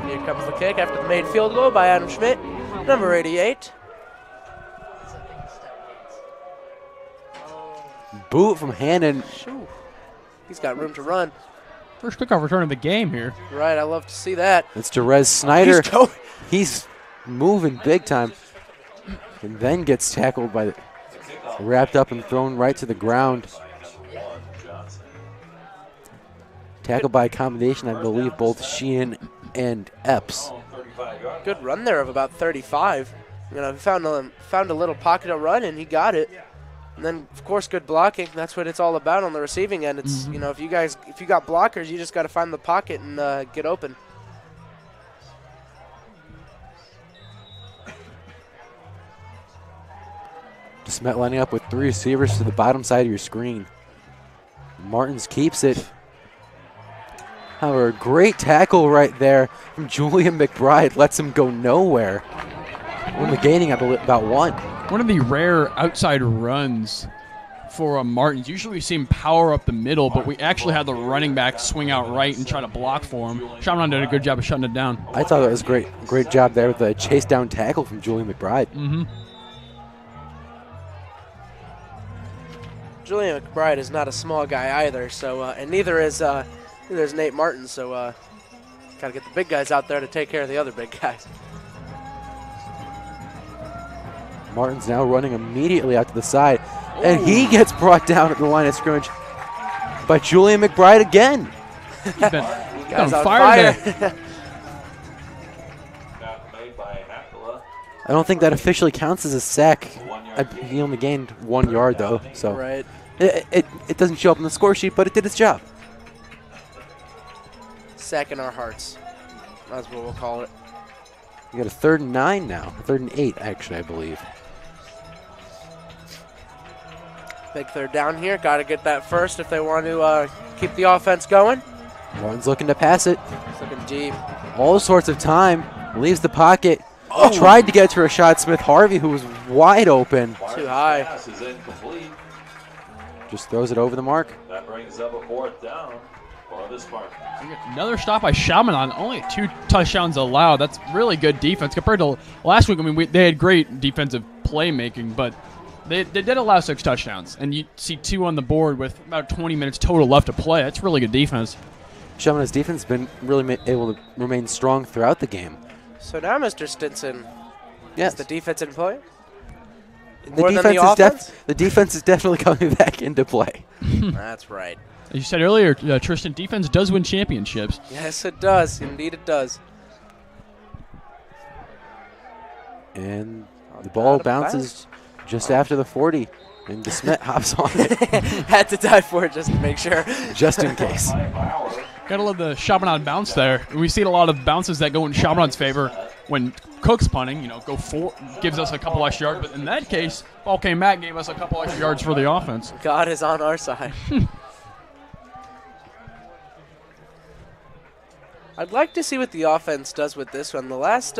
Here comes the kick after the made field goal by Adam Schmidt, number 88. Boot from Hannon. He's got room to run. First kickoff return of the game here. Right, I love to see that. It's Jerez Snyder. He's moving big time. And then gets tackled by wrapped up and thrown right to the ground. Tackled by a combination, I believe, both Sheehan and Epps. Good run there of about 35. You know, he found a little pocket to run, and he got it. And then, of course, good blocking. That's what it's all about on the receiving end. It's you know, if you got blockers, you just got to find the pocket and get open. DeSmet lining up with 3 receivers to the bottom side of your screen. Martins keeps it. However, a great tackle right there from Julian McBride. Lets him go nowhere. Only gaining about 1. One of the rare outside runs for Martins. Usually we see him power up the middle, but we actually had the running back swing out right and try to block for him. Chaminade did a good job of shutting it down. I thought that was great. Great job there with the chase down tackle from Julian McBride. Julian McBride is not a small guy either, so and neither is Nate Martin. So got to get the big guys out there to take care of the other big guys. Martin's now running immediately out to the side, and he gets brought down at the line of scrimmage by Julian McBride again. He's been on fire there. I don't think that officially counts as a sack. He only gained 1 yard, though, so right. It doesn't show up on the score sheet, but it did its job. Sack in our hearts. That's what we'll call it. You got a 3rd and 9 now. 3rd and 8, actually, I believe. Big 3rd down here. Got to get that first if they want to keep the offense going. Martin's looking to pass it. He's looking deep. All sorts of time. Leaves the pocket. Tried to get to Rashad Smith-Harvey, who was wide open. Too high. Pass is incomplete. Just throws it over the mark. That brings up a 4th down for this part. Another stop by Chaminade. Only 2 touchdowns allowed. That's really good defense compared to last week. I mean, they had great defensive playmaking, but they did allow 6 touchdowns. And you see 2 on the board with about 20 minutes total left to play. That's really good defense. Chaminade's defense has been really able to remain strong throughout the game. So now, Mr. Stinson, yes, is the defense in play? The defense is definitely coming back into play. That's right. As you said earlier, Tristan, defense does win championships. Yes, it does. Indeed, it does. And the ball bounces just after the 40, and DeSmet hops on it. Had to dive for it just to make sure. Just in case. Gotta love the Chaminade bounce there. We've seen a lot of bounces that go in Chaminade's favor when Cook's punting, go for, gives us a couple extra yards. But in that case, ball came back, gave us a couple extra yards for the offense. God is on our side. I'd like to see what the offense does with this one. The last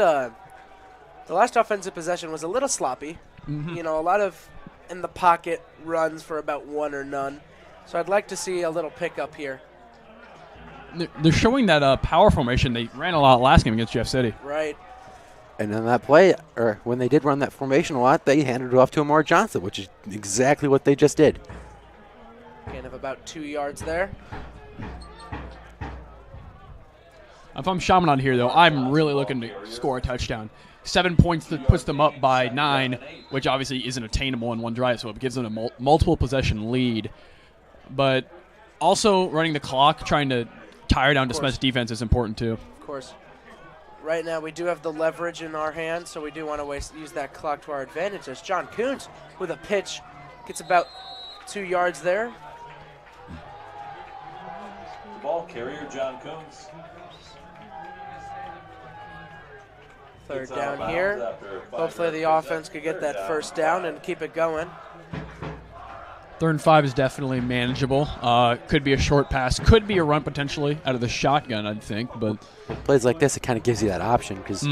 offensive possession was a little sloppy. A lot of in the pocket runs for about 1 or none. So I'd like to see a little pickup here. they're showing that power formation they ran a lot last game against Jeff City. Right. And on that play, or when they did run that formation a lot, they handed it off to Amar Johnson, which is exactly what they just did. Gain of about 2 yards there. If I'm Chaminade here, though, I'm really looking to score a touchdown. 7 points that puts them up by 9, which obviously isn't attainable in one drive, so it gives them a multiple possession lead. But also running the clock, trying to tire down DeSmet's defense is important too. Of course. Right now we do have the leverage in our hands, so we do want to use that clock to our advantage. As John Kuntz with a pitch gets about 2 yards there. The ball carrier, John Kuntz. Third down here. Hopefully the offense could get that first down and keep it going. 3rd and 5 is definitely manageable. Could be a short pass. Could be a run potentially out of the shotgun, I'd think. But with plays like this, it kind of gives you that option because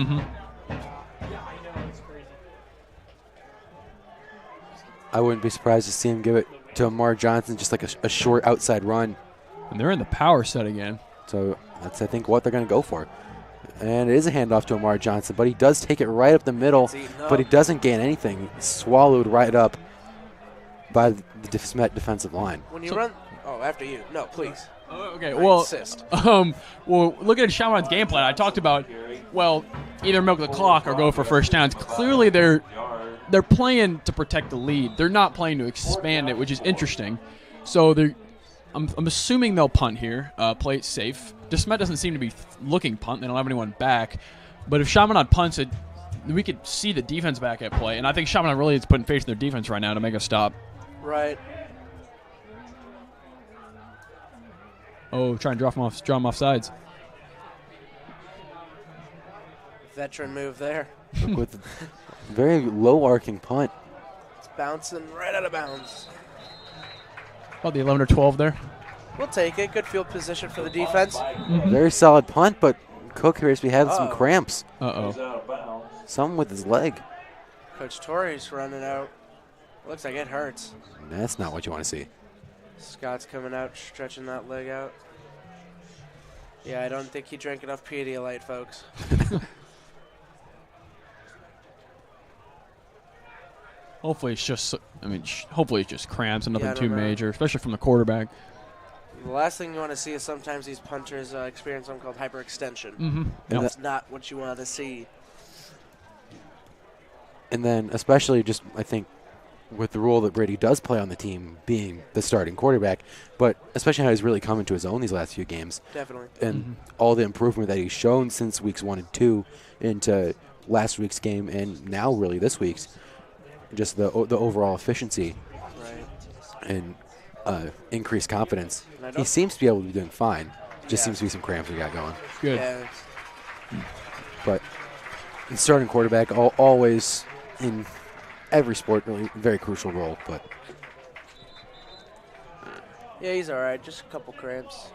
I wouldn't be surprised to see him give it to Amar Johnson, just like a short outside run. And they're in the power set again. So that's, I think, what they're going to go for. And it is a handoff to Amar Johnson, but he does take it right up the middle, but he doesn't gain anything. Swallowed right up by the DeSmet defensive line. When you run, after you. No, please. Okay, well, looking at Chaminade's game plan, I talked about, either milk the clock or go for first downs. Clearly, they're playing to protect the lead. They're not playing to expand it, which is interesting. So I'm assuming they'll punt here, play it safe. DeSmet doesn't seem to be looking punt. They don't have anyone back. But if Chaminade punts it, we could see the defense back at play. And I think Chaminade really is putting faith in their defense right now to make a stop. Right. Oh, try and draw them off sides. Veteran move there. With a very low arcing punt. It's bouncing right out of bounds. About the 11 or 12 there. We'll take it. Good field position for the defense. Very solid punt, but Cook appears to be having some cramps. Uh-oh. Something with his leg. Coach Torrey's running out. Looks like it hurts. That's not what you want to see. Scott's coming out, stretching that leg out. Yeah, I don't think he drank enough Pedialyte, folks. Hopefully it's just, hopefully it's just cramps and nothing too major, especially from the quarterback. The last thing you want to see is sometimes these punters experience something called hyperextension. Mm-hmm. That's not what you want to see. And then especially just, I think, with the role that Brady does play on the team being the starting quarterback, but especially how he's really come into his own these last few games. Definitely. And all the improvement that he's shown since weeks 1 and 2 into last week's game and now really this week's, just the overall efficiency and increased confidence. He seems to be able to be doing fine. Just seems to be some cramps we got going. Good. Yeah. But the starting quarterback always in every sport really very crucial role. But yeah, he's all right. Just a couple cramps.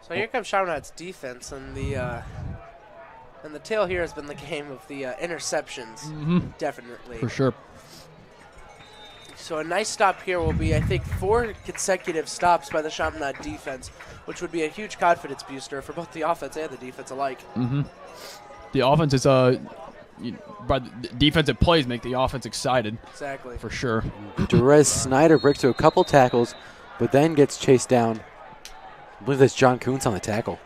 So here comes Chaminade's defense, and the tail here has been the game of the interceptions, definitely. For sure. So a nice stop here will be, I think, 4 consecutive stops by the Chaminade defense, which would be a huge confidence booster for both the offense and the defense alike. Mm-hmm. The offense is but the defensive plays make the offense excited. Exactly. For sure. Snyder breaks through a couple tackles, but then gets chased down. I believe that's John Kuntz on the tackle.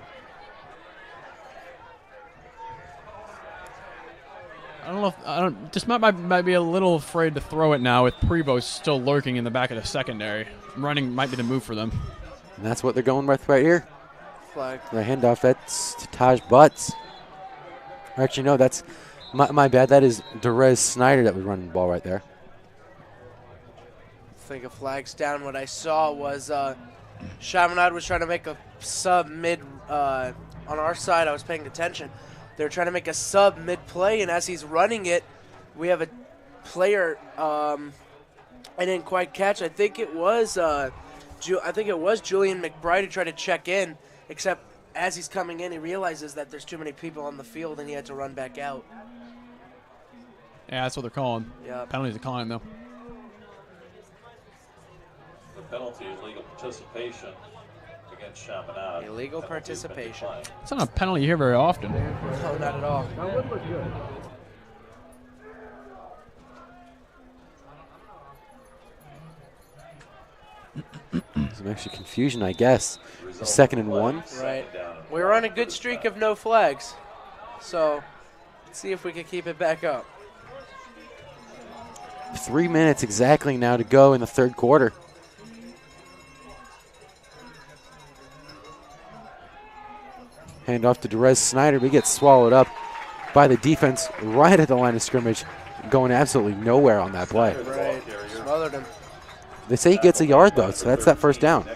I don't know. DeSmet might be a little afraid to throw it now with Prevost still lurking in the back of the secondary. Running might be the move for them. And that's what they're going with right here. Flag. The handoff, that's to Taj Butts. Or actually, no, that's my bad. That is Derez Snyder that was running the ball right there. I think a flag's down. What I saw was Chaminade was trying to make a sub mid on our side. I was paying attention. They're trying to make a sub mid-play, and as he's running it, we have a player I didn't quite catch. I think it was Julian McBride who tried to check in, except as he's coming in, he realizes that there's too many people on the field, and he had to run back out. Yeah, that's what they're calling. Yeah. Penalties are calling, though. penalty, illegal participation against Chaminade. Illegal participation. It's not a penalty you hear very often. No, not at all. That would look good. Some extra confusion, I guess. 2nd and 1. Right. We were on a good streak of no flags, so let's see if we can keep it back up. 3 minutes exactly now to go in the 3rd quarter. Hand off to Derez Snyder, but he gets swallowed up by the defense right at the line of scrimmage, going absolutely nowhere on that play. Right. Smothered him. They say he gets a yard, though, so that's that first down.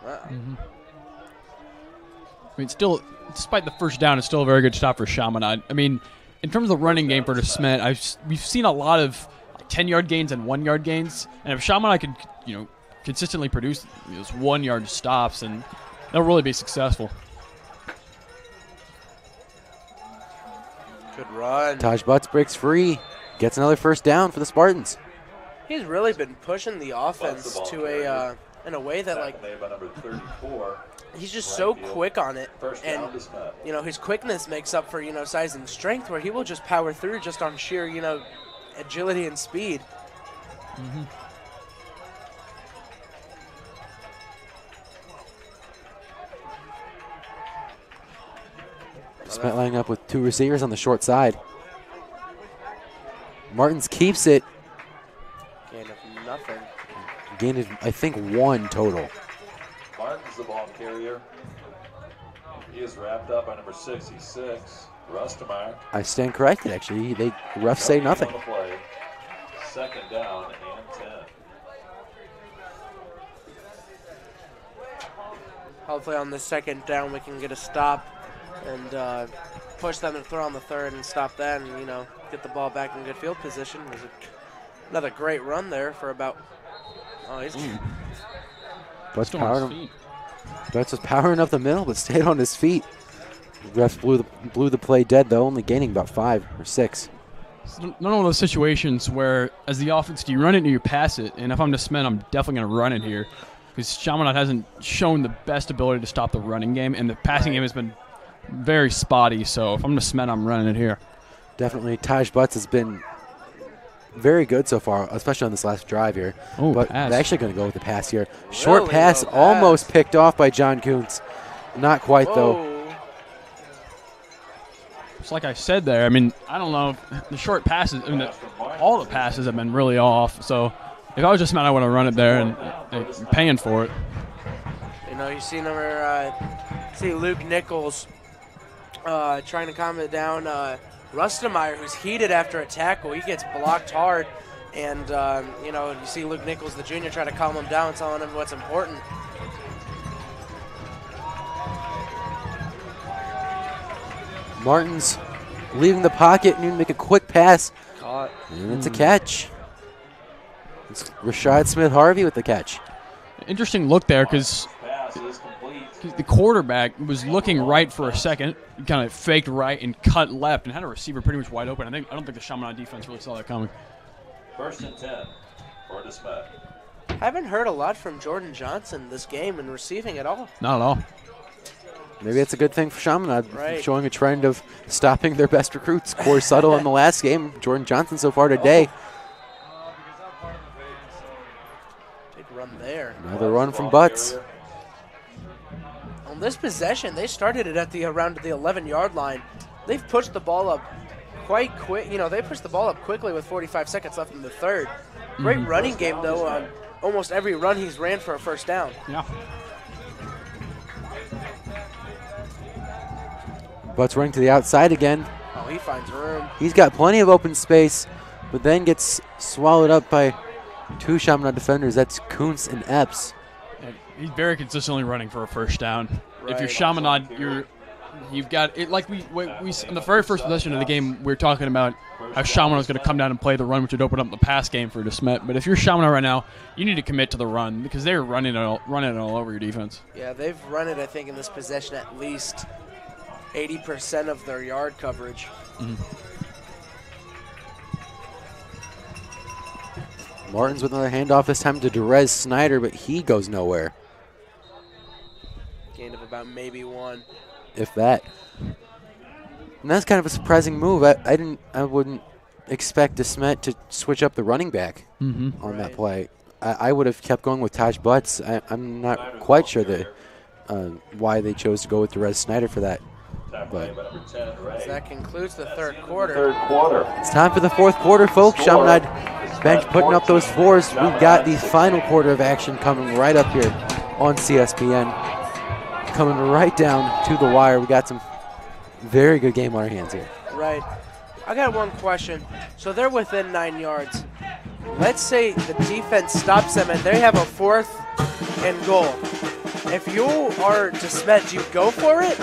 I mean, still, despite the first down, it's still a very good stop for Chaminade. I mean, in terms of the running game for DeSmet, we've seen a lot of 10-yard gains and 1-yard gains, and if Chaminade could, consistently produce those 1-yard stops, and they'll really be successful. Good run. Taj Butts breaks free, gets another first down for the Spartans. He's really been pushing the offense to a in a way that, like, he's just so quick on it, and his quickness makes up for size and strength, where he will just power through just on sheer agility and speed. DeSmet lining up with 2 receivers on the short side. Martins keeps it. Gain of nothing. Gain of, I think, 1 total. Martin's the ball carrier. He is wrapped up by number 66, Rustemeyer. I stand corrected, actually. The refs say nothing. 2nd down and 10. Hopefully on the 2nd down we can get a stop and push them to throw on the 3rd and stop that and, get the ball back in good field position. There's another great run there for about, he's Butts was powering up the middle, but stayed on his feet. The refs blew the play dead, though, only gaining about 5 or 6. It's none of those situations where, as the offense, do you run it or you pass it? And if I'm DeSmet, I'm definitely going to run it here, because Chaminade hasn't shown the best ability to stop the running game, and the passing game has been very spotty. So if I'm DeSmet, I'm running it here. Definitely, Taj Butts has been very good so far, especially on this last drive here. Oh, but pass. they're actually going to go with the pass here. Short pass, almost picked off by John Kuntz. Not quite, though. It's like I said there. I mean, I don't know. The short passes, all the passes have been really off. So if I was DeSmet, I would have run it there and paying for it. You see Luke Nichols trying to calm it down. Rustemeyer, who's heated after a tackle, he gets blocked hard, and you see Luke Nichols, the junior, try to calm him down, telling him what's important. Martins leaving the pocket and make a quick pass. Caught. And it's a catch. It's Rashad Smith-Harvey with the catch. Interesting look there, because the quarterback was looking right for a second, kind of faked right and cut left, and had a receiver pretty much wide open. I don't think the Chaminade defense really saw that coming. 1st and 10 for DeSmet. Haven't heard a lot from Jordan Johnson this game in receiving at all. Not at all. Maybe it's a good thing for Chaminade, right. Showing a trend of stopping their best recruits. Corey Suttle in the last game, Jordan Johnson so far today. Big run there. Another run from Butts. On this possession, they started it at around the 11-yard line. They've pushed the ball up quite quick. They pushed the ball up quickly with 45 seconds left in the 3rd. Great running game, though. On almost every run he's ran for a first down. Yeah. Butts running to the outside again. Oh, he finds room. He's got plenty of open space, but then gets swallowed up by 2 Chaminade defenders. That's Kuntz and Epps. And he's very consistently running for a first down. Right. If you're Chaminade, you've got it. Like we in the very first possession of the game, we were talking about how Chaminade was going to come down and play the run, which would open up the pass game for DeSmet. But if you're Chaminade right now, you need to commit to the run, because they're running it all over your defense. Yeah, they've run it, I think, in this possession at least 80% of their yard coverage. Martins with another handoff, this time to Derez Snyder, but he goes nowhere. Gain of about maybe 1. If that. And that's kind of a surprising move. I wouldn't expect DeSmet to switch up the running back on that play. I would have kept going with Taj Butts. I'm not quite sure why they chose to go with Derez Snyder for that. But that concludes the third quarter. It's time for the fourth quarter, folks. Chaminade bench putting up those 4s. We've got the final quarter of action coming right up here on CSPN. Coming right down to the wire. We got some very good game on our hands here. Right. I got one question. So they're within 9 yards. Let's say the defense stops them and they have a 4th and goal. If you are DeSmet, do you go for it?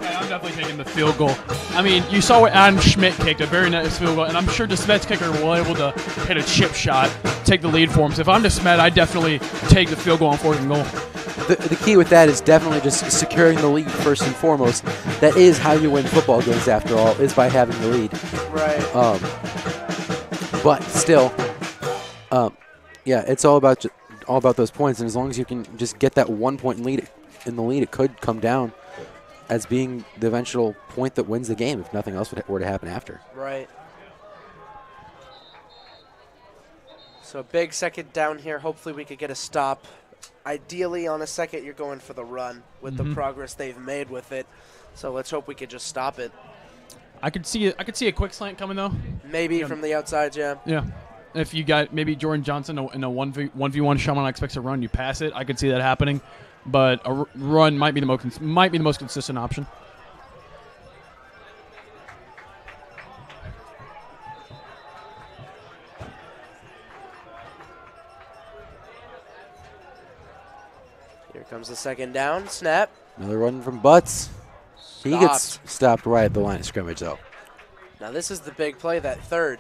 I'm definitely taking the field goal. I mean, you saw what Adam Schmidt kicked, a very nice field goal, and I'm sure DeSmet's kicker will be able to hit a chip shot, take the lead for him. So if I'm DeSmet, I definitely take the field goal on 4th and goal. The key with that is definitely just securing the lead first and foremost. That is how you win football games, after all, is by having the lead. Right. But still, yeah, it's all about those points, and as long as you can just get that 1 point lead in the lead, it could come down as being the eventual point that wins the game if nothing else were to happen after. Right. So a big second down here. Hopefully we could get a stop. Ideally on a second you're going for the run with the progress they've made with it. So let's hope we could just stop it. I could see a quick slant coming though. Maybe from the outside, yeah. Yeah. If you got maybe Jordan Johnson in a 1v1 Chaminade expects a run, you pass it. I could see that happening. But a run might be the most consistent option. Here comes the second down. Snap. Another run from Butts. He gets stopped right at the line of scrimmage, though. Now this is the big play, that third.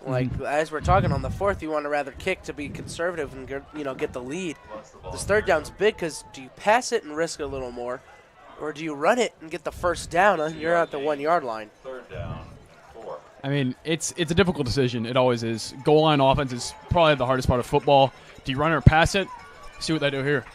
Like, as we're talking on the 4th, you want to rather kick to be conservative and get the lead. This third down's big because do you pass it and risk a little more, or do you run it and get the first down and you're at the 1 yard line? Third down, 4. I mean, it's a difficult decision. It always is. Goal line offense is probably the hardest part of football. Do you run it or pass it? See what they do here.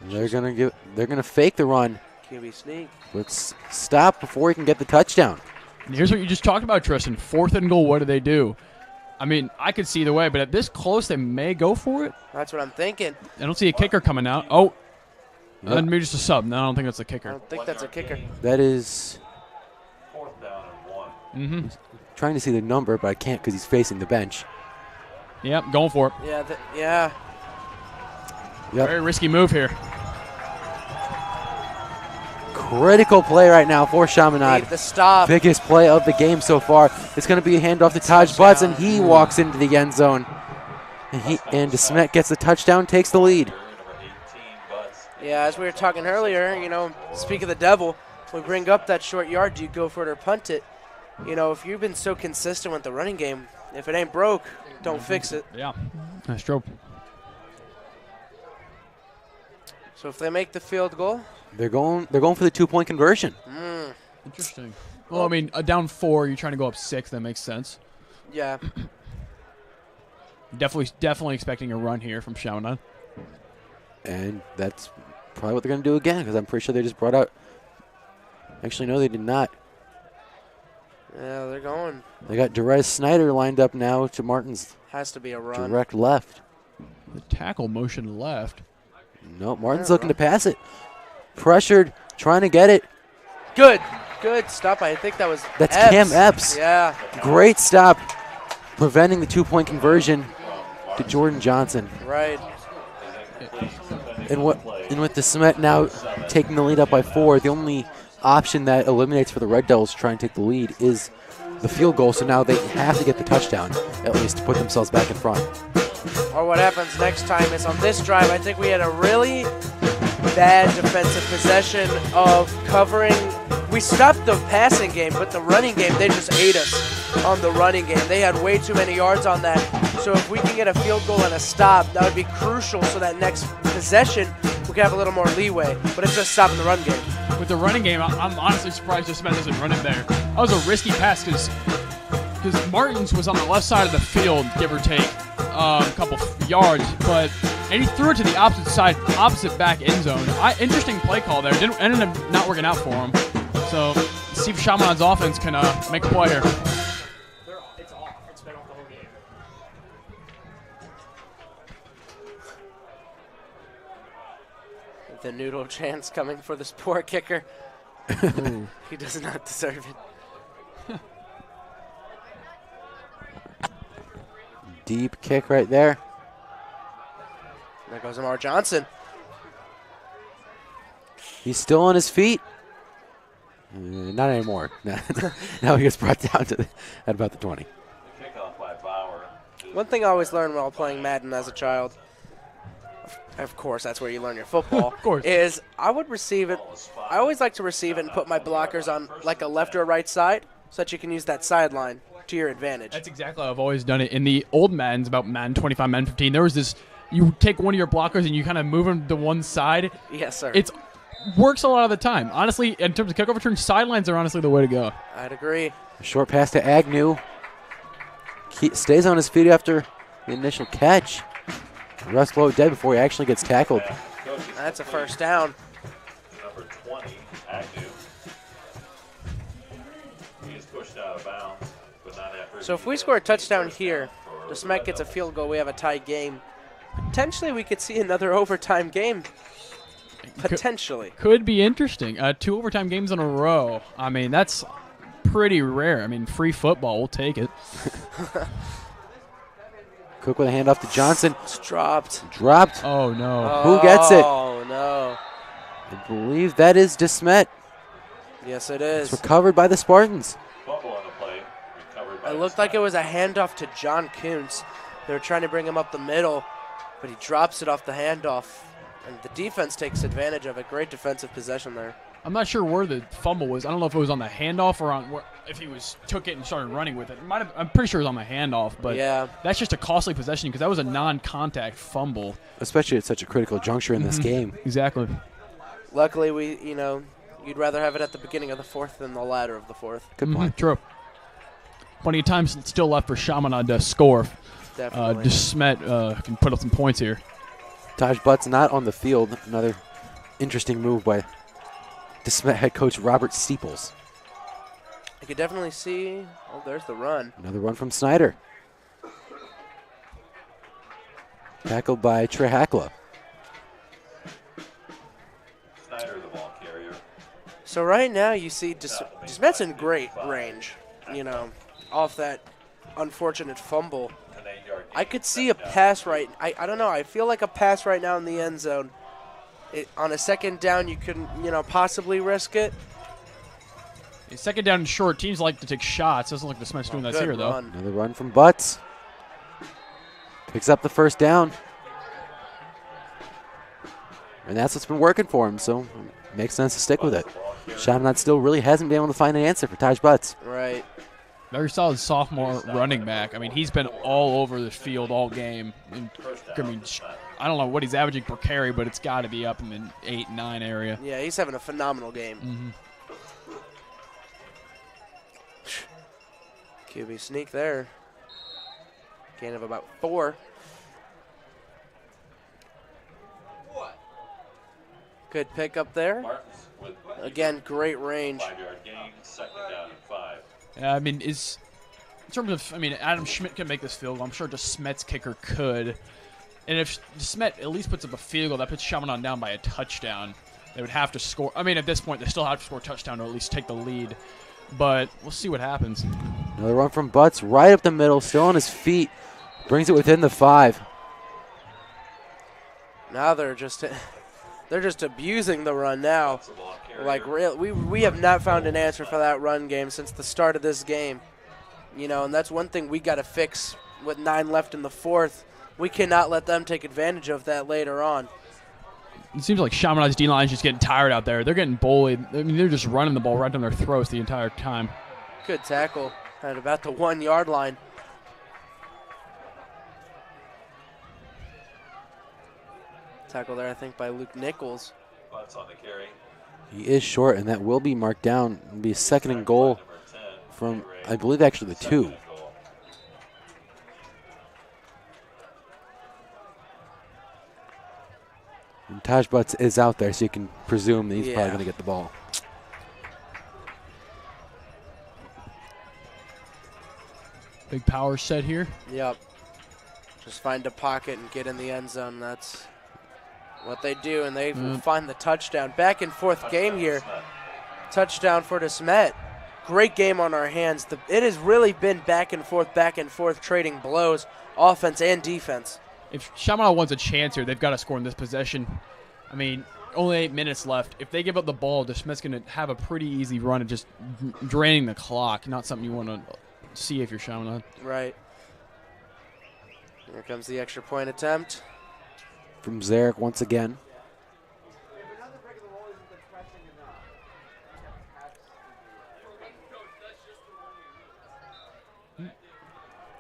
They're gonna fake the run. QB sneak. Let's stop before he can get the touchdown. And here's what you just talked about, Tristan. 4th and goal, what do they do? I mean, I could see either way, but at this close, they may go for it. That's what I'm thinking. I don't see a kicker coming out. Oh, maybe just a sub. No, I don't think that's a kicker. I don't think that's a kicker. That is... 4th down and 1. Trying to see the number, but I can't because he's facing the bench. Yep, going for it. Yeah, Yep. Very risky move here. Critical play right now for Chaminade. The stop. Biggest play of the game so far. It's going to be a handoff to Taj Butts, and he walks into the end zone. And DeSmet gets the touchdown, takes the lead. Yeah, as we were talking earlier, speak of the devil, we bring up that short yard, do you go for it or punt it? If you've been so consistent with the running game, if it ain't broke, don't fix it. Yeah, nice job. So if they make the field goal, they're going for the 2 point conversion. Interesting. Well, I mean, down 4, you're trying to go up 6. That makes sense. Yeah. Definitely expecting a run here from Chaminade. And that's probably what they're going to do again, because I'm pretty sure they just brought out. Actually, no, they did not. Yeah, they're going. They got Derez Snyder lined up now to Martin's. Has to be a run. Direct left. The tackle motion left. No, Martin's looking to pass it. Pressured, trying to get it. Good stop. I think that was That's Epps. Cam Epps. Yeah. Great stop, preventing the 2 point conversion to Jordan Johnson. Right. And with DeSmet now taking the lead up by 4, the only option that eliminates for the Red Devils to try and take the lead is the field goal. So now they have to get the touchdown, at least, to put themselves back in front. Or what happens next time is on this drive, I think we had a really bad defensive possession of covering. We stopped the passing game, but the running game, they just ate us on the running game. They had way too many yards on that. So if we can get a field goal and a stop, that would be crucial so that next possession we can have a little more leeway. But it's just stopping the run game. With the running game, I'm honestly surprised DeSmet doesn't run it there. That was a risky pass because because Martins was on the left side of the field, give or take a couple yards, and he threw it to the opposite side, opposite back end zone. Interesting play call there. Ended up not working out for him. So see if Chaminade's offense can make a play here. It's off. It's been off the whole game. The noodle chance coming for this poor kicker. He does not deserve it. Deep kick right there. There goes Amar Johnson. He's still on his feet. Not anymore. Now he gets brought down to at about the 20. Kickoff by Bauer. One thing I always learned while playing Madden as a child, of course, that's where you learn your football, of course, is I would receive it. I always like to receive it and put my blockers on like a left or right side so that you can use that sideline to your advantage. That's exactly how I've always done it. In the old Maddens, about Madden 25, Madden 15, there was this, you take one of your blockers and you kind of move them to one side. Yes, sir. It works a lot of the time. Honestly, in terms of kickoff return, sidelines are honestly the way to go. I'd agree. A short pass to Agnew. Stays on his feet after the initial catch. Russ low dead before he actually gets tackled. That's a first down. Number 20, Agnew. He is pushed out of bounds, but not after. So if we score a touchdown here, DeSmet gets a field goal, we have a tie game. Potentially we could see another overtime game. Potentially. Could be interesting. 2 overtime games in a row. I mean, that's pretty rare. I mean, free football, we'll take it. Cook with a handoff to Johnson. It's dropped. Dropped. Oh, no. Who gets it? Oh, no. I believe that is DeSmet. Yes, it is. It's recovered by the Spartans. Fumble on the play. Recovered by It looked like it was a handoff to John Kuntz. They were trying to bring him up the middle, but he drops it off the handoff. And the defense takes advantage of it. Great defensive possession there. I'm not sure where the fumble was. I don't know if it was on the handoff or if he took it and started running with it. I'm pretty sure it was on the handoff, but yeah, that's just a costly possession because that was a non-contact fumble. Especially at such a critical juncture in this game. Exactly. Luckily, you'd rather have it at the beginning of the fourth than the latter of the fourth. Good point. True. Plenty of time still left for Chaminade to score. Definitely. DeSmet can put up some points here. Taj Butt's not on the field. Another interesting move by DeSmet head coach Robert Steeples. You could definitely see. Oh, there's the run. Another run from Snyder. Tackled by Trehakla. Snyder, the ball carrier. So right now you see DeSmet's in great range, off that unfortunate fumble. I could see a pass right. I don't know. I feel like a pass right now in the end zone. On a second down, you couldn't, possibly risk it. Second down and short, teams like to take shots. Doesn't look like DeSmet's doing that here, though. Another run from Butts. Picks up the first down. And that's what's been working for him, so it makes sense to stick with it. Chaminade still really hasn't been able to find an answer for Taj Butts. Right. Very solid sophomore running back. I mean, he's been all over the field all game. I don't know what he's averaging per carry, but it's got to be up in the 8-9 area. Yeah, he's having a phenomenal game. QB sneak there. Gain of about 4. Good pick up there. Again, great range. 5-yard gain, second down and 5. I mean, Adam Schmidt can make this field goal. I'm sure DeSmet's kicker could. And if DeSmet at least puts up a field goal, that puts Chaminade down by a touchdown. They would have to score. I mean, at this point, they still have to score a touchdown or at least take the lead. But we'll see what happens. Another run from Butts right up the middle, still on his feet. Brings it within the 5. Now they're just abusing the run now. Like, we have not found an answer for that run game since the start of this game. And that's one thing we got to fix with 9 left in the fourth. We cannot let them take advantage of that later on. It seems like Chaminade's D-line is just getting tired out there. They're getting bullied. I mean, they're just running the ball right down their throats the entire time. Good tackle at about the 1-yard line. Tackle there, I think, by Luke Nichols. Butts on the carry. He is short, and that will be marked down. It'll be a 2nd and goal from, I believe, actually the 2. Taj Butts is out there, so you can presume that he's probably Yeah. going to get the ball. Big power set here. Yep. Just find a pocket and get in the end zone. That's what they do, and they will find the touchdown. Back and forth game here. Touchdown for DeSmet. Great game on our hands. It has really been back and forth, trading blows, offense and defense. If Chaminade wants a chance here, they've got to score in this possession. I mean, only 8 minutes left. If they give up the ball, DeSmet's going to have a pretty easy run of just draining the clock. Not something you want to see if you're Chaminade. Right. Here comes the extra point attempt. From Zarek once again.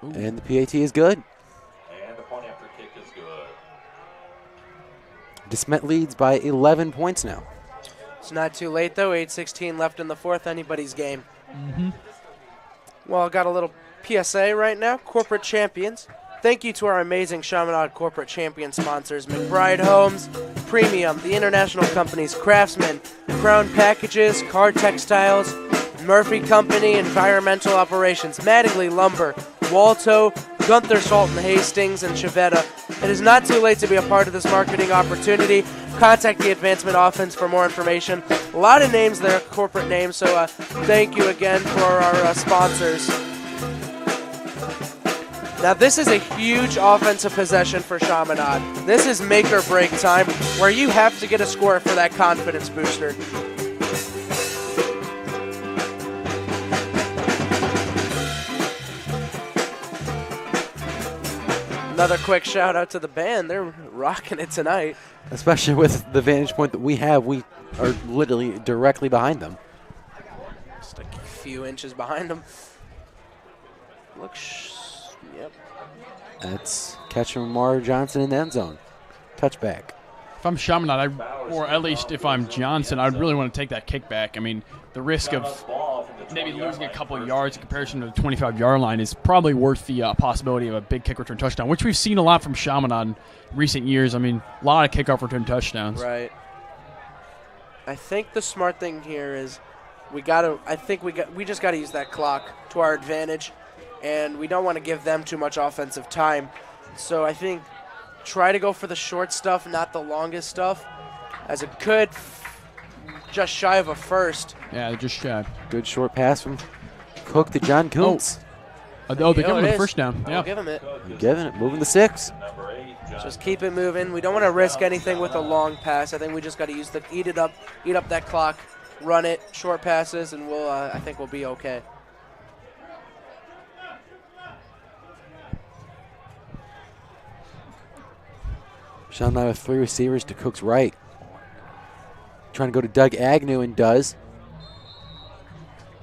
Ooh. And the PAT is good. And the point after kick is good. DeSmet leads by 11 points now. It's not too late, though. 8:16 left in the fourth. Anybody's game. Well, I got a little PSA right now. Corporate champions. Thank you to our amazing Chaminade corporate champion sponsors, McBride Homes, Premium, the international companies, Craftsman, Crown Packages, Car Textiles, Murphy Company, Environmental Operations, Mattingly Lumber, Walto, Gunther Salt and Hastings, and Chevetta. It is not too late to be a part of this marketing opportunity. Contact the Advancement Offense for more information. A lot of names there, corporate names, so thank you again for our sponsors. Now this is a huge offensive possession for Chaminade. This is make or break time where you have to get a score for that confidence booster. Another quick shout out to the band. They're rocking it tonight. Especially with the vantage point that we have, we are literally directly behind them. Just a few inches behind them. Yep. That's catching Lamar Johnson in the end zone. Touchback. If I'm Chaminade, or at least if I'm Johnson, I'd really want to take that kickback. I mean, the risk of maybe losing a couple of yards in comparison to the 25-yard line is probably worth the possibility of a big kick return touchdown, which we've seen a lot from Chaminade in recent years. I mean, a lot of kickoff return touchdowns. Right. I think the smart thing here is we just got to use that clock to our advantage, and we don't want to give them too much offensive time. So I think try to go for the short stuff, not the longest stuff, as it could just shy of a first. Yeah, just shy. Good short pass from Cook to John Kuntz. They give him the first down. Yeah. Give him it. Giving it, moving the 6. Just keep it moving. We don't want to risk anything with a long pass. I think we just got to eat up that clock, run it, short passes, and I think we'll be okay. Chaminade with 3 receivers to Cook's right. Trying to go to Doug Agnew and does.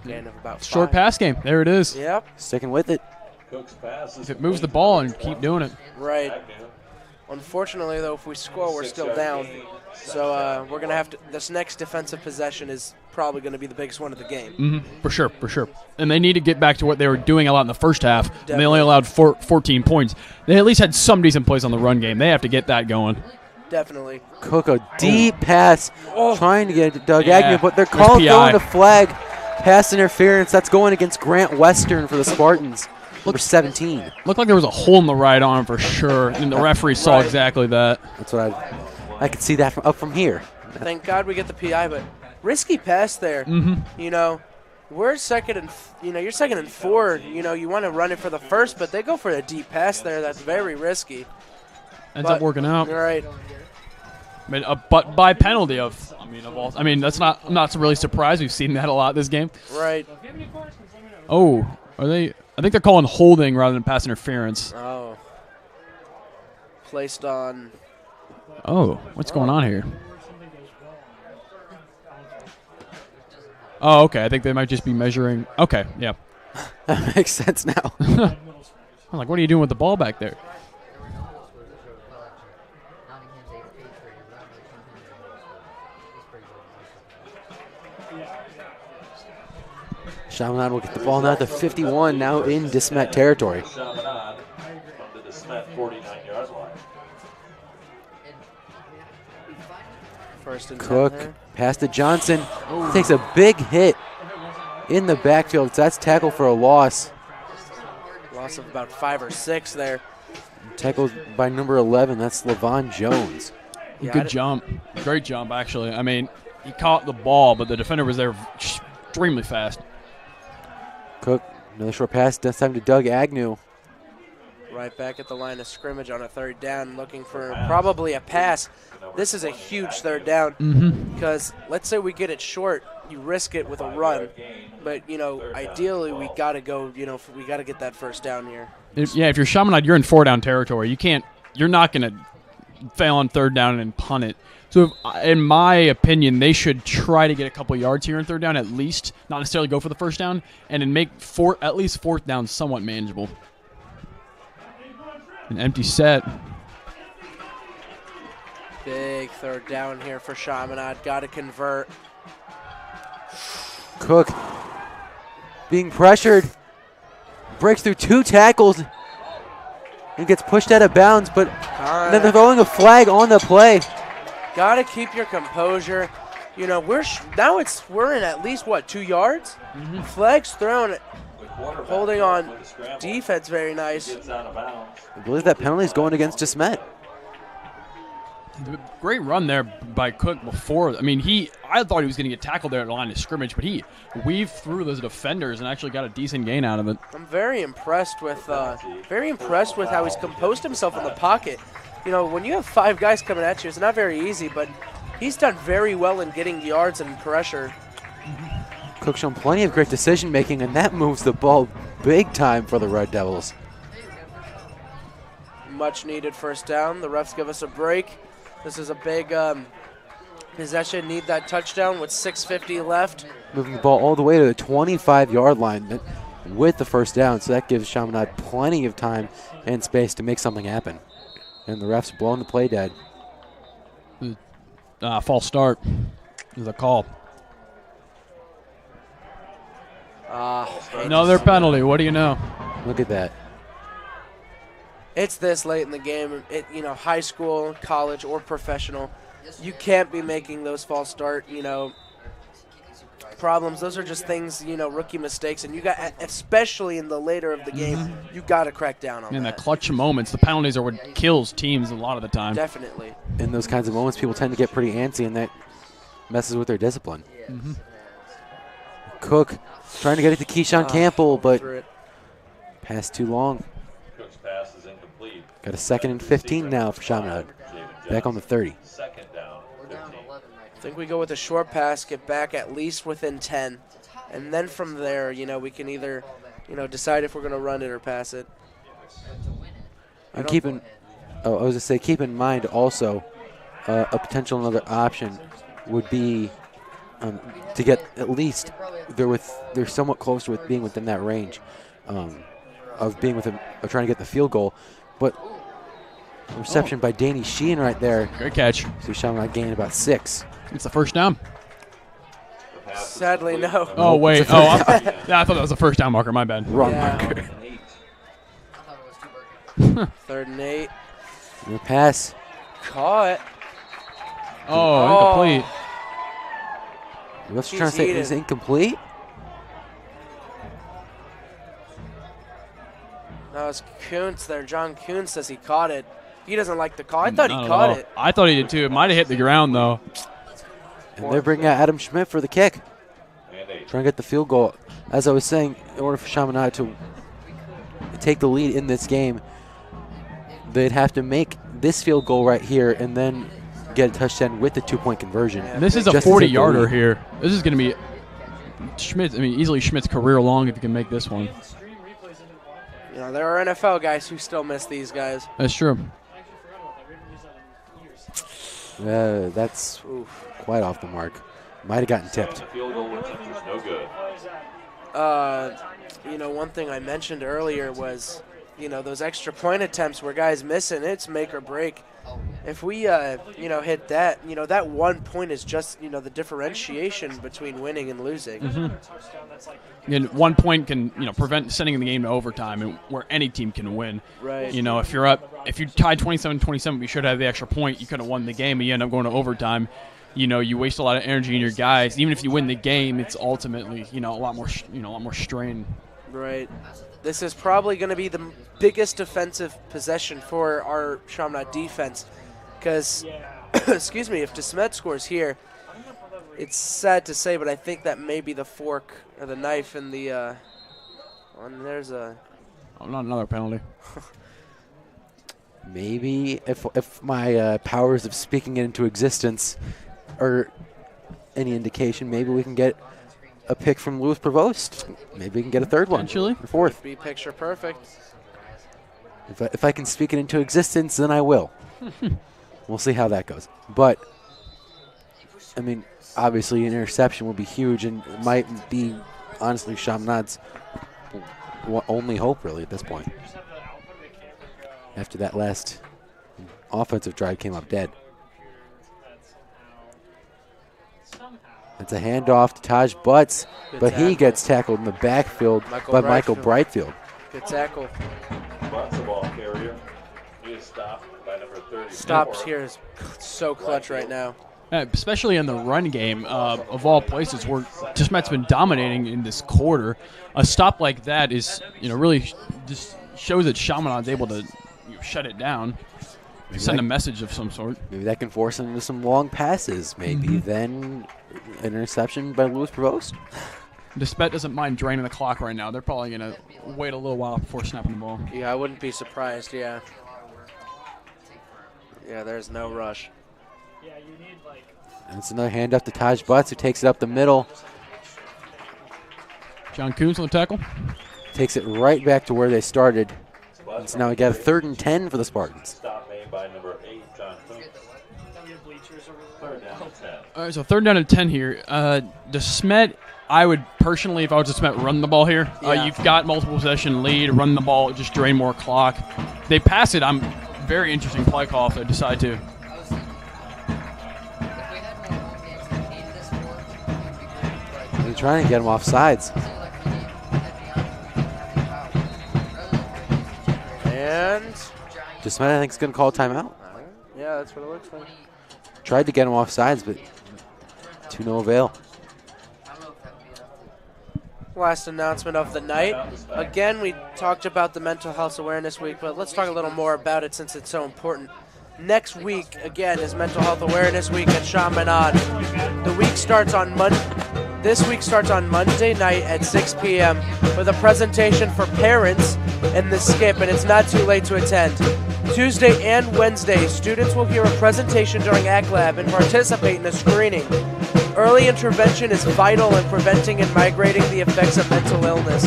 Gain of about 5. Short pass game. There it is. Yep. Sticking with it. If it moves the ball and keep doing it. Right. Unfortunately, though, if we score, we're still down. So we're going to have to – this next defensive possession is probably going to be the biggest one of the game. For sure. And they need to get back to what they were doing a lot in the first half. Definitely. And they only allowed 14 points. They at least had some decent plays on the run game. They have to get that going. Definitely. Cook, a deep pass, trying to get it to Doug Yeah. Agnew, but they're It was calling PI. throwing a flag. Pass interference. That's going against Grant Western for the Spartans. Number 17. Looked like there was a hole in the right arm for sure, and the referee saw exactly that. That's what I could see that up from here. Thank God we get the PI, but risky pass there. You know, we're second and you're second and 4. You know, you want to run it for the first, but they go for a deep pass there. That's very risky. Ends up working out. You're right. But by penalty that's not. I'm not really surprised. We've seen that a lot this game. Right. Oh, are they? I think they're calling holding rather than pass interference. Oh. Placed on. Oh, what's going on here? Oh, okay. I think they might just be measuring. Okay, yeah. That makes sense now. I'm like, what are you doing with the ball back there? Chaminade will get the ball now at the 51, now in DeSmet territory. Chaminade from the DeSmet 49-yard line. First and 10 Cook there. pass to Johnson. Takes a big hit in the backfield. So that's tackle for a loss. Loss of about 5 or 6 there. Tackled by number 11. That's LaVon Jones. Good jump. Great jump, actually. I mean, he caught the ball, but the defender was there extremely fast. Cook, another short pass. This time to Doug Agnew. Right back at the line of scrimmage on a 3rd down, looking for probably a pass. This is a huge 3rd down because let's say we get it short, you risk it with a run. But, you know, ideally we got to go, you know, we got to get that 1st down here. If you're Chaminade, you're in 4-down territory. You're not going to fail on 3rd down and punt it. So, in my opinion, they should try to get a couple yards here in 3rd down at least, not necessarily go for the 1st down, and then make at least 4th down somewhat manageable. An empty set. Big 3rd down here for Chaminade. Got to convert. Cook being pressured. Breaks through 2 tackles and gets pushed out of bounds, but then they're throwing a flag on the play. Got to keep your composure. You know, we're in at least, 2 yards? Flag's thrown. Holding on defense very nice. I believe that penalty is going against DeSmet. Great run there by Cook before. I mean, I thought he was going to get tackled there at the line of scrimmage, but he weaved through those defenders and actually got a decent gain out of it. I'm very impressed with how he's composed himself in the pocket. You know, when you have 5 guys coming at you, it's not very easy, but he's done very well in getting yards and pressure. Cook shown plenty of great decision making, and that moves the ball big time for the Red Devils. Much needed 1st down. The refs give us a break. This is a big possession. Need that touchdown with 6:50 left. Moving the ball all the way to the 25-yard line with the 1st down, so that gives Chaminade plenty of time and space to make something happen. And the refs blowing the play dead. False start is a call. Another penalty. What do you know? Look at that. It's this late in the game. High school, college, or professional, you can't be making those false start, problems. Those are just things, rookie mistakes, and you got, especially in the later of the game, you got to crack down on that. In the clutch moments, the penalties are what kills teams a lot of the time. Definitely. In those kinds of moments, people tend to get pretty antsy, and that messes with their discipline. Cook trying to get it to Keyshawn Campbell, but pass too long. Cook's pass is incomplete. Got a 2nd and 15 now for Chaminade. Back on the 30. 2nd down, 15. I think we go with a short pass, get back at least within 10, and then from there, we can either, decide if we're going to run it or pass it. And keep in mind also, a potential another option would be to get at least they're somewhat close with being within that range of being of trying to get the field goal, but reception by Danny Sheehan right there. Great catch. So Chaminade gained about 6. It's the 1st down. Sadly, no. Oh wait. I thought that was a 1st down marker. My bad. Wrong marker. 3rd and 8. The pass. Caught. Incomplete. What's trying to say? Is it incomplete? No, it's Kuntz there. John Kuntz says he caught it. He doesn't like the call. I thought he caught it. I thought he did too. It might have hit the ground though. And they're bringing out Adam Schmidt for the kick. Trying to get the field goal. As I was saying, in order for Chaminade to take the lead in this game, they'd have to make this field goal right here and then get a touchdown with the 2-point conversion. And this is a 40-yarder here. This is going to be Schmidt. I mean, easily Schmidt's career long if you can make this one. There are NFL guys who still miss these guys. That's true. That's quite off the mark. Might have gotten tipped. Field goal attempt is no good. One thing I mentioned earlier was, those extra point attempts where guys missing, it's make or break. If we, hit that, that 1 point is just, the differentiation between winning and losing. And 1 point can, prevent sending the game to overtime, and where any team can win. Right. If you tied 27-27, we should have the extra point. You could have won the game, and you end up going to overtime. you waste a lot of energy in your guys. Even if you win the game, it's ultimately, a lot more strain. Right. This is probably going to be the biggest defensive possession for our Chaminade defense because, excuse me, if DeSmet scores here, it's sad to say, but I think that may be the fork or the knife in the there's a... Oh, not another penalty. Maybe if my powers of speaking it into existence are any indication, maybe we can get a pick from Louis Provost. Maybe we can get a third one. Or fourth. Be picture perfect. If I can speak it into existence, then I will. We'll see how that goes. But, I mean, obviously an interception would be huge, and it might be, honestly, Chaminade's only hope, really, at this point. After that last offensive drive came up dead. It's a handoff to Taj Butts, but he gets tackled in the backfield by Michael Brightfield. Good tackle. Butts, the ball carrier. He is stopped by number 30. Stops here is so clutch right now. Especially in the run game, of all places, where DeSmet's been dominating in this quarter. A stop like that is, really just shows that Chaminade's able to shut it down, send a message of some sort. Maybe that can force him into some long passes. Maybe then an interception by Louis Provost. DeSmet doesn't mind draining the clock right now. They're probably going to wait a little while before snapping the ball. Yeah, I wouldn't be surprised, yeah. Yeah, there's no rush. And it's another handoff to Taj Butts, who takes it up the middle. John Coons on the tackle. Takes it right back to where they started. And so now we got a 3rd and 10 for the Spartans. Stop made by number 8, John Coons. Third down and 10. All right, so 3rd down and 10 here. DeSmet, I would personally, if I was DeSmet, run the ball here. Yeah. You've got multiple possession lead, run the ball, just drain more clock. They pass it. I'm very interesting play call if they decide to. They're trying to get him off sides. And DeSmet, I think, is going to call a timeout. yeah, that's what it looks like. Tried to get him off sides, but to no avail. Last announcement of the night. Again, we talked about the Mental Health Awareness Week, but let's talk a little more about it since it's so important. Next week, again, is Mental Health Awareness Week at Chaminade. This week starts on Monday night at 6 p.m. with a presentation for parents and the skip, and it's not too late to attend. Tuesday and Wednesday, students will hear a presentation during ACT Lab and participate in a screening. Early intervention is vital in preventing and migrating the effects of mental illness.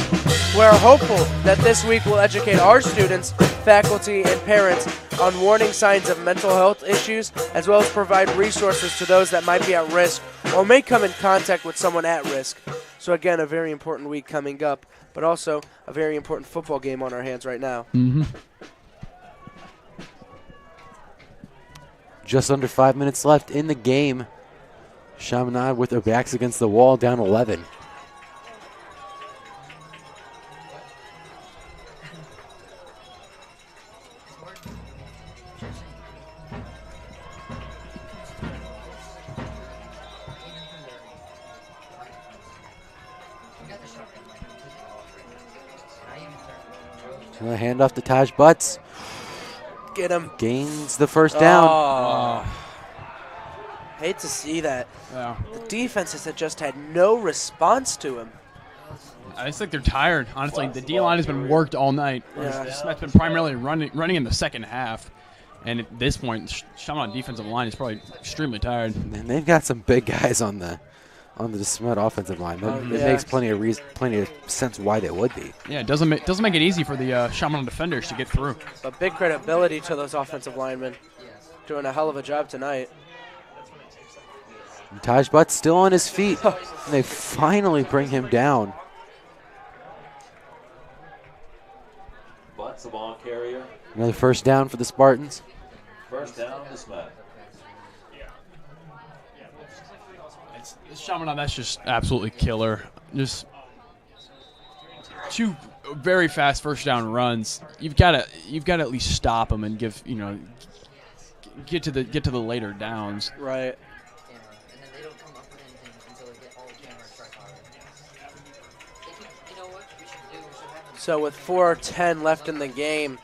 We're hopeful that this week will educate our students, faculty, and parents on warning signs of mental health issues, as well as provide resources to those that might be at risk or may come in contact with someone at risk. So again, a very important week coming up, but also a very important football game on our hands right now. Just under 5 minutes left in the game. Chaminade with their backs against the wall, down 11. Handoff to Taj Butts. Get him. Gains the first down. Oh. Hate to see that. Yeah. The defenses have just had no response to him. I just think they're tired. Honestly, the D-line has been worked all night. Yeah. DeSmet's been primarily running in the second half. And at this point, Chaminade defensive line is probably extremely tired. And they've got some big guys on the DeSmet offensive line. It makes plenty of sense why they would be. Yeah, it doesn't make it easy for the Chaminade defenders to get through. But big credibility to those offensive linemen. Doing a hell of a job tonight. And Taj Butts still on his feet. And they finally bring him down. Butts, the ball carrier. Another first down for the Spartans. First down, DeSmet. Chaminade, that's just absolutely killer. Just two very fast first down runs. You've got to at least stop them and give get to the later downs. Right. So with 4:10 left in the game,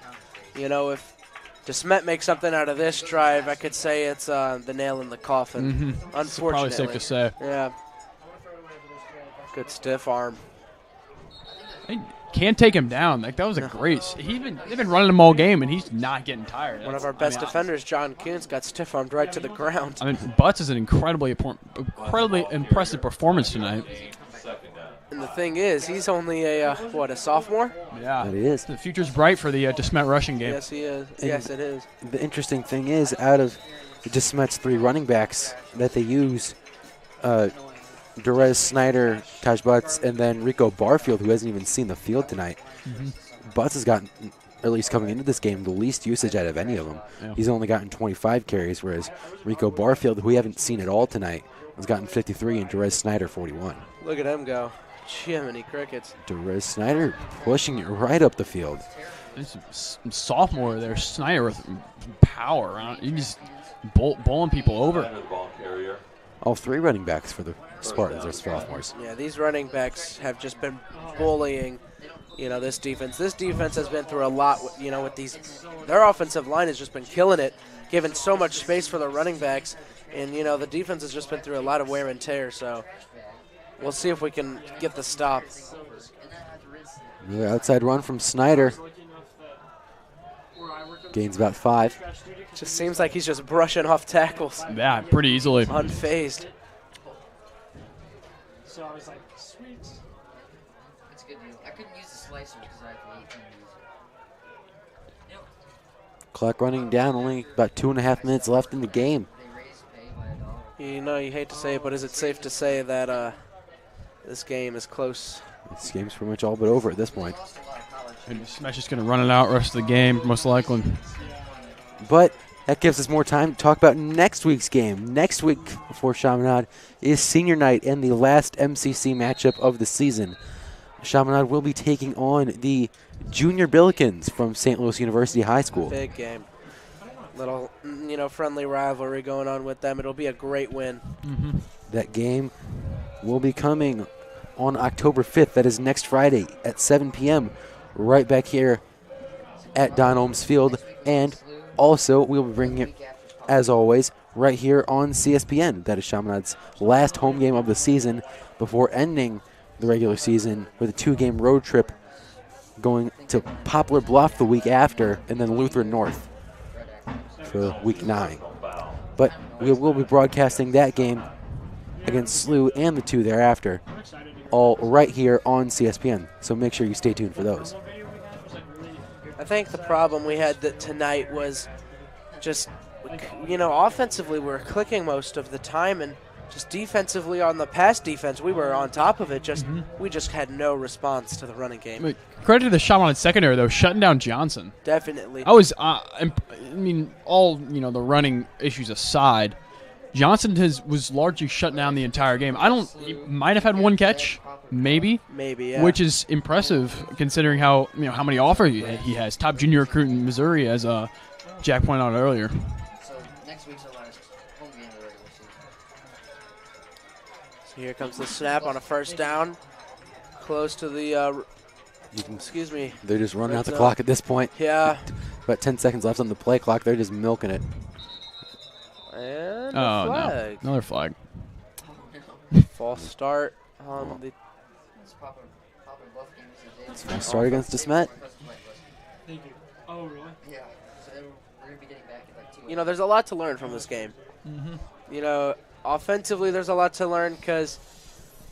you know, if DeSmet makes something out of this drive, I could say it's the nail in the coffin. Unfortunately. Probably safe to say. Yeah. Good stiff arm. They can't take him down. Like, that was a great. They've been running him all game, and he's not getting tired. One of our best defenders, John Kuntz, got stiff armed right to the ground. I mean, Butts is an incredibly impressive performance tonight. And the thing is, he's only a sophomore? Yeah, That he is. The future's bright for the DeSmet rushing game. Yes, he is. And yes, it is. The interesting thing is, out of DeSmet's 3 running backs that they use, Derez Snyder, Taj Butts, and then Rico Barfield, who hasn't even seen the field tonight. Butts has gotten, at least coming into this game, the least usage out of any of them. Yeah. He's only gotten 25 carries, whereas Rico Barfield, who we haven't seen at all tonight, has gotten 53, and Derez Snyder 41. Look at him go. Jiminy crickets. Derez Snyder pushing it right up the field. There's some sophomore there, Snyder with power. He's just bowling people over. All 3 running backs for the Spartans are sophomores. Yeah, these running backs have just been bullying, you know, this defense. This defense has been through a lot, you know, with these. Their offensive line has just been killing it, giving so much space for the running backs. And, you know, the defense has just been through a lot of wear and tear. So we'll see if we can get the stop. Another outside run from Snyder. Gains about 5. Just seems like he's just brushing off tackles. Yeah, pretty easily. Unfazed. So I was like, sweet. That's a good news. I couldn't use the slicer because I have the 18 use. Clock running down, only about 2.5 minutes left in the game. You know, you hate to say it, but is it safe to say that this game is close? This game's pretty much all but over at this point. And Smash is going to run it out rest of the game, most likely. But that gives us more time to talk about next week's game. Next week for Chaminade is senior night and the last MCC matchup of the season. Chaminade will be taking on the Junior Billikens from St. Louis University High School. Big game. Little, you know, friendly rivalry going on with them. It'll be a great win. That game will be coming on October 5th. That is next Friday at 7 p.m. right back here at Don Ohms Field. And also, we'll be bringing it, as always, right here on CSPN. That is Chaminade's last home game of the season before ending the regular season with a 2-game road trip going to Poplar Bluff the week after and then Lutheran North for week 9. But we will be broadcasting that game against SLU and the 2 thereafter, all right here on CSPN. So make sure you stay tuned for those. I think the problem we had tonight was just, you know, offensively we were clicking most of the time, and just defensively on the pass defense, we were on top of it. Just we just had no response to the running game. Credit to the Chaminade secondary, though, shutting down Johnson. Definitely. I was, I mean, all, you know, the running issues aside, Johnson was largely shut down the entire game. He might have had 1 catch, maybe. Maybe, yeah. Which is impressive considering how, you know, how many offers he has. Top junior recruit in Missouri, as Jack pointed out earlier. So next week's our last home game of the regular season. So here comes the snap on a first down. Close to the, excuse me. They're just running out the clock at this point. Yeah. About 10 seconds left on the play clock. They're just milking it. And Oh, flag. no. Another flag. False start on the. False start against DeSmet. Thank you. Oh, really? Yeah. So we're going to be getting back in like 2 You know, there's a lot to learn from this game. You know, offensively, there's a lot to learn because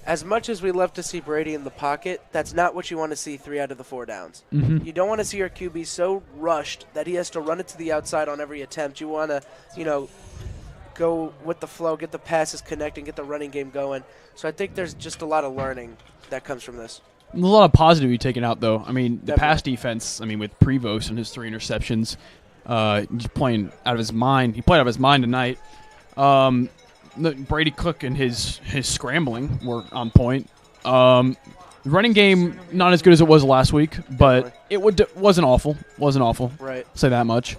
as much as we love to see Brady in the pocket, that's not what you want to see 3 out of the 4 downs. You don't want to see your QB so rushed that he has to run it to the outside on every attempt. You want to, you know, go with the flow, get the passes connecting, get the running game going. So I think there's just a lot of learning that comes from this. A lot of positive taken out, though. I mean, the pass defense, I mean, with Prevost and his 3 interceptions, he's playing out of his mind. He played out of his mind tonight. Brady Cook and his scrambling were on point. The running game, not as good as it was last week, but it wasn't awful. Wasn't awful. Right. Say that much.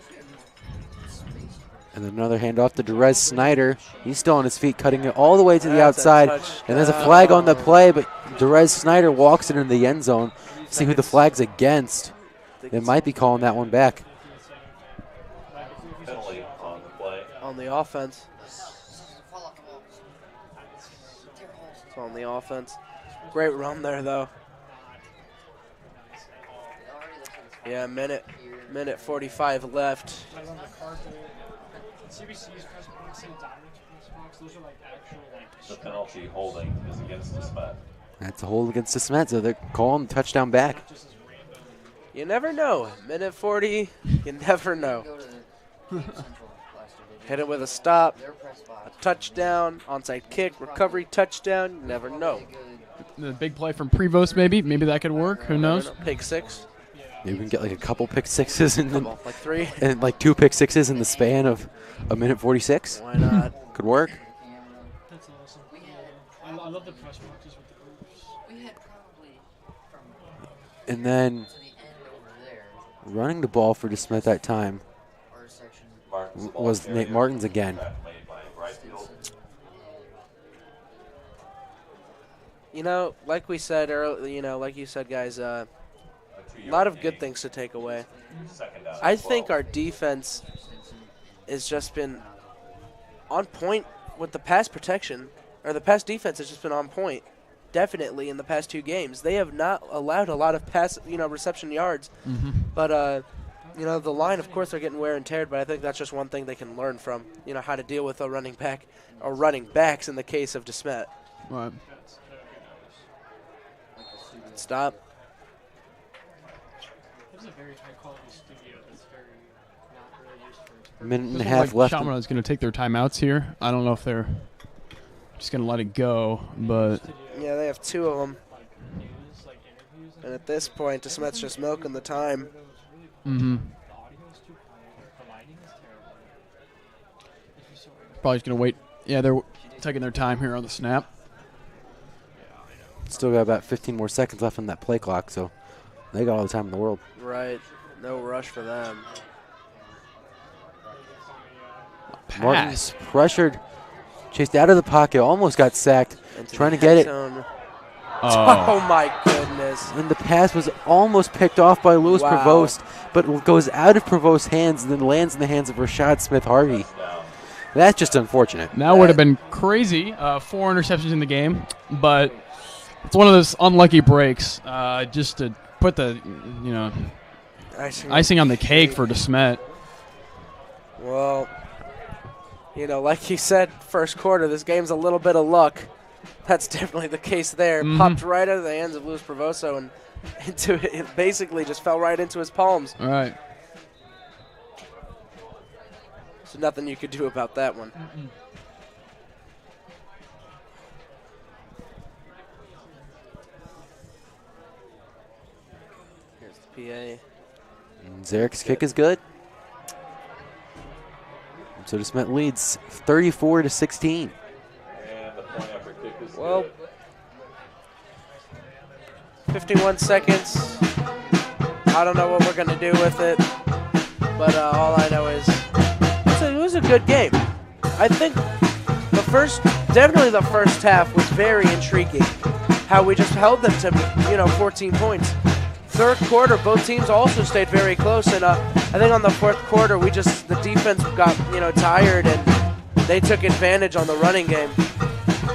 And then another handoff to Derez Snyder. He's still on his feet, cutting it all the way to the outside. And there's a flag on the play, but Derez Snyder walks it into the end zone See who the flag's against. They might be calling that one back. Penalty on the play. On the offense. It's on the offense. Great run there, though. Yeah, minute 45 left. The penalty holding is against DeSmet. That's a hold against DeSmet, so they're calling the touchdown back. You never know. Minute 40, you never know. Hit it with a stop, a touchdown, onside kick, recovery, touchdown. You never know. The big play from Prevost, maybe that could work. Who knows? Pick six. Maybe we can get like a couple pick sixes and then like 3 and like 2 pick sixes in the span of a minute 46. Why not? Could work. That's awesome. I love the press boxes with the groups. We had probably And then to the end over there. running the ball for DeSmet that time was Nate Martins again. You know, like we said earlier, like you said, guys, a lot of good things to take away. I think our defense has just been on point with the pass protection, or the pass defense has just been on point, definitely in the past 2 games. They have not allowed a lot of pass, reception yards. But, the line, of course, they're getting wear and tear, but I think that's just one thing they can learn from, how to deal with a running back, or running backs in the case of DeSmet. Right. Stop. This is a very high quality studio that's very not really used for. Minute and a half left. Chaminade's going to take their timeouts here. I don't know if they're just going to let it go, but Yeah, they have 2 of them. And at this point, DeSmet's just milking the time. Probably just going to wait. Yeah, they're taking their time here on the snap. Still got about 15 more seconds left on that play clock, so they got all the time in the world. Right. No rush for them. Martins pressured, chased out of the pocket, almost got sacked, trying to get it. Oh, my goodness. And the pass was almost picked off by Louis Prevost, but goes out of Provost's hands and then lands in the hands of Rashad Smith-Harvey. That's just unfortunate. That would have been crazy. 4 interceptions in the game, but it's one of those unlucky breaks just to put the, icing on the cake for DeSmet. Well, like you said, first quarter, this game's a little bit of luck. That's definitely the case there. Popped right out of the hands of Louis Prevosto and it basically just fell right into his palms. All right. So nothing you could do about that one. Here's the PA. And Zarek's kick is good. So DeSmet leads 34-16. And the point after kick is Well, good. 51 seconds. I don't know what we're going to do with it, but all I know is it was a good game. I think definitely the first half was very intriguing. How we just held them to 14 points. Third quarter, both teams also stayed very close, and I think on the fourth quarter, the defense got tired and they took advantage on the running game.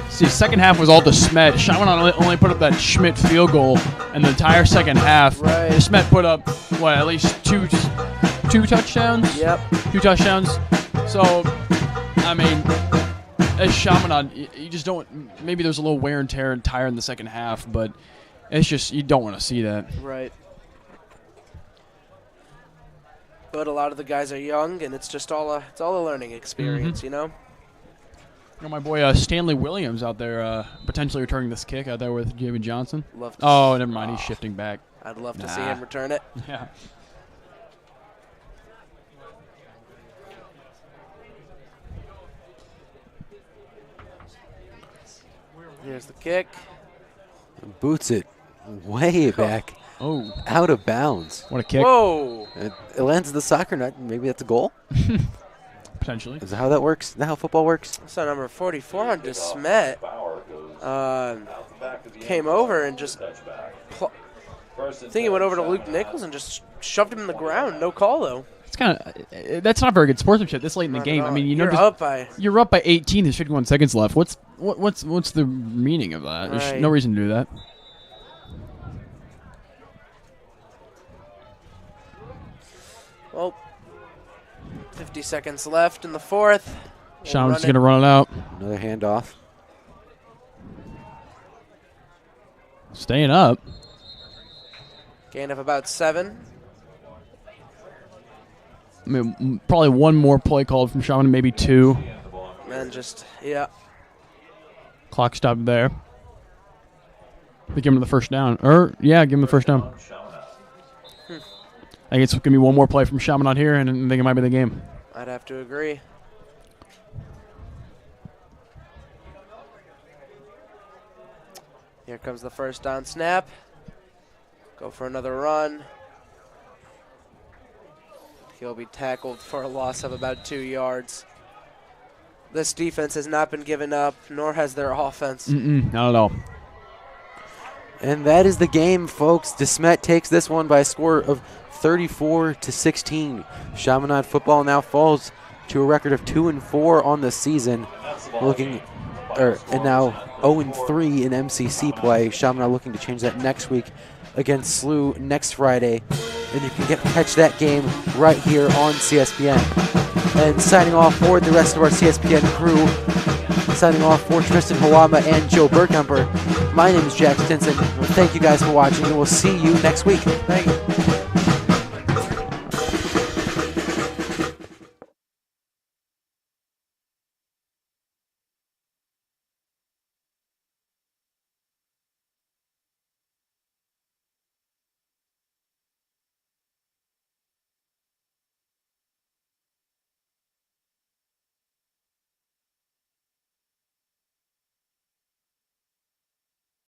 See, second half was all DeSmet. Chaminade only put up that Schmidt field goal in the entire second half. Right. DeSmet put up at least two touchdowns. Yep. 2 touchdowns. So, I mean, as Chaminade, you just don't. Maybe there's a little wear and tear and tire in the second half, but it's just you don't want to see that. Right. But a lot of the guys are young, and it's just a learning experience, My boy Stanley Williams out there potentially returning this kick out there with Jamie Johnson. Love to never mind. He's shifting back. I'd love to see him return it. Yeah. Here's the kick. Boots it way back. Oh. Out of bounds. What a kick. Whoa. It lands in the soccer net. Maybe that's a goal? Potentially. Is that how that works? Is that how football works? So number 44 on DeSmet came over and just I think he went over to Luke Nichols and just shoved him in the ground. No call, though. It's kind of that's not very good sportsmanship this late in the game. I mean, You're up by. You're up by 18. There's 51 seconds left. What's the meaning of that? There's Right. no reason to do that. Well, 50 seconds left in the fourth. Shaman's going to run it out. Another handoff. Staying up. Gain of about 7. I mean, probably one more play called from Shaman, maybe 2. And just, yeah. Clock stopped there. They give him the first down. Yeah, give him the first down. I think it's going to be one more play from Chaminade here, and I think it might be the game. I'd have to agree. Here comes the first down snap. Go for another run. He'll be tackled for a loss of about 2 yards. This defense has not been given up, nor has their offense. Not at all. And that is the game, folks. DeSmet takes this one by a score of 34-16. Chaminade football now falls to a record of 2-4 on the season, and now 0-3 in MCC play. Chaminade looking to change that next week against SLU next Friday, and you can catch that game right here on CSPN. And signing off for the rest of our CSPN crew, signing off for Tristan Hawama and Joe Burkhamper, my name is Jack Stinson. Thank you guys for watching, and we'll see you next week. Thank you.